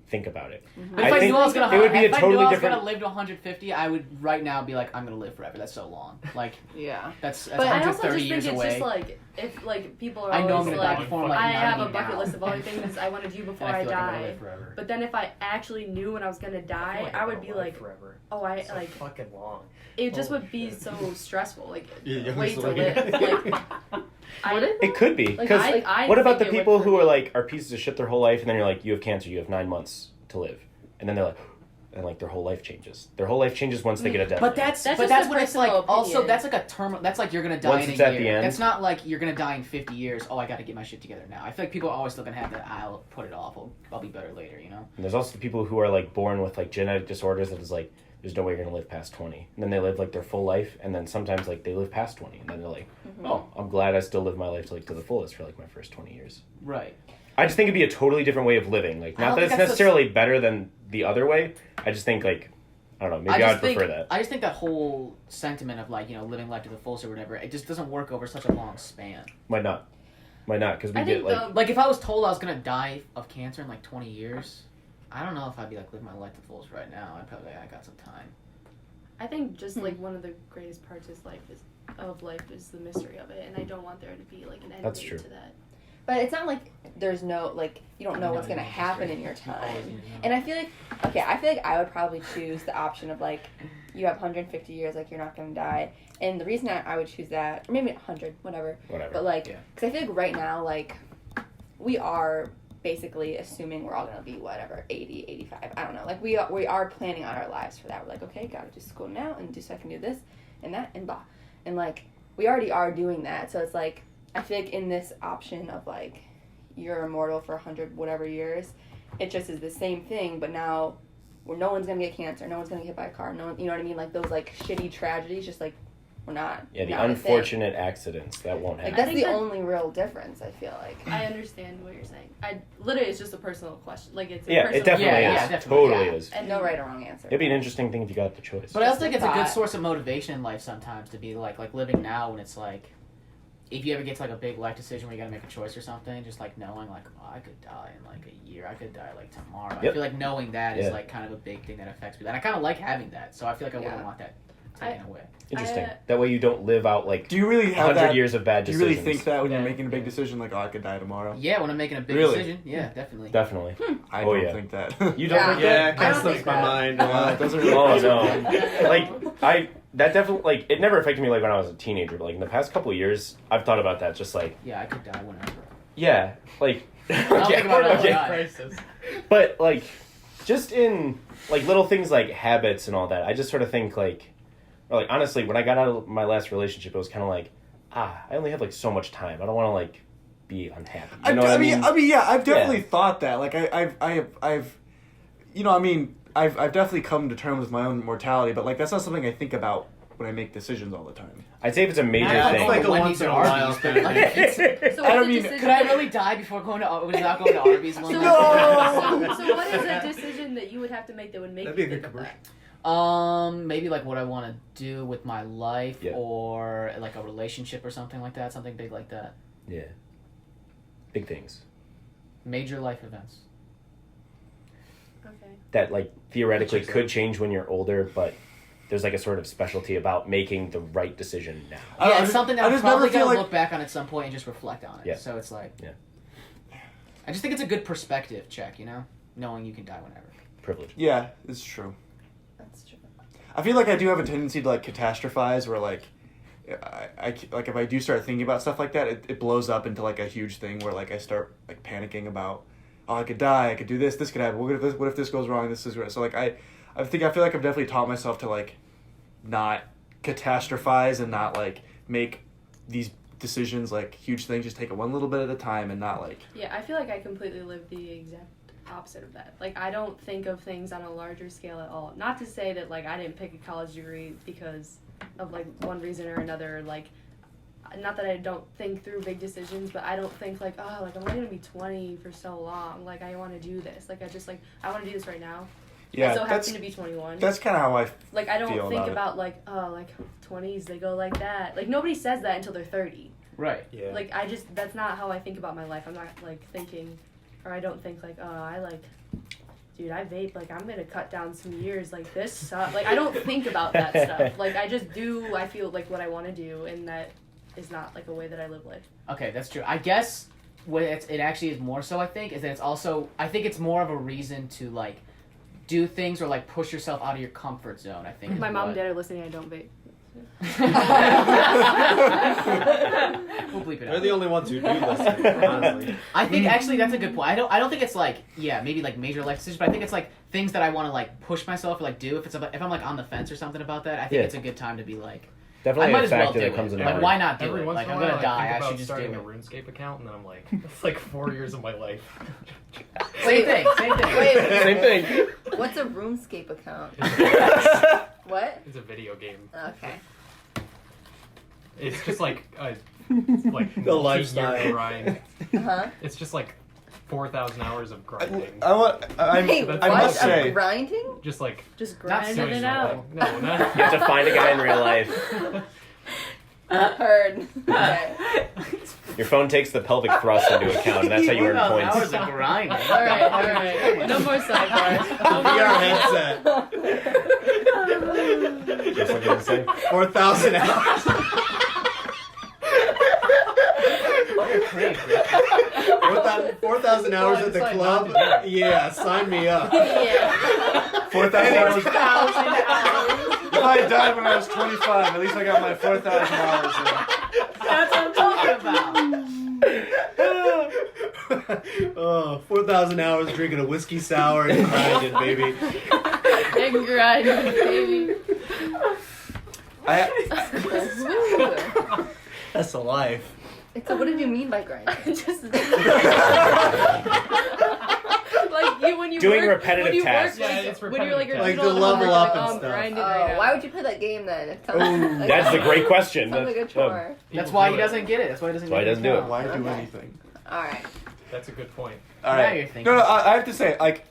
Speaker 4: think about it.
Speaker 2: But if I
Speaker 4: think
Speaker 2: knew I was gonna,
Speaker 4: it would be a
Speaker 2: if I knew
Speaker 4: totally
Speaker 2: I was
Speaker 4: different.
Speaker 2: gonna live to 150, I would right now be like, I'm gonna live forever. That's so long. Like
Speaker 5: Yeah.
Speaker 2: that's
Speaker 7: But I also
Speaker 2: 130
Speaker 7: just think
Speaker 2: years
Speaker 7: it's
Speaker 2: away.
Speaker 7: just like, if like people are
Speaker 2: I know I'm
Speaker 7: always
Speaker 2: gonna die
Speaker 7: like,
Speaker 2: before I'm like
Speaker 7: I
Speaker 2: 90
Speaker 7: have a bucket
Speaker 2: now.
Speaker 7: list of all the things I want to do before
Speaker 2: And
Speaker 7: I
Speaker 2: feel like I'm gonna
Speaker 7: die.
Speaker 2: live forever.
Speaker 7: But then if I actually knew when I was gonna die, I would be like,
Speaker 6: forever.
Speaker 7: oh, I
Speaker 6: So
Speaker 7: like,
Speaker 6: fucking long.
Speaker 7: it just
Speaker 6: Oh,
Speaker 7: would be
Speaker 6: shit.
Speaker 7: so stressful. Like,
Speaker 1: Yeah,
Speaker 7: wait to
Speaker 1: youngest
Speaker 7: live.
Speaker 1: lady.
Speaker 7: Like,
Speaker 4: It could be
Speaker 7: Like,
Speaker 4: because
Speaker 7: I
Speaker 4: what about the
Speaker 7: think it would
Speaker 4: people
Speaker 7: for
Speaker 4: who
Speaker 7: me.
Speaker 4: are like are pieces of shit their whole life, and then you're like you have cancer, you have 9 months to live, and then they're like. And like their whole life changes. Their whole life changes once they get a death.
Speaker 2: But
Speaker 4: line.
Speaker 2: that's
Speaker 7: That's
Speaker 2: but
Speaker 7: just
Speaker 2: that's
Speaker 7: a
Speaker 2: what it's like.
Speaker 7: personal
Speaker 2: Also,
Speaker 7: opinion.
Speaker 2: that's like a term. That's like you're gonna die
Speaker 4: Once
Speaker 2: in
Speaker 4: it's
Speaker 2: a
Speaker 4: at
Speaker 2: year.
Speaker 4: the end.
Speaker 2: That's not like you're gonna die in 50 years. Oh, I got to get my shit together now. I feel like people are always still gonna have that. I'll put it off. I'll be better later. You know.
Speaker 4: And there's also the people who are like born with like genetic disorders that is like there's no way you're gonna live past 20, and then they live like their full life, and then sometimes like they live past 20, and then they're like, oh, I'm glad I still live my life to like to the fullest for like my first 20 years.
Speaker 2: Right.
Speaker 4: I just think it'd be a totally different way of living. Like
Speaker 2: I
Speaker 4: not
Speaker 2: don't
Speaker 4: that
Speaker 2: think
Speaker 4: it's
Speaker 2: that's
Speaker 4: necessarily better than the other way. I just think like I don't know. Maybe I'd prefer that.
Speaker 2: I just think that whole sentiment of like living life to the fullest or whatever, it just doesn't work over such a long span.
Speaker 4: Might not because we
Speaker 7: I
Speaker 4: get
Speaker 7: think
Speaker 4: like
Speaker 2: Like if I was told I was gonna die of cancer in like 20 years, I don't know if I'd be like living my life to the fullest right now. I'd probably I got some time.
Speaker 7: I think just like one of the greatest parts is life is the mystery of it, and I don't want there to be like an end
Speaker 4: That's
Speaker 7: date
Speaker 4: true.
Speaker 7: to that.
Speaker 5: But it's not like there's no, like, you don't know
Speaker 2: No,
Speaker 5: what's going to
Speaker 2: you know,
Speaker 5: happen
Speaker 2: it's
Speaker 5: in your
Speaker 2: you always
Speaker 5: time.
Speaker 2: need to know.
Speaker 5: And I feel like I would probably choose the option of, like, you have 150 years, like, you're not going to die. And the reason I would choose that, or maybe 100, whatever.
Speaker 4: whatever.
Speaker 5: But, like,
Speaker 2: Yeah.
Speaker 5: because I feel like right now, like, we are basically assuming we're all going to be, whatever, 80, 85. I don't know. Like, we are planning on our lives for that. We're like, okay, got to do school now and do so I can do this and that and blah. And, like, we already are doing that. So it's, like, I feel like in this option of, like, you're immortal for 100 whatever years, it just is the same thing, but now where no one's going to get cancer, no one's going to get hit by a car, no one, you know what I mean? Like, those, like, shitty tragedies, just, like, we're not.
Speaker 4: Yeah, the
Speaker 5: not a thing.
Speaker 4: unfortunate accidents that won't
Speaker 5: Like,
Speaker 4: happen.
Speaker 5: that's
Speaker 7: think
Speaker 5: the
Speaker 7: that-
Speaker 5: only real difference, I feel like.
Speaker 7: I understand what you're saying. I literally, it's just a personal question. Like, it's a
Speaker 4: Yeah,
Speaker 7: personal
Speaker 4: it definitely
Speaker 2: Yeah,
Speaker 4: is.
Speaker 2: yeah, definitely.
Speaker 4: Totally
Speaker 5: Yeah.
Speaker 4: is.
Speaker 7: And
Speaker 5: No right or wrong answer.
Speaker 4: It'd be an interesting thing if you got the choice.
Speaker 2: But I also
Speaker 5: Just
Speaker 2: think
Speaker 5: a
Speaker 2: it's a good
Speaker 5: thought.
Speaker 2: source of motivation in life sometimes to be like living now when it's like, if you ever get to like a big life decision where you gotta make a choice or something, just like knowing like, oh, I could die in like a year, I could die like tomorrow. I
Speaker 4: Yep.
Speaker 2: feel like knowing that is
Speaker 4: Yeah.
Speaker 2: like kind of a big thing that affects me. And I kind of like having that, so I feel like I wouldn't
Speaker 5: Yeah.
Speaker 2: want that taken away.
Speaker 4: Interesting.
Speaker 7: I-
Speaker 4: That way you don't live out like
Speaker 3: Do you really have
Speaker 4: 100
Speaker 3: that?
Speaker 4: years of bad
Speaker 3: Do you
Speaker 4: decisions.
Speaker 3: really think that when you're
Speaker 6: Yeah.
Speaker 3: making a big decision, like, oh, I could die tomorrow?
Speaker 2: Yeah, when I'm making a big
Speaker 3: Really?
Speaker 2: decision, yeah, definitely.
Speaker 4: Definitely.
Speaker 3: I
Speaker 4: Oh,
Speaker 3: don't
Speaker 4: yeah.
Speaker 3: think that.
Speaker 4: You don't
Speaker 5: Yeah.
Speaker 4: think
Speaker 1: Yeah,
Speaker 4: that?
Speaker 1: it kind
Speaker 5: I
Speaker 1: of
Speaker 5: don't
Speaker 1: slips
Speaker 5: think
Speaker 1: my
Speaker 5: that.
Speaker 1: mind.
Speaker 3: It doesn't really.
Speaker 4: Oh
Speaker 3: cross
Speaker 4: no!
Speaker 3: my mind.
Speaker 4: Like that definitely like it never affected me like when I was a teenager. But like in the past couple of years, I've thought about that. Just like
Speaker 2: Yeah, I could die whenever.
Speaker 4: yeah, like
Speaker 2: don't think about it all the
Speaker 4: okay.
Speaker 2: time.
Speaker 6: Crisis.
Speaker 4: But like just in like little things like habits and all that, I just sort of think like, or like honestly, when I got out of my last relationship, it was kind of like, I only have like so much time. I don't want to like be unhappy. You know what I mean?
Speaker 3: I mean, yeah, I've definitely thought that. Like, I've, you know, I mean, I've definitely come to terms with my own mortality, but like, that's not something I think about when I make decisions all the time.
Speaker 4: I'd say if it's a major
Speaker 1: Yeah,
Speaker 4: thing.
Speaker 1: it's like a
Speaker 2: Wendy's
Speaker 1: once in a
Speaker 2: or
Speaker 1: while
Speaker 2: Arby's,
Speaker 1: thing.
Speaker 2: but, like, it's-
Speaker 7: So
Speaker 3: I don't
Speaker 7: what's the
Speaker 3: mean-
Speaker 7: decision
Speaker 2: could I
Speaker 7: that-
Speaker 2: really die before going to without going to Arby's one
Speaker 7: So,
Speaker 2: night?
Speaker 7: so what is a decision that you would have to make that would make
Speaker 1: That'd
Speaker 7: you
Speaker 1: be a good
Speaker 7: think of
Speaker 1: commercial.
Speaker 7: that?
Speaker 2: Maybe like what I want to do with my life,
Speaker 4: Yeah.
Speaker 2: or like a relationship or something like that, something big like that.
Speaker 4: Yeah. Big things
Speaker 2: Major life events.
Speaker 7: Okay.
Speaker 4: that like theoretically
Speaker 1: Which is
Speaker 4: could change when you're older, but there's like a sort of specialty about making the right decision now.
Speaker 2: Yeah, it's something that
Speaker 3: I
Speaker 2: I'm
Speaker 3: just never
Speaker 2: probably
Speaker 3: feel
Speaker 2: gonna
Speaker 3: like-
Speaker 2: look back on at some point and just reflect on it.
Speaker 4: Yeah.
Speaker 2: So it's like,
Speaker 4: Yeah.
Speaker 2: I just think it's a good perspective check, you know, knowing you can die whenever.
Speaker 4: Privilege.
Speaker 3: Yeah, it's true.
Speaker 5: That's true.
Speaker 3: I feel like I do have a tendency to like catastrophize, where like I like if I do start thinking about stuff like that, it blows up into like a huge thing where like I start like panicking about, oh, I could die, I could do this could happen. What if this goes wrong? This is so like I feel like I've definitely taught myself to like not catastrophize and not like make these decisions like huge things. Just take it one little bit at a time and not like.
Speaker 7: Yeah, I feel like I completely live the exact opposite of that. Like, I don't think of things on a larger scale at all. Not to say that, like, I didn't pick a college degree because of, like, one reason or another. Like, not that I don't think through big decisions, but I don't think, like, oh, like, I'm only going to be 20 for so long. Like, I want to do this. Like, I want to do this right now.
Speaker 3: Yeah,
Speaker 7: I so
Speaker 3: that's
Speaker 7: happen to be 21.
Speaker 3: that's kind of how I.
Speaker 7: Like, I don't
Speaker 3: feel
Speaker 7: think
Speaker 3: about it.
Speaker 7: about, like, oh, like, 20s, they go like that. Like, nobody says that until they're 30.
Speaker 2: Right.
Speaker 1: Yeah.
Speaker 7: Like, that's not how I think about my life. I'm not, like, thinking, or I don't think, like, oh, dude, I vape, like, I'm gonna cut down some years, like, this sucks. Like, I don't think about that stuff. Like, I just do, I feel, like, what I want to do, and that is not, like, a way that I live life.
Speaker 2: Okay, that's true. I guess what it actually is more so, I think, is that it's also, I think it's more of a reason to, like, do things or, like, push yourself out of your comfort zone, I think.
Speaker 7: If
Speaker 2: is
Speaker 7: my mom
Speaker 2: what-
Speaker 7: and dad are listening, I don't vape.
Speaker 2: We'll bleep it
Speaker 1: They're
Speaker 2: out.
Speaker 1: the only ones who do listen, honestly.
Speaker 2: I think actually that's a good point. I don't think it's like, yeah, maybe like major life decisions, but I think it's like things that I want to like push myself or like do. If I'm like on the fence or something about that, I think
Speaker 4: Yeah.
Speaker 2: it's a good time to be like,
Speaker 4: Definitely
Speaker 2: I might
Speaker 4: a
Speaker 2: as well
Speaker 4: factor
Speaker 2: do
Speaker 4: that comes
Speaker 2: it.
Speaker 4: into
Speaker 2: Like,
Speaker 4: play.
Speaker 2: why not do
Speaker 6: Every
Speaker 2: it?
Speaker 6: once
Speaker 2: Like,
Speaker 6: in a
Speaker 2: I'm
Speaker 6: while,
Speaker 2: gonna die.
Speaker 6: think
Speaker 2: I
Speaker 6: about
Speaker 2: should just do
Speaker 6: starting
Speaker 2: it.
Speaker 6: a RuneScape account, and then I'm like, it's like 4 years of my life.
Speaker 2: Same thing. Same thing.
Speaker 5: Wait.
Speaker 4: Same thing.
Speaker 5: What's a RuneScape account? What?
Speaker 6: It's a video game.
Speaker 5: Okay.
Speaker 6: It's just like a like
Speaker 1: The lifestyle.
Speaker 6: multi-year grind.
Speaker 5: Uh-huh.
Speaker 6: It's just like 4,000 hours of grinding.
Speaker 5: Wait,
Speaker 6: that's
Speaker 3: I
Speaker 5: what?
Speaker 3: must say.
Speaker 5: Of grinding?
Speaker 6: Just like
Speaker 7: Just
Speaker 2: Not
Speaker 7: grinding
Speaker 2: serious,
Speaker 7: it out.
Speaker 6: no, not
Speaker 4: You have to find a guy in real life.
Speaker 5: Heard. Okay.
Speaker 4: Your phone takes the pelvic thrust into account, and that's how you earn
Speaker 2: 4,000
Speaker 4: points.
Speaker 2: hours of grinding.
Speaker 7: Alright. No more sidebars.
Speaker 1: VR headset.
Speaker 4: Just like you were saying.
Speaker 1: 4,000 hours. 4,000 hours at the
Speaker 6: Decide
Speaker 1: club?
Speaker 6: not to do it.
Speaker 1: Yeah, sign me up.
Speaker 5: Yeah.
Speaker 3: 4,000 hours.
Speaker 2: 4,000 hours.
Speaker 3: If I died when I was 25, at least I got my 4,000 hours in.
Speaker 2: That's what I'm talking about.
Speaker 1: Oh, 4,000 hours drinking a whiskey sour and grinding, baby.
Speaker 7: And grinding, baby.
Speaker 5: Ooh.
Speaker 1: That's a life.
Speaker 5: So what did you mean by grinding?
Speaker 7: Just like when you
Speaker 4: Doing
Speaker 7: work,
Speaker 4: repetitive
Speaker 7: when you
Speaker 4: tasks.
Speaker 7: Work,
Speaker 6: Yeah,
Speaker 7: like,
Speaker 6: it's
Speaker 7: when you're like you're
Speaker 6: repetitive
Speaker 7: doing
Speaker 1: tasks.
Speaker 7: all
Speaker 1: Like the
Speaker 7: the
Speaker 1: level
Speaker 7: homework,
Speaker 1: up
Speaker 7: like,
Speaker 1: and
Speaker 7: oh, I'm
Speaker 1: stuff.
Speaker 7: grinding right now.
Speaker 5: Why would you play that game then? It sounds like
Speaker 4: That's the great question.
Speaker 5: Sounds like a
Speaker 4: That's,
Speaker 5: chore.
Speaker 2: That's
Speaker 6: People
Speaker 2: why
Speaker 6: do
Speaker 2: he
Speaker 6: it.
Speaker 2: doesn't get it. That's why he doesn't.
Speaker 4: That's why he doesn't do it.
Speaker 3: Why do
Speaker 5: Okay.
Speaker 3: anything?
Speaker 5: All right.
Speaker 6: That's a good point.
Speaker 3: All
Speaker 2: Now
Speaker 3: right.
Speaker 2: you're thinking.
Speaker 3: No, I have to say, like,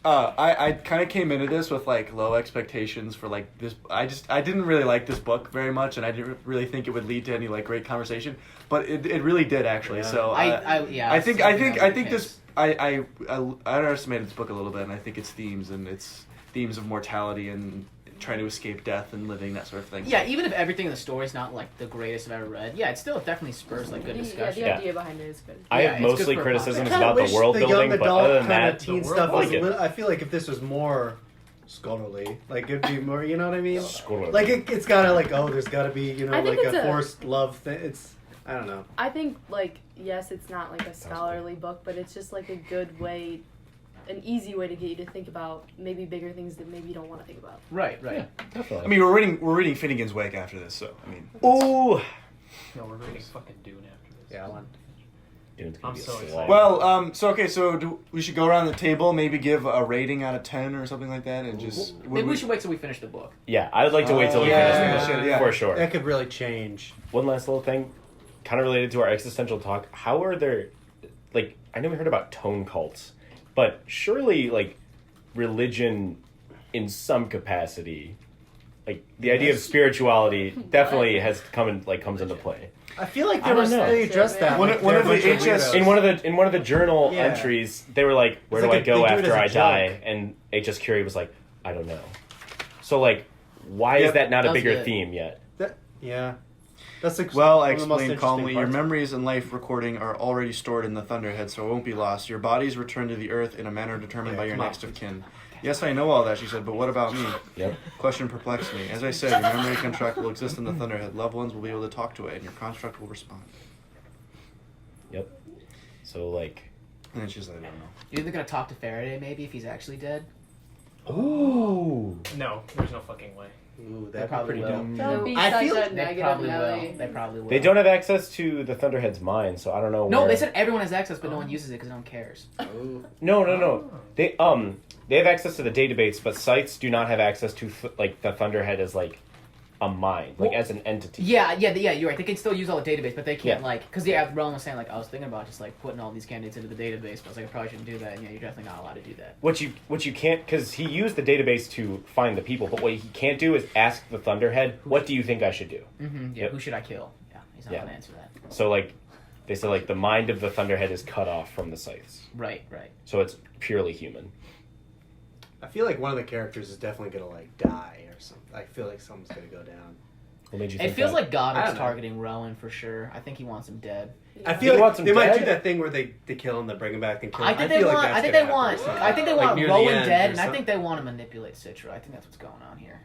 Speaker 3: I kind of came into this with like low expectations for like this. I didn't really like this book very much, and I didn't really think it would lead to any like great conversation. But it really did actually.
Speaker 1: Yeah.
Speaker 3: So
Speaker 2: yeah.
Speaker 3: I think
Speaker 2: something
Speaker 3: this I underestimated this book a little bit, and I think its themes of mortality and trying to escape death and living, that sort of thing.
Speaker 2: Yeah, even if everything in the story's not like the greatest I've ever read, yeah, it still definitely spurs like good
Speaker 7: Yeah,
Speaker 2: discussion.
Speaker 7: the
Speaker 4: Yeah.
Speaker 7: idea behind it is good.
Speaker 4: I
Speaker 2: Yeah,
Speaker 4: have
Speaker 2: it's good
Speaker 4: mostly
Speaker 2: for a
Speaker 4: criticisms
Speaker 1: I kinda
Speaker 4: about the
Speaker 1: wish
Speaker 4: world
Speaker 1: the
Speaker 4: building,
Speaker 1: young
Speaker 4: but
Speaker 1: adult
Speaker 4: other than
Speaker 1: kind
Speaker 4: that,
Speaker 1: of teen
Speaker 6: the
Speaker 1: stuff
Speaker 6: world
Speaker 1: was.
Speaker 4: building.
Speaker 1: I feel like if this was more scholarly, like it'd be more. You know what I mean?
Speaker 4: Scholarly.
Speaker 1: Like it's gotta like there's gotta be
Speaker 7: I think
Speaker 1: like
Speaker 7: it's
Speaker 1: a
Speaker 7: a-
Speaker 1: forced love thing. It's I don't know.
Speaker 7: I think, like, yes, it's not like a scholarly book, but it's just like a good way, an easy way to get you to think about maybe bigger things that maybe you don't want to think about.
Speaker 2: Right.
Speaker 3: I mean, we're reading Finnegan's Wake after this, so I mean.
Speaker 4: Ooh.
Speaker 6: No, we're reading fucking Dune after this.
Speaker 1: Yeah, I want.
Speaker 4: Dude's gonna
Speaker 6: I'm
Speaker 4: be a
Speaker 6: so
Speaker 4: slog.
Speaker 6: excited.
Speaker 3: Well, so we should go around the table, maybe give a rating out of 10 or something like that, and just
Speaker 2: Maybe we should wait till we finish the book.
Speaker 4: Yeah, I would like to wait till we
Speaker 3: yeah,
Speaker 4: finish this
Speaker 3: yeah.
Speaker 4: for sure.
Speaker 1: That could really change.
Speaker 4: One last little thing, kind of related to our existential talk. How are there, like, I know we heard about tone cults, but surely, like, religion in some capacity, like, the idea of spirituality definitely has comes into play.
Speaker 1: I feel like
Speaker 4: I don't know.
Speaker 1: they addressed that.
Speaker 3: One
Speaker 1: like,
Speaker 3: of
Speaker 1: they're a
Speaker 3: the
Speaker 1: bunch of
Speaker 3: HS
Speaker 1: weirdos.
Speaker 4: In one of the journal
Speaker 1: Yeah.
Speaker 4: entries, they were like, "Where
Speaker 1: It's
Speaker 4: do
Speaker 1: like
Speaker 4: I go
Speaker 1: they do it
Speaker 4: after
Speaker 1: as a
Speaker 4: I
Speaker 1: joke.
Speaker 4: die?" And HS Curie was like, "I don't know." So like, why
Speaker 1: Yep,
Speaker 4: is that not a
Speaker 2: that was
Speaker 4: bigger
Speaker 2: good.
Speaker 4: theme yet?
Speaker 1: Yeah. That's like
Speaker 3: Well, I
Speaker 1: one of the most
Speaker 3: explained
Speaker 1: interesting
Speaker 3: calmly, your
Speaker 1: parts.
Speaker 3: memories and life recording are already stored in the Thunderhead, so it won't be lost. Your bodies return to the earth in a manner determined by your
Speaker 1: come on.
Speaker 3: next of kin. Yes, I know all that, she said, but what about me?
Speaker 4: Yep.
Speaker 3: Question perplexed me. As I said, your memory construct will exist in the Thunderhead. Loved ones will be able to talk to it, and your construct will respond.
Speaker 4: Yep. So like,
Speaker 3: And then she's like, I don't know.
Speaker 2: You think they're gonna talk to Faraday maybe if he's actually dead?
Speaker 4: ooh,
Speaker 6: No, there's no fucking way.
Speaker 1: Ooh,
Speaker 2: They
Speaker 1: that'd be
Speaker 2: probably
Speaker 1: pretty
Speaker 2: will.
Speaker 1: dumb.
Speaker 7: Don't be
Speaker 1: I
Speaker 7: such
Speaker 1: feel-
Speaker 7: a
Speaker 2: They
Speaker 7: negative
Speaker 2: probably
Speaker 7: Nelly.
Speaker 2: will. They probably will.
Speaker 4: they don't have access to the Thunderhead's mind, so I don't know.
Speaker 2: No,
Speaker 4: where...
Speaker 2: they said everyone has access, but no one uses it because no one cares.
Speaker 1: Ooh.
Speaker 4: no. They have access to the database, but Scythes do not have access to like the Thunderhead as like a mind, like as an entity.
Speaker 2: Yeah, you're right. They can still use all the database, but they can't
Speaker 4: Yeah.
Speaker 2: like because Roland was saying like I was thinking about just like putting all these candidates into the database, but I was like I probably shouldn't do that. And yeah, you're definitely not allowed to do that.
Speaker 4: What you can't, because he used the database to find the people, but what he can't do is ask the Thunderhead, "What do you think I should do?"
Speaker 2: Mm-hmm. Yeah,
Speaker 4: Yep.
Speaker 2: who should I kill? Yeah, he's not
Speaker 4: Yeah.
Speaker 2: gonna answer that.
Speaker 4: So like, they said like the mind of the Thunderhead is cut off from the Scythes,
Speaker 2: Right.
Speaker 4: so it's purely human.
Speaker 1: I feel like one of the characters is definitely gonna like die or something. I feel like something's gonna go down.
Speaker 4: What made you
Speaker 2: It
Speaker 4: think
Speaker 2: feels
Speaker 4: that?
Speaker 2: like
Speaker 1: I
Speaker 2: Goddard's
Speaker 1: don't know.
Speaker 2: targeting Rowan for sure. I think he wants him dead.
Speaker 1: I
Speaker 4: He
Speaker 1: feel
Speaker 4: wants
Speaker 1: like
Speaker 4: him
Speaker 1: they might
Speaker 4: dead?
Speaker 1: do that thing where they kill him, they bring him back and kill
Speaker 2: I
Speaker 1: him.
Speaker 2: think
Speaker 1: feel
Speaker 2: they
Speaker 1: like
Speaker 2: want.
Speaker 1: that's
Speaker 2: I think
Speaker 1: gonna
Speaker 2: they want.
Speaker 1: happen or something.
Speaker 2: I think they
Speaker 1: Like,
Speaker 2: want
Speaker 1: near the
Speaker 2: Rowan
Speaker 1: end
Speaker 2: dead,
Speaker 1: or
Speaker 2: and I
Speaker 1: something.
Speaker 2: think they want to manipulate Citra. I think that's what's going on here.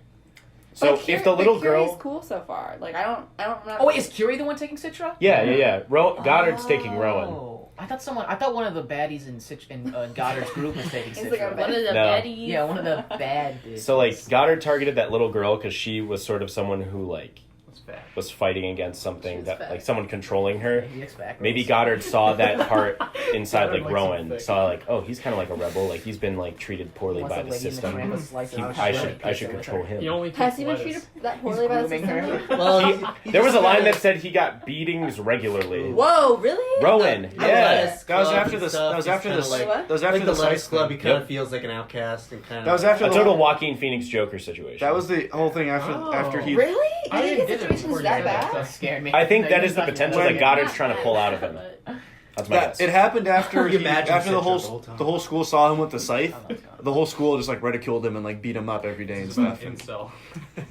Speaker 4: So
Speaker 5: But
Speaker 4: if the little
Speaker 5: Curie's
Speaker 4: girl,
Speaker 5: cool so far. Like I don't know.
Speaker 2: Oh wait, is Curie the one taking Citra?
Speaker 4: yeah, Goddard's taking Rowan.
Speaker 2: Oh, I thought one of the baddies in Goddard's group was taking
Speaker 5: He's like
Speaker 2: Citra.
Speaker 5: a
Speaker 7: One of the
Speaker 4: No.
Speaker 7: baddies.
Speaker 2: Yeah, one of the bad bitches.
Speaker 4: So like Goddard targeted that little girl because she was sort of someone who like
Speaker 6: It's bad.
Speaker 4: was fighting against something
Speaker 7: She was
Speaker 4: that
Speaker 7: fat.
Speaker 4: like someone controlling her.
Speaker 2: He looks back.
Speaker 4: Maybe Goddard saw that part inside
Speaker 1: Goddard
Speaker 4: like
Speaker 1: likes
Speaker 4: Rowan,
Speaker 1: something.
Speaker 4: saw like, oh, he's kind of like a rebel, like he's been like treated poorly
Speaker 2: Wants
Speaker 4: by
Speaker 2: a
Speaker 4: the
Speaker 2: lady in
Speaker 4: system.
Speaker 2: grandpa's slice of
Speaker 4: I
Speaker 2: pizza
Speaker 4: should
Speaker 2: with
Speaker 4: control
Speaker 2: her.
Speaker 4: him.
Speaker 6: He only
Speaker 5: Has
Speaker 6: takes
Speaker 5: he been
Speaker 6: lettuce.
Speaker 5: treated that poorly by the
Speaker 2: grooming
Speaker 5: system?
Speaker 2: her.
Speaker 1: Well,
Speaker 4: There was a line that said he got beatings regularly.
Speaker 5: Whoa, really?
Speaker 4: Rowan,
Speaker 1: The
Speaker 4: yeah.
Speaker 1: lettuce
Speaker 3: That was
Speaker 1: club
Speaker 3: after
Speaker 1: and
Speaker 3: the.
Speaker 1: stuff,
Speaker 3: That was
Speaker 1: he's
Speaker 3: after
Speaker 1: kinda
Speaker 3: the.
Speaker 1: like,
Speaker 5: What?
Speaker 3: That was after
Speaker 1: like
Speaker 3: the
Speaker 1: the Lettuce
Speaker 3: Scythe
Speaker 1: Club.
Speaker 3: thing.
Speaker 1: He kind
Speaker 4: Yep.
Speaker 1: of feels like an outcast and kind of.
Speaker 3: That was after
Speaker 4: A
Speaker 3: the
Speaker 4: total Joaquin Phoenix Joker situation.
Speaker 3: That was the whole thing after he.
Speaker 5: Really?
Speaker 6: I
Speaker 5: You think
Speaker 6: didn't
Speaker 5: his
Speaker 6: get it before
Speaker 5: situation's
Speaker 6: you
Speaker 5: that
Speaker 6: said that.
Speaker 5: bad?
Speaker 2: That scared me.
Speaker 4: I think
Speaker 2: No,
Speaker 4: that
Speaker 2: you're
Speaker 4: is the
Speaker 2: not
Speaker 4: potential
Speaker 2: gonna
Speaker 4: that
Speaker 2: like
Speaker 4: Goddard's
Speaker 7: Not
Speaker 4: trying to
Speaker 7: bad,
Speaker 4: pull out of him.
Speaker 7: but-
Speaker 4: That's my guess.
Speaker 3: It happened after
Speaker 1: You imagine
Speaker 3: after the
Speaker 1: Citra
Speaker 3: whole
Speaker 1: the whole time.
Speaker 3: the whole school saw him with the scythe.
Speaker 2: Oh, that's gone.
Speaker 3: The whole school just like ridiculed him and like beat him up every day and stuff. And
Speaker 6: Incel.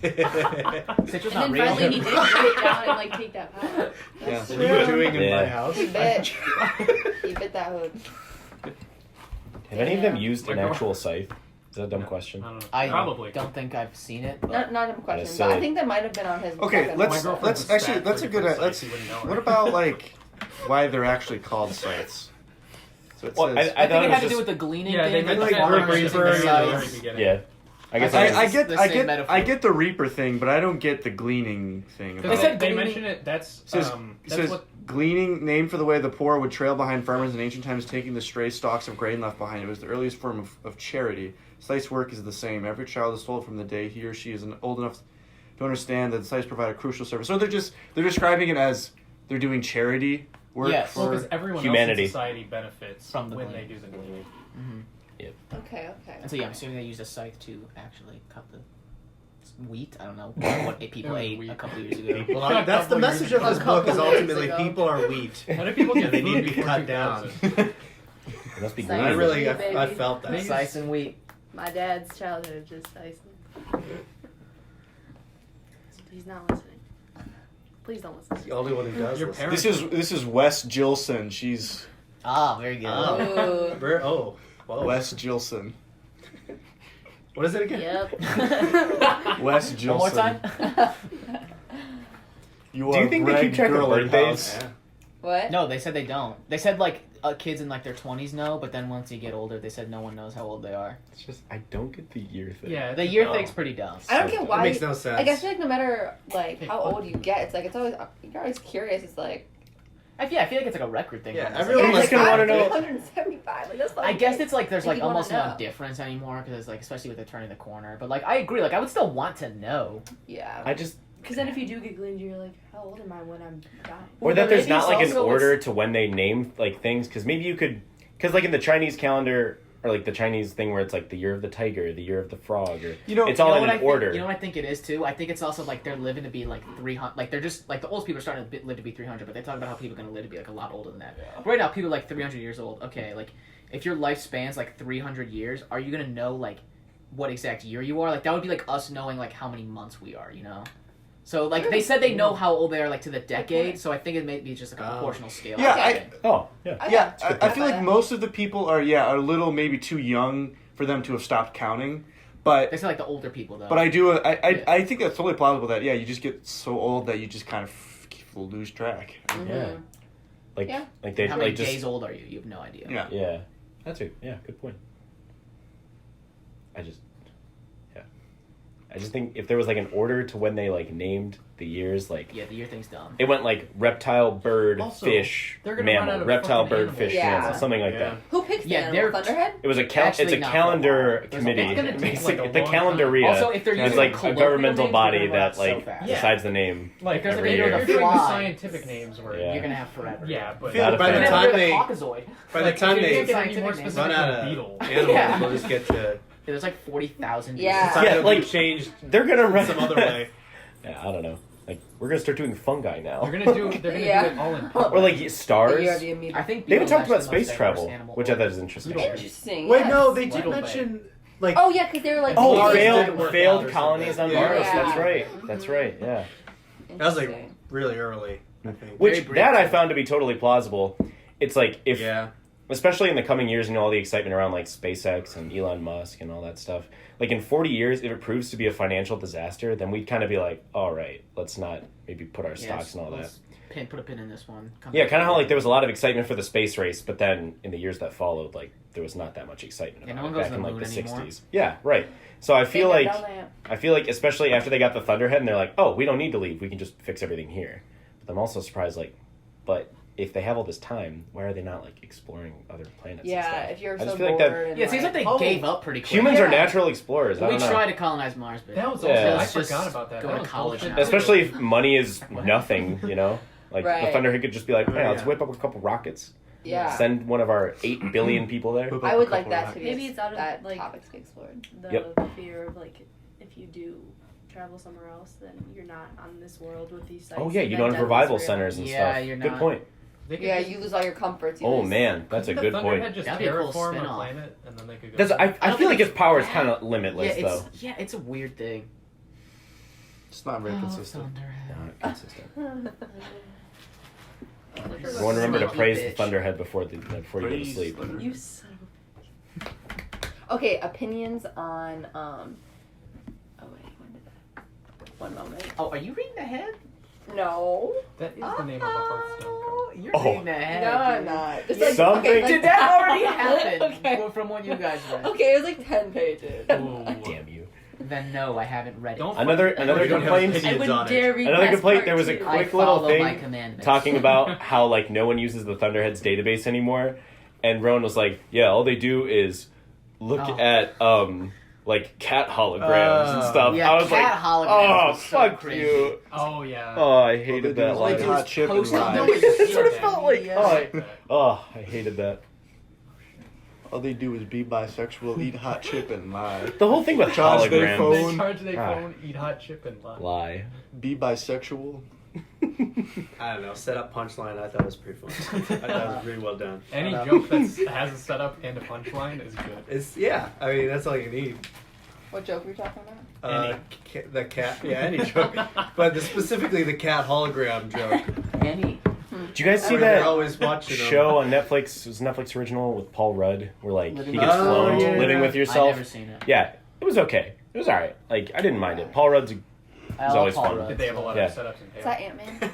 Speaker 2: Citra's
Speaker 7: And
Speaker 2: not
Speaker 7: then
Speaker 2: real.
Speaker 7: finally he did get down and like take that power.
Speaker 3: yeah.
Speaker 1: What are you doing in
Speaker 4: Yeah.
Speaker 1: my house?
Speaker 5: He bit. He bit that hood.
Speaker 4: Have any of them
Speaker 5: Yeah.
Speaker 4: used an
Speaker 6: My girl-
Speaker 4: actual scythe? Is that a dumb
Speaker 6: No,
Speaker 4: question?
Speaker 6: I don't know.
Speaker 2: I
Speaker 6: Probably.
Speaker 2: don't think I've seen it. But
Speaker 5: Not a question,
Speaker 4: is
Speaker 5: but I
Speaker 4: silly.
Speaker 5: think that might have been on his.
Speaker 3: Okay,
Speaker 5: weapon
Speaker 3: let's
Speaker 5: list.
Speaker 6: girlfriend
Speaker 3: let's
Speaker 6: was
Speaker 3: actually
Speaker 6: fat
Speaker 3: that's
Speaker 6: for
Speaker 3: a good
Speaker 6: different
Speaker 3: let's.
Speaker 6: sites, you wouldn't know her.
Speaker 3: What about like why they're actually called scythes? So it
Speaker 4: Well,
Speaker 3: says.
Speaker 2: I
Speaker 4: I
Speaker 2: think
Speaker 4: thought
Speaker 2: it
Speaker 4: it
Speaker 2: had
Speaker 4: was
Speaker 2: to do
Speaker 4: just
Speaker 2: with the gleaning
Speaker 6: Yeah, they
Speaker 2: thing.
Speaker 6: meant
Speaker 1: like
Speaker 6: like
Speaker 1: Grim
Speaker 6: farmers
Speaker 1: Reaper
Speaker 6: at the very
Speaker 2: and-
Speaker 6: beginning.
Speaker 4: yeah. I guess
Speaker 3: I,
Speaker 4: that's
Speaker 3: I get
Speaker 2: the
Speaker 3: I
Speaker 2: same
Speaker 3: get
Speaker 2: metaphor.
Speaker 3: I get the Reaper thing, but I don't get the gleaning thing.
Speaker 6: Because
Speaker 2: said
Speaker 6: they
Speaker 2: gleaning-
Speaker 6: mention it. That's
Speaker 3: Says,
Speaker 6: that's
Speaker 3: says
Speaker 6: what.
Speaker 3: gleaning, named for the way the poor would trail behind farmers in ancient times, taking the stray stalks of grain left behind. It was the earliest form of charity. Scythe's work is the same. Every child is told from the day he or she is old enough to understand that the Scythes provide a crucial service. So they're describing it as they're doing charity work
Speaker 2: Yes.
Speaker 6: Well,
Speaker 3: for.
Speaker 6: because everyone
Speaker 4: humanity.
Speaker 6: else in society benefits
Speaker 2: From the
Speaker 6: when
Speaker 2: gleaning.
Speaker 6: they do the gleaning.
Speaker 5: Okay, okay.
Speaker 2: And so yeah, I'm assuming they used a scythe to actually cut the wheat. I don't know what people ate
Speaker 6: Wheat.
Speaker 2: a couple years ago.
Speaker 1: Well, that's the message of this book is ultimately people are wheat.
Speaker 6: How do people get
Speaker 1: And they need to
Speaker 6: food
Speaker 1: be
Speaker 6: before
Speaker 1: cut down.
Speaker 6: 2000?
Speaker 4: It must be
Speaker 5: Scythe.
Speaker 1: I
Speaker 4: green.
Speaker 1: really,
Speaker 7: Baby.
Speaker 1: I felt that.
Speaker 6: Maybe-
Speaker 2: Slice and wheat.
Speaker 7: My dad's childhood just Tyson. He's not listening. Please don't listen.
Speaker 1: The only one who does
Speaker 6: Your
Speaker 1: listen.
Speaker 6: parents-
Speaker 3: This is Wes Gilson. She's
Speaker 2: Ah, very good.
Speaker 1: Oh. Oh. Whoa.
Speaker 3: Wes Gilson.
Speaker 1: What is it again?
Speaker 7: Yep.
Speaker 3: Wes Gilson.
Speaker 2: One more time.
Speaker 3: You
Speaker 4: Do
Speaker 3: are
Speaker 4: you think they
Speaker 3: Greg
Speaker 4: keep track of
Speaker 3: Gerlin
Speaker 4: birthdays?
Speaker 3: House.
Speaker 1: Yeah.
Speaker 5: What?
Speaker 2: No, they said they don't. They said like kids in like their 20s know, but then once you get older, they said no one knows how old they are.
Speaker 4: It's just I don't get the year thing.
Speaker 6: Yeah,
Speaker 2: The year
Speaker 6: oh.
Speaker 2: thing's pretty dumb.
Speaker 5: I don't
Speaker 4: So
Speaker 5: get
Speaker 1: It
Speaker 5: why.
Speaker 1: makes no sense.
Speaker 5: I guess like no matter like how old you get, it's like it's always you're always curious. It's like
Speaker 2: I feel like it's like a record thing.
Speaker 1: Yeah,
Speaker 2: almost.
Speaker 1: everyone
Speaker 2: Like,
Speaker 4: just gonna wanna know-
Speaker 5: 175. Like that's.
Speaker 2: I guess it's like there's
Speaker 5: Like,
Speaker 2: like
Speaker 5: you wanna
Speaker 2: almost no
Speaker 5: know.
Speaker 2: difference anymore because it's like especially with it turning the corner. But like I agree, like I would still want to know.
Speaker 5: Yeah.
Speaker 4: I just
Speaker 7: Because then if you do get gleaned, you're like, how old am I when I'm dying?
Speaker 4: or
Speaker 2: Well,
Speaker 4: that
Speaker 2: but
Speaker 4: there's
Speaker 2: maybe
Speaker 4: not
Speaker 2: it's
Speaker 4: like an
Speaker 2: also
Speaker 4: order to when they name like things because maybe you could because like in the Chinese calendar or like the Chinese thing where it's like the year of the tiger, the year of the frog, or
Speaker 3: You know,
Speaker 4: it's all
Speaker 2: You know
Speaker 4: in
Speaker 2: what
Speaker 4: an
Speaker 2: I think-
Speaker 4: order.
Speaker 2: You know what I think it is too? I think it's also like they're living to be like 300. Like they're just like the oldest people are starting to live to be 300, but they talk about how people are going to live to be like a lot older than that.
Speaker 4: Yeah.
Speaker 2: Right now, people are like 300 years old. Okay, like if your life spans like 300 years, are you going to know like what exact year you are? Like that would be like us knowing like how many months we are, you know? So like they said they know how old they are like to the decade, so I think it may be just like a proportional scale.
Speaker 3: Yeah,
Speaker 2: Okay.
Speaker 4: Oh, yeah.
Speaker 5: Okay.
Speaker 3: Yeah,
Speaker 5: That's
Speaker 3: I feel like most of the people are a little maybe too young for them to have stopped counting, but
Speaker 2: They say like the older people though.
Speaker 3: but I do I
Speaker 2: Yeah.
Speaker 3: think that's totally plausible that you just get so old that you just kind of lose track.
Speaker 4: Yeah. Like,
Speaker 5: Yeah.
Speaker 4: like they
Speaker 2: how many
Speaker 4: like just
Speaker 2: days old are you? You have no idea.
Speaker 3: Yeah.
Speaker 4: yeah. That's a good point. I just think if there was like an order to when they like named the years, like
Speaker 2: Yeah, the year thing's dumb.
Speaker 4: it went like reptile, bird,
Speaker 6: Also,
Speaker 4: fish,
Speaker 6: they're gonna run out
Speaker 4: mammal,
Speaker 6: of
Speaker 4: reptile,
Speaker 6: fucking
Speaker 4: bird,
Speaker 6: animals.
Speaker 4: fish,
Speaker 5: Yeah.
Speaker 4: mammal, something like
Speaker 1: Yeah.
Speaker 4: that.
Speaker 5: Who picks the
Speaker 2: Yeah,
Speaker 5: animal?
Speaker 2: they're-
Speaker 5: Thunderhead?
Speaker 4: It was
Speaker 2: Actually,
Speaker 4: it's a
Speaker 2: not for a
Speaker 4: calendar
Speaker 2: while. There's
Speaker 4: committee.
Speaker 6: It's gonna take,
Speaker 4: It's
Speaker 6: like,
Speaker 4: like
Speaker 6: a
Speaker 4: the
Speaker 6: long
Speaker 4: calendaria.
Speaker 2: Also, if they're
Speaker 4: It's
Speaker 2: using
Speaker 4: like a
Speaker 2: colloquial
Speaker 4: governmental
Speaker 2: names,
Speaker 4: body
Speaker 2: they're gonna
Speaker 4: that
Speaker 2: run so
Speaker 4: like
Speaker 2: fast.
Speaker 6: Yeah.
Speaker 4: decides the name
Speaker 6: Like
Speaker 2: There's
Speaker 4: every
Speaker 2: like
Speaker 4: year.
Speaker 2: a
Speaker 6: you're doing the
Speaker 2: fly.
Speaker 6: scientific names where
Speaker 4: Yeah.
Speaker 2: You're gonna have forever.
Speaker 6: yeah, but
Speaker 1: Feel
Speaker 4: Not a
Speaker 1: by the
Speaker 4: fan.
Speaker 2: You're gonna
Speaker 1: time
Speaker 2: have
Speaker 1: they
Speaker 2: a caucasoid.
Speaker 1: by the time
Speaker 6: if you
Speaker 1: they
Speaker 6: get any
Speaker 2: scientific
Speaker 6: more
Speaker 2: names.
Speaker 6: specific
Speaker 1: run out
Speaker 6: than
Speaker 1: of
Speaker 6: beetle.
Speaker 1: animals,
Speaker 2: Yeah.
Speaker 1: we'll just get to
Speaker 2: There's like 40,000.
Speaker 5: Yeah.
Speaker 1: it's not
Speaker 4: Yeah,
Speaker 1: gonna
Speaker 4: like-
Speaker 1: be changed
Speaker 4: They're gonna run
Speaker 1: some other way.
Speaker 4: Yeah, I don't know. Like we're gonna start doing fungi now.
Speaker 6: They're gonna do
Speaker 5: Yeah.
Speaker 6: it all in
Speaker 4: or like stars.
Speaker 5: The year of the amoeba.
Speaker 2: I think
Speaker 4: They even
Speaker 2: beetles
Speaker 4: talked about
Speaker 2: actually the most
Speaker 4: space
Speaker 2: diverse
Speaker 4: travel,
Speaker 2: animal
Speaker 4: which I thought
Speaker 2: order.
Speaker 4: was interesting.
Speaker 5: Interesting.
Speaker 1: Wait,
Speaker 5: yes.
Speaker 1: no, they did
Speaker 6: Beetle
Speaker 1: mention like
Speaker 5: Oh yeah, because they were like.
Speaker 4: Oh,
Speaker 1: Mars
Speaker 4: failed
Speaker 1: didn't work out
Speaker 4: failed
Speaker 1: or
Speaker 4: colonies on
Speaker 1: something.
Speaker 4: Mars.
Speaker 5: Yeah.
Speaker 4: That's right. That's right. Yeah.
Speaker 1: that was like
Speaker 5: Interesting.
Speaker 1: really early. I think.
Speaker 4: Which
Speaker 2: brief.
Speaker 4: that I found to be totally plausible. It's like if,
Speaker 1: yeah,
Speaker 4: especially in the coming years, all the excitement around like SpaceX and Elon Musk and all that stuff. Like in 40 years, if it proves to be a financial disaster, then we'd kind of be like, all right, let's not maybe put our stocks and all that.
Speaker 2: Put a pin in this one. Come
Speaker 4: Yeah,
Speaker 2: back
Speaker 4: kind of
Speaker 2: to
Speaker 4: how
Speaker 2: it.
Speaker 4: like there was a lot of excitement for the space race, but then in the years that followed, like there was not that much excitement
Speaker 2: Yeah,
Speaker 4: about
Speaker 2: no one
Speaker 4: it
Speaker 2: goes
Speaker 4: back
Speaker 2: to
Speaker 4: in
Speaker 2: the
Speaker 4: like the
Speaker 2: moon anymore.
Speaker 4: 60s. Yeah, right. So I feel
Speaker 5: They
Speaker 4: like
Speaker 5: done that.
Speaker 4: especially after they got the Thunderhead and they're like, oh, we don't need to leave, we can just fix everything here. But I'm also surprised, like, but if they have all this time, why are they not like exploring other planets? and
Speaker 5: Yeah,
Speaker 4: stuff?
Speaker 5: if you're
Speaker 4: I just
Speaker 5: so
Speaker 4: feel like
Speaker 5: bored.
Speaker 4: that
Speaker 5: and,
Speaker 2: Yeah, it seems like they
Speaker 6: Oh.
Speaker 2: gave up pretty quick.
Speaker 4: humans are
Speaker 5: Yeah.
Speaker 4: natural explorers. I
Speaker 2: We
Speaker 4: don't know.
Speaker 2: tried to colonize Mars, but
Speaker 6: That was also
Speaker 4: Yeah.
Speaker 6: I
Speaker 2: Let's just
Speaker 6: forgot about that.
Speaker 2: go
Speaker 6: That
Speaker 2: to
Speaker 6: was
Speaker 2: college
Speaker 6: bullshit.
Speaker 2: now.
Speaker 4: Especially if money is nothing, you know. Like
Speaker 5: Right.
Speaker 4: the Thunderhead could just be like, hey, let's
Speaker 1: Yeah.
Speaker 4: whip up a couple rockets,
Speaker 5: Yeah.
Speaker 4: send one of our 8 billion people there.
Speaker 1: Whip up
Speaker 5: I
Speaker 1: a
Speaker 5: would like
Speaker 1: couple
Speaker 5: that
Speaker 1: of
Speaker 5: to be
Speaker 7: Maybe it's out of,
Speaker 5: that
Speaker 7: like-
Speaker 5: topics be explored.
Speaker 7: The
Speaker 4: Yep.
Speaker 7: fear of like if you do travel somewhere else, then you're not on this world with these sites.
Speaker 4: Oh yeah, you
Speaker 7: and
Speaker 4: don't
Speaker 7: then
Speaker 4: have revival
Speaker 7: death is real.
Speaker 4: centers and
Speaker 2: Yeah,
Speaker 4: stuff.
Speaker 2: you're
Speaker 4: Good
Speaker 2: not-
Speaker 4: point.
Speaker 6: They could
Speaker 5: Yeah,
Speaker 6: just-
Speaker 5: you lose all your comforts. You
Speaker 4: Oh
Speaker 5: lose-
Speaker 4: man, that's a
Speaker 6: couldn't
Speaker 4: good
Speaker 6: the
Speaker 4: point.
Speaker 6: Thunderhead just
Speaker 2: That'd be a cool
Speaker 6: terraform a
Speaker 2: spin-off.
Speaker 6: planet and then they could go.
Speaker 4: That's, I
Speaker 2: don't
Speaker 4: feel like
Speaker 2: think
Speaker 4: his power is
Speaker 2: it's
Speaker 4: kind of
Speaker 2: Yeah,
Speaker 4: limitless though.
Speaker 2: it's a weird thing.
Speaker 3: It's not very consistent.
Speaker 4: Not consistent.
Speaker 5: Oh,
Speaker 4: Everyone remember to
Speaker 2: Sneaky
Speaker 4: praise
Speaker 2: bitch.
Speaker 4: the Thunderhead before you go to
Speaker 3: Praise
Speaker 4: sleep.
Speaker 3: Thunderhead.
Speaker 7: You son of
Speaker 5: Okay, opinions on Oh wait, when did that? One moment.
Speaker 2: Oh, are you reading ahead?
Speaker 5: No.
Speaker 6: That is the name of a Hearthstone card.
Speaker 2: You're
Speaker 4: Oh.
Speaker 2: reading ahead.
Speaker 5: No, I'm
Speaker 2: dude.
Speaker 5: not. Just
Speaker 2: Yeah,
Speaker 5: like,
Speaker 4: something-
Speaker 5: okay, like,
Speaker 2: Did that already happen?
Speaker 5: Okay.
Speaker 2: From what you guys read.
Speaker 5: Okay, it was like 10 pages.
Speaker 6: Ooh.
Speaker 4: Damn you.
Speaker 2: Then no, I haven't read it.
Speaker 6: Don't
Speaker 4: Another
Speaker 1: We don't have
Speaker 4: complaint.
Speaker 1: opinions
Speaker 7: I
Speaker 1: on
Speaker 7: wouldn't
Speaker 1: it.
Speaker 7: dare read
Speaker 4: Another
Speaker 7: past
Speaker 4: complaint.
Speaker 7: part
Speaker 4: There was a
Speaker 7: two.
Speaker 2: I
Speaker 4: quick little
Speaker 2: follow my
Speaker 4: thing
Speaker 2: commandments.
Speaker 4: talking about how like no one uses the Thunderhead's database anymore, and Rowan was like, "Yeah, all they do is look
Speaker 2: Oh.
Speaker 4: at like cat holograms and
Speaker 1: Oh.
Speaker 4: stuff."
Speaker 2: Yeah,
Speaker 4: I was
Speaker 2: cat
Speaker 4: like,
Speaker 2: holograms
Speaker 4: "Oh,
Speaker 2: was so
Speaker 4: fuck
Speaker 2: crazy.
Speaker 4: you!"
Speaker 6: Oh yeah.
Speaker 4: Oh, I
Speaker 3: All
Speaker 4: hated
Speaker 3: they do
Speaker 4: that
Speaker 3: is
Speaker 4: line.
Speaker 3: like hot chip and
Speaker 2: post it.
Speaker 3: lie.
Speaker 2: No,
Speaker 4: That's what it
Speaker 6: Yeah.
Speaker 4: felt like.
Speaker 2: Yeah.
Speaker 4: Oh, I hated that.
Speaker 3: All they do is be bisexual, eat hot chip, and lie.
Speaker 4: The whole thing with
Speaker 3: Charge their
Speaker 4: holograms.
Speaker 3: phone.
Speaker 6: They charge their
Speaker 4: Ah.
Speaker 6: phone, eat hot chip, and lie.
Speaker 4: Lie.
Speaker 3: Be bisexual.
Speaker 1: I don't know. Set up punchline. I thought was pretty fun. I thought it was really well done.
Speaker 6: Any joke that has a setup and a punchline is good.
Speaker 1: It's I mean that's all you need.
Speaker 5: What joke were you talking about?
Speaker 1: The cat. Yeah, any joke, but specifically the cat hologram joke.
Speaker 2: Any.
Speaker 4: Did you guys see
Speaker 1: Where they're
Speaker 4: that
Speaker 1: always watching them.
Speaker 4: show on Netflix? It was a Netflix original with Paul Rudd, where like
Speaker 2: Living
Speaker 4: he
Speaker 2: with
Speaker 4: gets
Speaker 1: Yourself.
Speaker 4: cloned,
Speaker 1: Oh, yeah.
Speaker 4: living with
Speaker 2: I've
Speaker 4: yourself.
Speaker 2: never seen it.
Speaker 4: Yeah, it was okay. It was alright. Like I didn't mind it. Paul Rudd's
Speaker 2: I love
Speaker 4: always
Speaker 2: Paul
Speaker 4: fun.
Speaker 2: Rudd.
Speaker 6: Did they have a lot
Speaker 4: Yeah.
Speaker 6: of setups and
Speaker 5: Is that
Speaker 6: payoffs?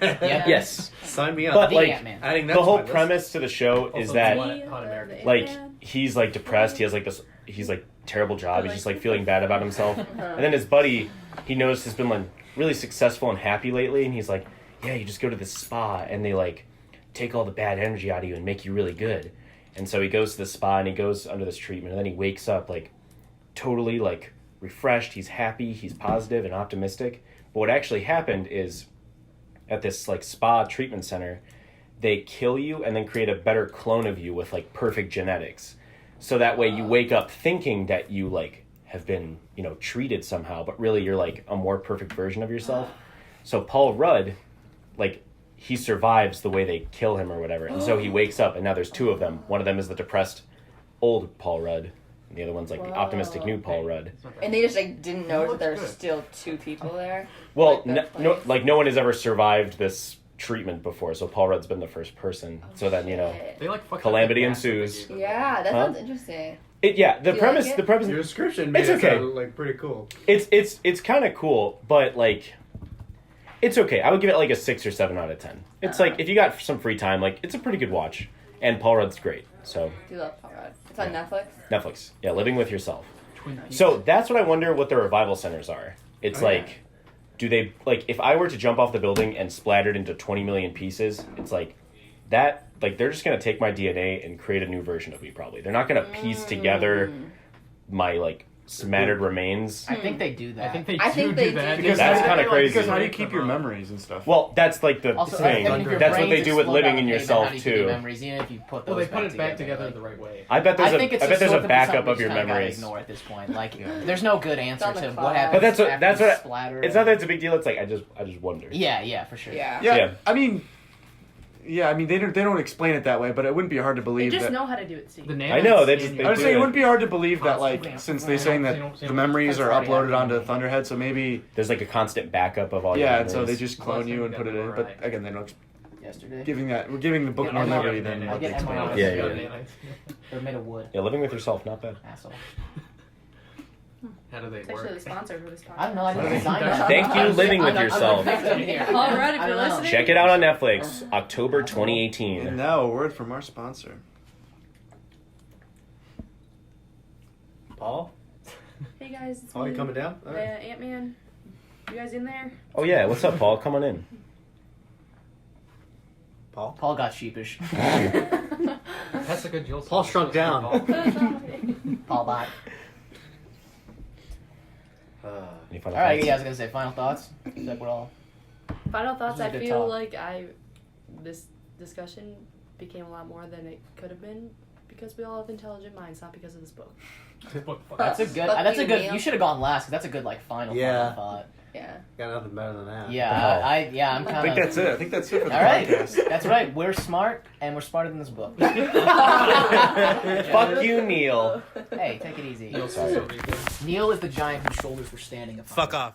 Speaker 5: Ant-Man?
Speaker 2: Yeah.
Speaker 4: yes.
Speaker 1: Sign me up.
Speaker 4: But
Speaker 2: The
Speaker 4: like
Speaker 2: Ant-Man.
Speaker 1: Adding that
Speaker 4: the
Speaker 1: to
Speaker 4: whole
Speaker 1: my list.
Speaker 4: premise to the show is
Speaker 6: Also,
Speaker 4: that
Speaker 6: what- on American.
Speaker 4: like he's like depressed. He has like this. He's like terrible job. He's just like feeling bad about himself. And then his buddy, he knows has been like really successful and happy lately, and he's like, yeah, you just go to this spa and they like take all the bad energy out of you and make you really good. And so he goes to the spa and he goes under this treatment, and then he wakes up like totally like refreshed. He's happy. He's positive and optimistic. But what actually happened is at this like spa treatment center, they kill you and then create a better clone of you with like perfect genetics. so that way you wake up thinking that you like have been, you know, treated somehow, but really you're like a more perfect version of yourself. So Paul Rudd, like, he survives the way they kill him or whatever, and so he wakes up, and now there's two of them. One of them is the depressed old Paul Rudd, and the other one's like the optimistic new Paul Rudd.
Speaker 5: And they just like didn't know that there's still two people there.
Speaker 4: Well,
Speaker 5: Like,
Speaker 4: no one has ever survived this treatment before, so Paul Rudd's been the first person. So then, you know,
Speaker 6: They like fucked
Speaker 4: Calamity
Speaker 6: up the gas that they
Speaker 4: ensues.
Speaker 6: gave them.
Speaker 5: Yeah, that
Speaker 4: Huh?
Speaker 5: sounds interesting.
Speaker 4: the
Speaker 5: You like
Speaker 4: premise,
Speaker 5: it?
Speaker 4: the premise,
Speaker 1: Your description made
Speaker 4: It's
Speaker 1: it
Speaker 4: okay.
Speaker 1: sound like pretty cool.
Speaker 4: it's kind of cool, but like, it's okay. I would give it like a 6 or 7 out of 10. It's like if you got some free time, like it's a pretty good watch, and Paul Rudd's great. So
Speaker 5: Do love Paul Rudd. It's on Netflix.
Speaker 4: Netflix, yeah, Living with Yourself.
Speaker 6: Twin Peaks.
Speaker 4: So that's what I wonder what the revival centers are. It's
Speaker 1: Oh,
Speaker 4: like,
Speaker 1: yeah.
Speaker 4: do they, like, if I were to jump off the building and splattered into 20 million pieces, it's like, that, like, they're just going to take my DNA and create a new version of me, probably. They're not going to piece together my, like, smattered remains.
Speaker 2: I think they do that.
Speaker 6: I think they
Speaker 5: I
Speaker 6: do
Speaker 5: think they
Speaker 6: do that.
Speaker 5: do.
Speaker 3: Because
Speaker 4: That's kinda crazy.
Speaker 3: Because how do you keep your memories and stuff?
Speaker 4: Well, that's, like, the
Speaker 2: Also,
Speaker 4: thing.
Speaker 2: I mean, if your
Speaker 4: That's what
Speaker 2: brains
Speaker 4: they do with
Speaker 2: explode
Speaker 4: living
Speaker 2: out
Speaker 4: in
Speaker 2: of pain,
Speaker 4: yourself,
Speaker 2: how do you keep your
Speaker 4: too.
Speaker 2: memories, even if you put those
Speaker 6: Well, they put it back
Speaker 2: together
Speaker 6: together
Speaker 2: like-
Speaker 6: the right way.
Speaker 4: I bet there's
Speaker 2: I think it's
Speaker 4: a
Speaker 2: just
Speaker 4: backup of your
Speaker 2: Kind of
Speaker 4: memories.
Speaker 2: ignore at this point. Like, there's no good answer
Speaker 5: on the
Speaker 2: to
Speaker 5: cloud.
Speaker 2: what happens.
Speaker 4: But that's
Speaker 2: after
Speaker 4: what
Speaker 2: you splatter.
Speaker 4: It's not that it's a big deal. It's like, I just wonder.
Speaker 2: Yeah, for sure.
Speaker 5: Yeah.
Speaker 3: Yeah, I mean, they don't explain it that way, but it wouldn't be hard to
Speaker 7: They
Speaker 3: believe
Speaker 7: just
Speaker 3: that.
Speaker 7: know how to do it, Steve.
Speaker 6: The
Speaker 4: I know, they
Speaker 6: nanites
Speaker 4: just-
Speaker 6: in
Speaker 4: they
Speaker 3: I
Speaker 6: your
Speaker 3: was
Speaker 4: do
Speaker 3: saying it
Speaker 4: it.
Speaker 3: wouldn't be hard to believe that, like,
Speaker 6: Constantly.
Speaker 3: since they're saying that
Speaker 6: You
Speaker 3: the memories are
Speaker 2: That's already
Speaker 3: uploaded onto
Speaker 2: happening.
Speaker 3: Thunderhead, so maybe
Speaker 4: There's like a constant backup of all your
Speaker 3: yeah,
Speaker 4: memories.
Speaker 3: and so they just
Speaker 6: Last
Speaker 3: clone
Speaker 6: time
Speaker 3: you
Speaker 6: we
Speaker 3: and
Speaker 6: got
Speaker 3: put it in.
Speaker 6: MRI.
Speaker 3: But again, they don't
Speaker 2: Yesterday.
Speaker 3: we're giving the book
Speaker 6: Yeah,
Speaker 3: more
Speaker 6: I'll
Speaker 3: liberty
Speaker 6: get
Speaker 3: than
Speaker 6: nanites.
Speaker 3: what they
Speaker 2: I'll get
Speaker 3: explain.
Speaker 2: MRI.
Speaker 4: Yeah,
Speaker 6: Yeah,
Speaker 4: yeah.
Speaker 6: nanites.
Speaker 2: They're made of wood.
Speaker 4: Yeah, living with yourself, not bad.
Speaker 2: Asshole.
Speaker 6: How do they
Speaker 7: It's actually the
Speaker 6: work?
Speaker 7: sponsor for this podcast.
Speaker 2: I don't know. I didn't
Speaker 6: Thank
Speaker 2: design that.
Speaker 4: Thank you, Living with
Speaker 2: I'm
Speaker 4: Yourself.
Speaker 2: the victim here.
Speaker 7: All right, if
Speaker 2: I
Speaker 7: you're
Speaker 2: don't know.
Speaker 7: listening.
Speaker 4: Check it out on Netflix, October
Speaker 3: And
Speaker 4: 2018.
Speaker 3: now a word from our sponsor.
Speaker 1: Paul?
Speaker 7: Hey guys, it's
Speaker 1: Oh, you
Speaker 7: me,
Speaker 1: coming down? All right.
Speaker 7: Ant-Man. You guys in there?
Speaker 4: Oh yeah, what's up, Paul? Come on in.
Speaker 1: Paul?
Speaker 2: Paul got sheepish.
Speaker 6: That's a good Jill.
Speaker 1: Paul shrunk down.
Speaker 2: Paul bot.
Speaker 4: Any final
Speaker 2: All right,
Speaker 4: thoughts?
Speaker 2: yeah, I was gonna say final thoughts. It's like we're all.
Speaker 7: Final thoughts.
Speaker 2: This
Speaker 7: I
Speaker 2: is a good
Speaker 7: feel
Speaker 2: talk.
Speaker 7: like this discussion became a lot more than it could have been because we all have intelligent minds, not because of this book.
Speaker 2: That's a good.
Speaker 5: Fuck
Speaker 2: That's a
Speaker 5: you,
Speaker 2: good.
Speaker 5: Neil.
Speaker 2: You should have gone last. 'Cause that's a good like final.
Speaker 1: Yeah.
Speaker 2: Final thought.
Speaker 5: Yeah.
Speaker 1: Got nothing better than that.
Speaker 2: Yeah,
Speaker 4: hell?
Speaker 2: I'm kind
Speaker 3: I think that's it. I think that's it for the
Speaker 2: All right,
Speaker 3: podcast.
Speaker 2: that's right. We're smart, and we're smarter than this book.
Speaker 4: Fuck you, Neil.
Speaker 2: Hey, take it easy.
Speaker 6: You'll
Speaker 4: Sorry.
Speaker 6: see.
Speaker 2: Neil is the giant whose shoulders were standing upon.
Speaker 1: Fuck off.